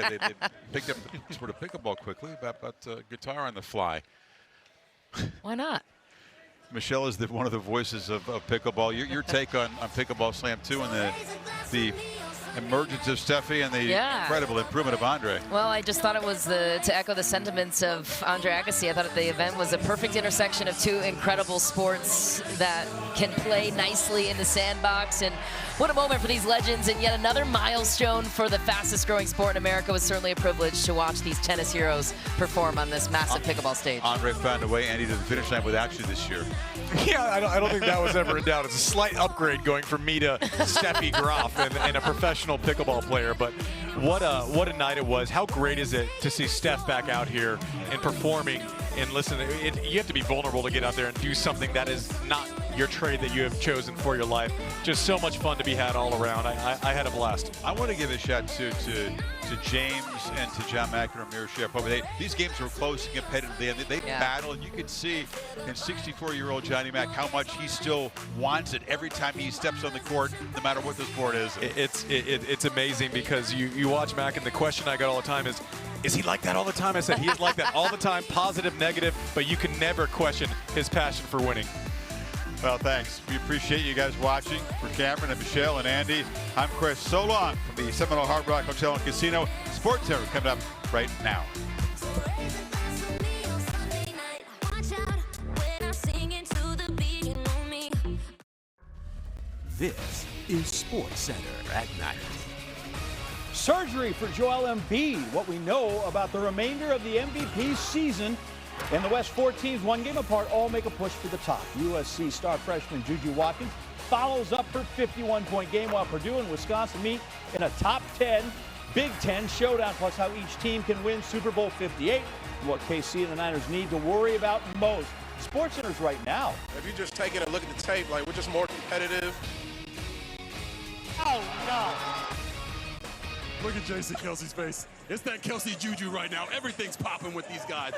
They picked up the sport of pickleball quickly, about guitar on the fly. Why not? Michelle is one of the voices of pickleball. Your take on Pickleball Slam 2 and the emergence of Steffi and the incredible improvement of Andre. Well, I just thought it was to echo the sentiments of Andre Agassi. I thought the event was a perfect intersection of two incredible sports that can play nicely in the sandbox. And what a moment for these legends, and yet another milestone for the fastest growing sport in America. It was certainly a privilege to watch these tennis heroes perform on this massive pickleball stage. Andre found a way, Andy, to the finish line without you this year. Yeah, I don't think that was ever in doubt. It's a slight upgrade going from me to Steffi Graf and a professional pickleball player. But what a night it was. How great is it to see Steph back out here and performing? And listen, you have to be vulnerable to get out there and do something that is not your trade that you have chosen for your life. Just so much fun to be had all around. I had a blast. I want to give a shout to James and to John McEnroe and Sharapova. These games were close and competitive. They battle, and you could see in 64-year-old Johnny Mac how much he still wants it every time he steps on the court, no matter what the sport is. It's amazing because you watch Mac, and the question I got all the time is he like that all the time? I said he is like that all the time, positive, negative, but you can never question his passion for winning. Well, thanks. We appreciate you guys watching. For Cameron and Michelle and Andy, I'm Chris. So long from the Seminole Hard Rock Hotel and Casino. Sports Center coming up right now. This is Sports Center at night. Surgery for Joel Embiid. What we know about the remainder of the MVP season. And the West 4 teams, one game apart, all make a push for the top. USC star freshman Juju Watkins follows up her 51-point game, while Purdue and Wisconsin meet in a top 10 Big Ten showdown, plus how each team can win Super Bowl 58, and what KC and the Niners need to worry about most. SportsCenter's right now. If you just take it and look at the tape, like, we're just more competitive. Oh, no. Look at Jason Kelsey's face. It's that Kelsey Juju right now. Everything's popping with these guys.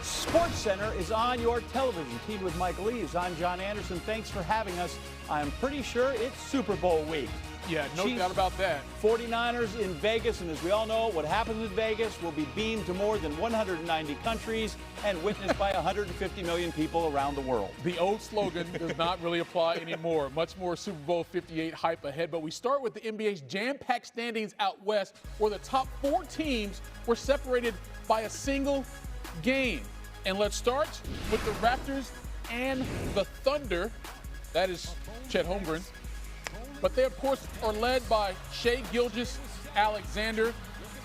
SportsCenter is on your television. Team with Mike Leaves. I'm John Anderson. Thanks for having us. I'm pretty sure it's Super Bowl week. Yeah, no doubt about that. 49ers in Vegas, and as we all know, what happens in Vegas will be beamed to more than 190 countries and witnessed by 150 million people around the world. The old slogan does not really apply anymore. Much more Super Bowl 58 hype ahead, but we start with the NBA's jam-packed standings out west, where the top 4 teams were separated by a single game. And let's start with the Raptors and the Thunder. That is Chet Holmgren. But they, of course, are led by Shai Gilgeous-Alexander.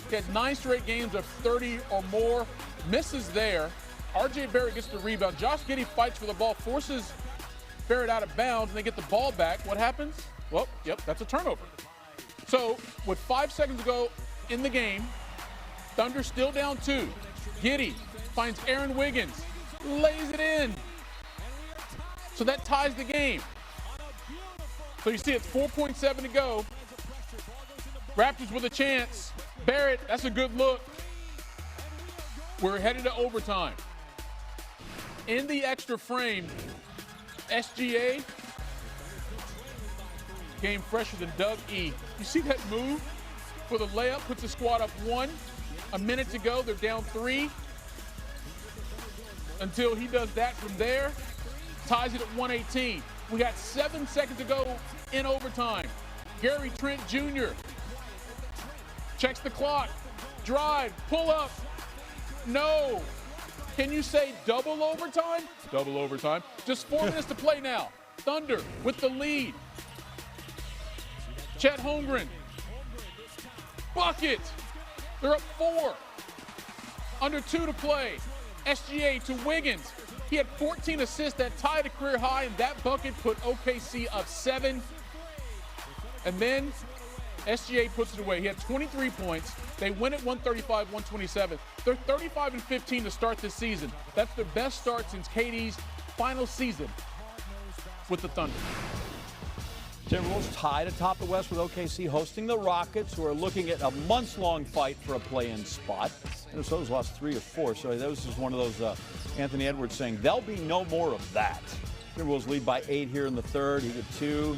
He had 9 straight games of 30 or more. Misses there. R.J. Barrett gets the rebound. Josh Giddey fights for the ball, forces Barrett out of bounds, and they get the ball back. What happens? Well, that's a turnover. So with 5 seconds to go in the game, Thunder still down 2. Giddey finds Aaron Wiggins, lays it in. So that ties the game. So you see it's 4.7 to go. Raptors with a chance. Barrett, that's a good look. We're headed to overtime. In the extra frame, SGA, game fresher than Doug E. You see that move for the layup, puts the squad up 1. A minute to go, they're down 3. Until he does that from there, ties it at 118. We got 7 seconds to go in overtime. Gary Trent Jr. checks the clock, drive, pull up. No. Can you say double overtime? Double overtime. Just 4 minutes to play now. Thunder with the lead. Chet Holmgren. Bucket. They're up 4. Under 2 to play. SGA to Wiggins. He had 14 assists that tied a career high, and that bucket put OKC up 7. And then SGA puts it away. He had 23 points. They win at 135-127. They're 35-15 to start this season. That's their best start since KD's final season with the Thunder. Timberwolves tied atop the West with OKC hosting the Rockets, who are looking at a months-long fight for a play-in spot. Minnesota's lost 3 of 4, so that was just one of those Anthony Edwards saying, there'll be no more of that. Timberwolves lead by 8 here in the third. He got 2.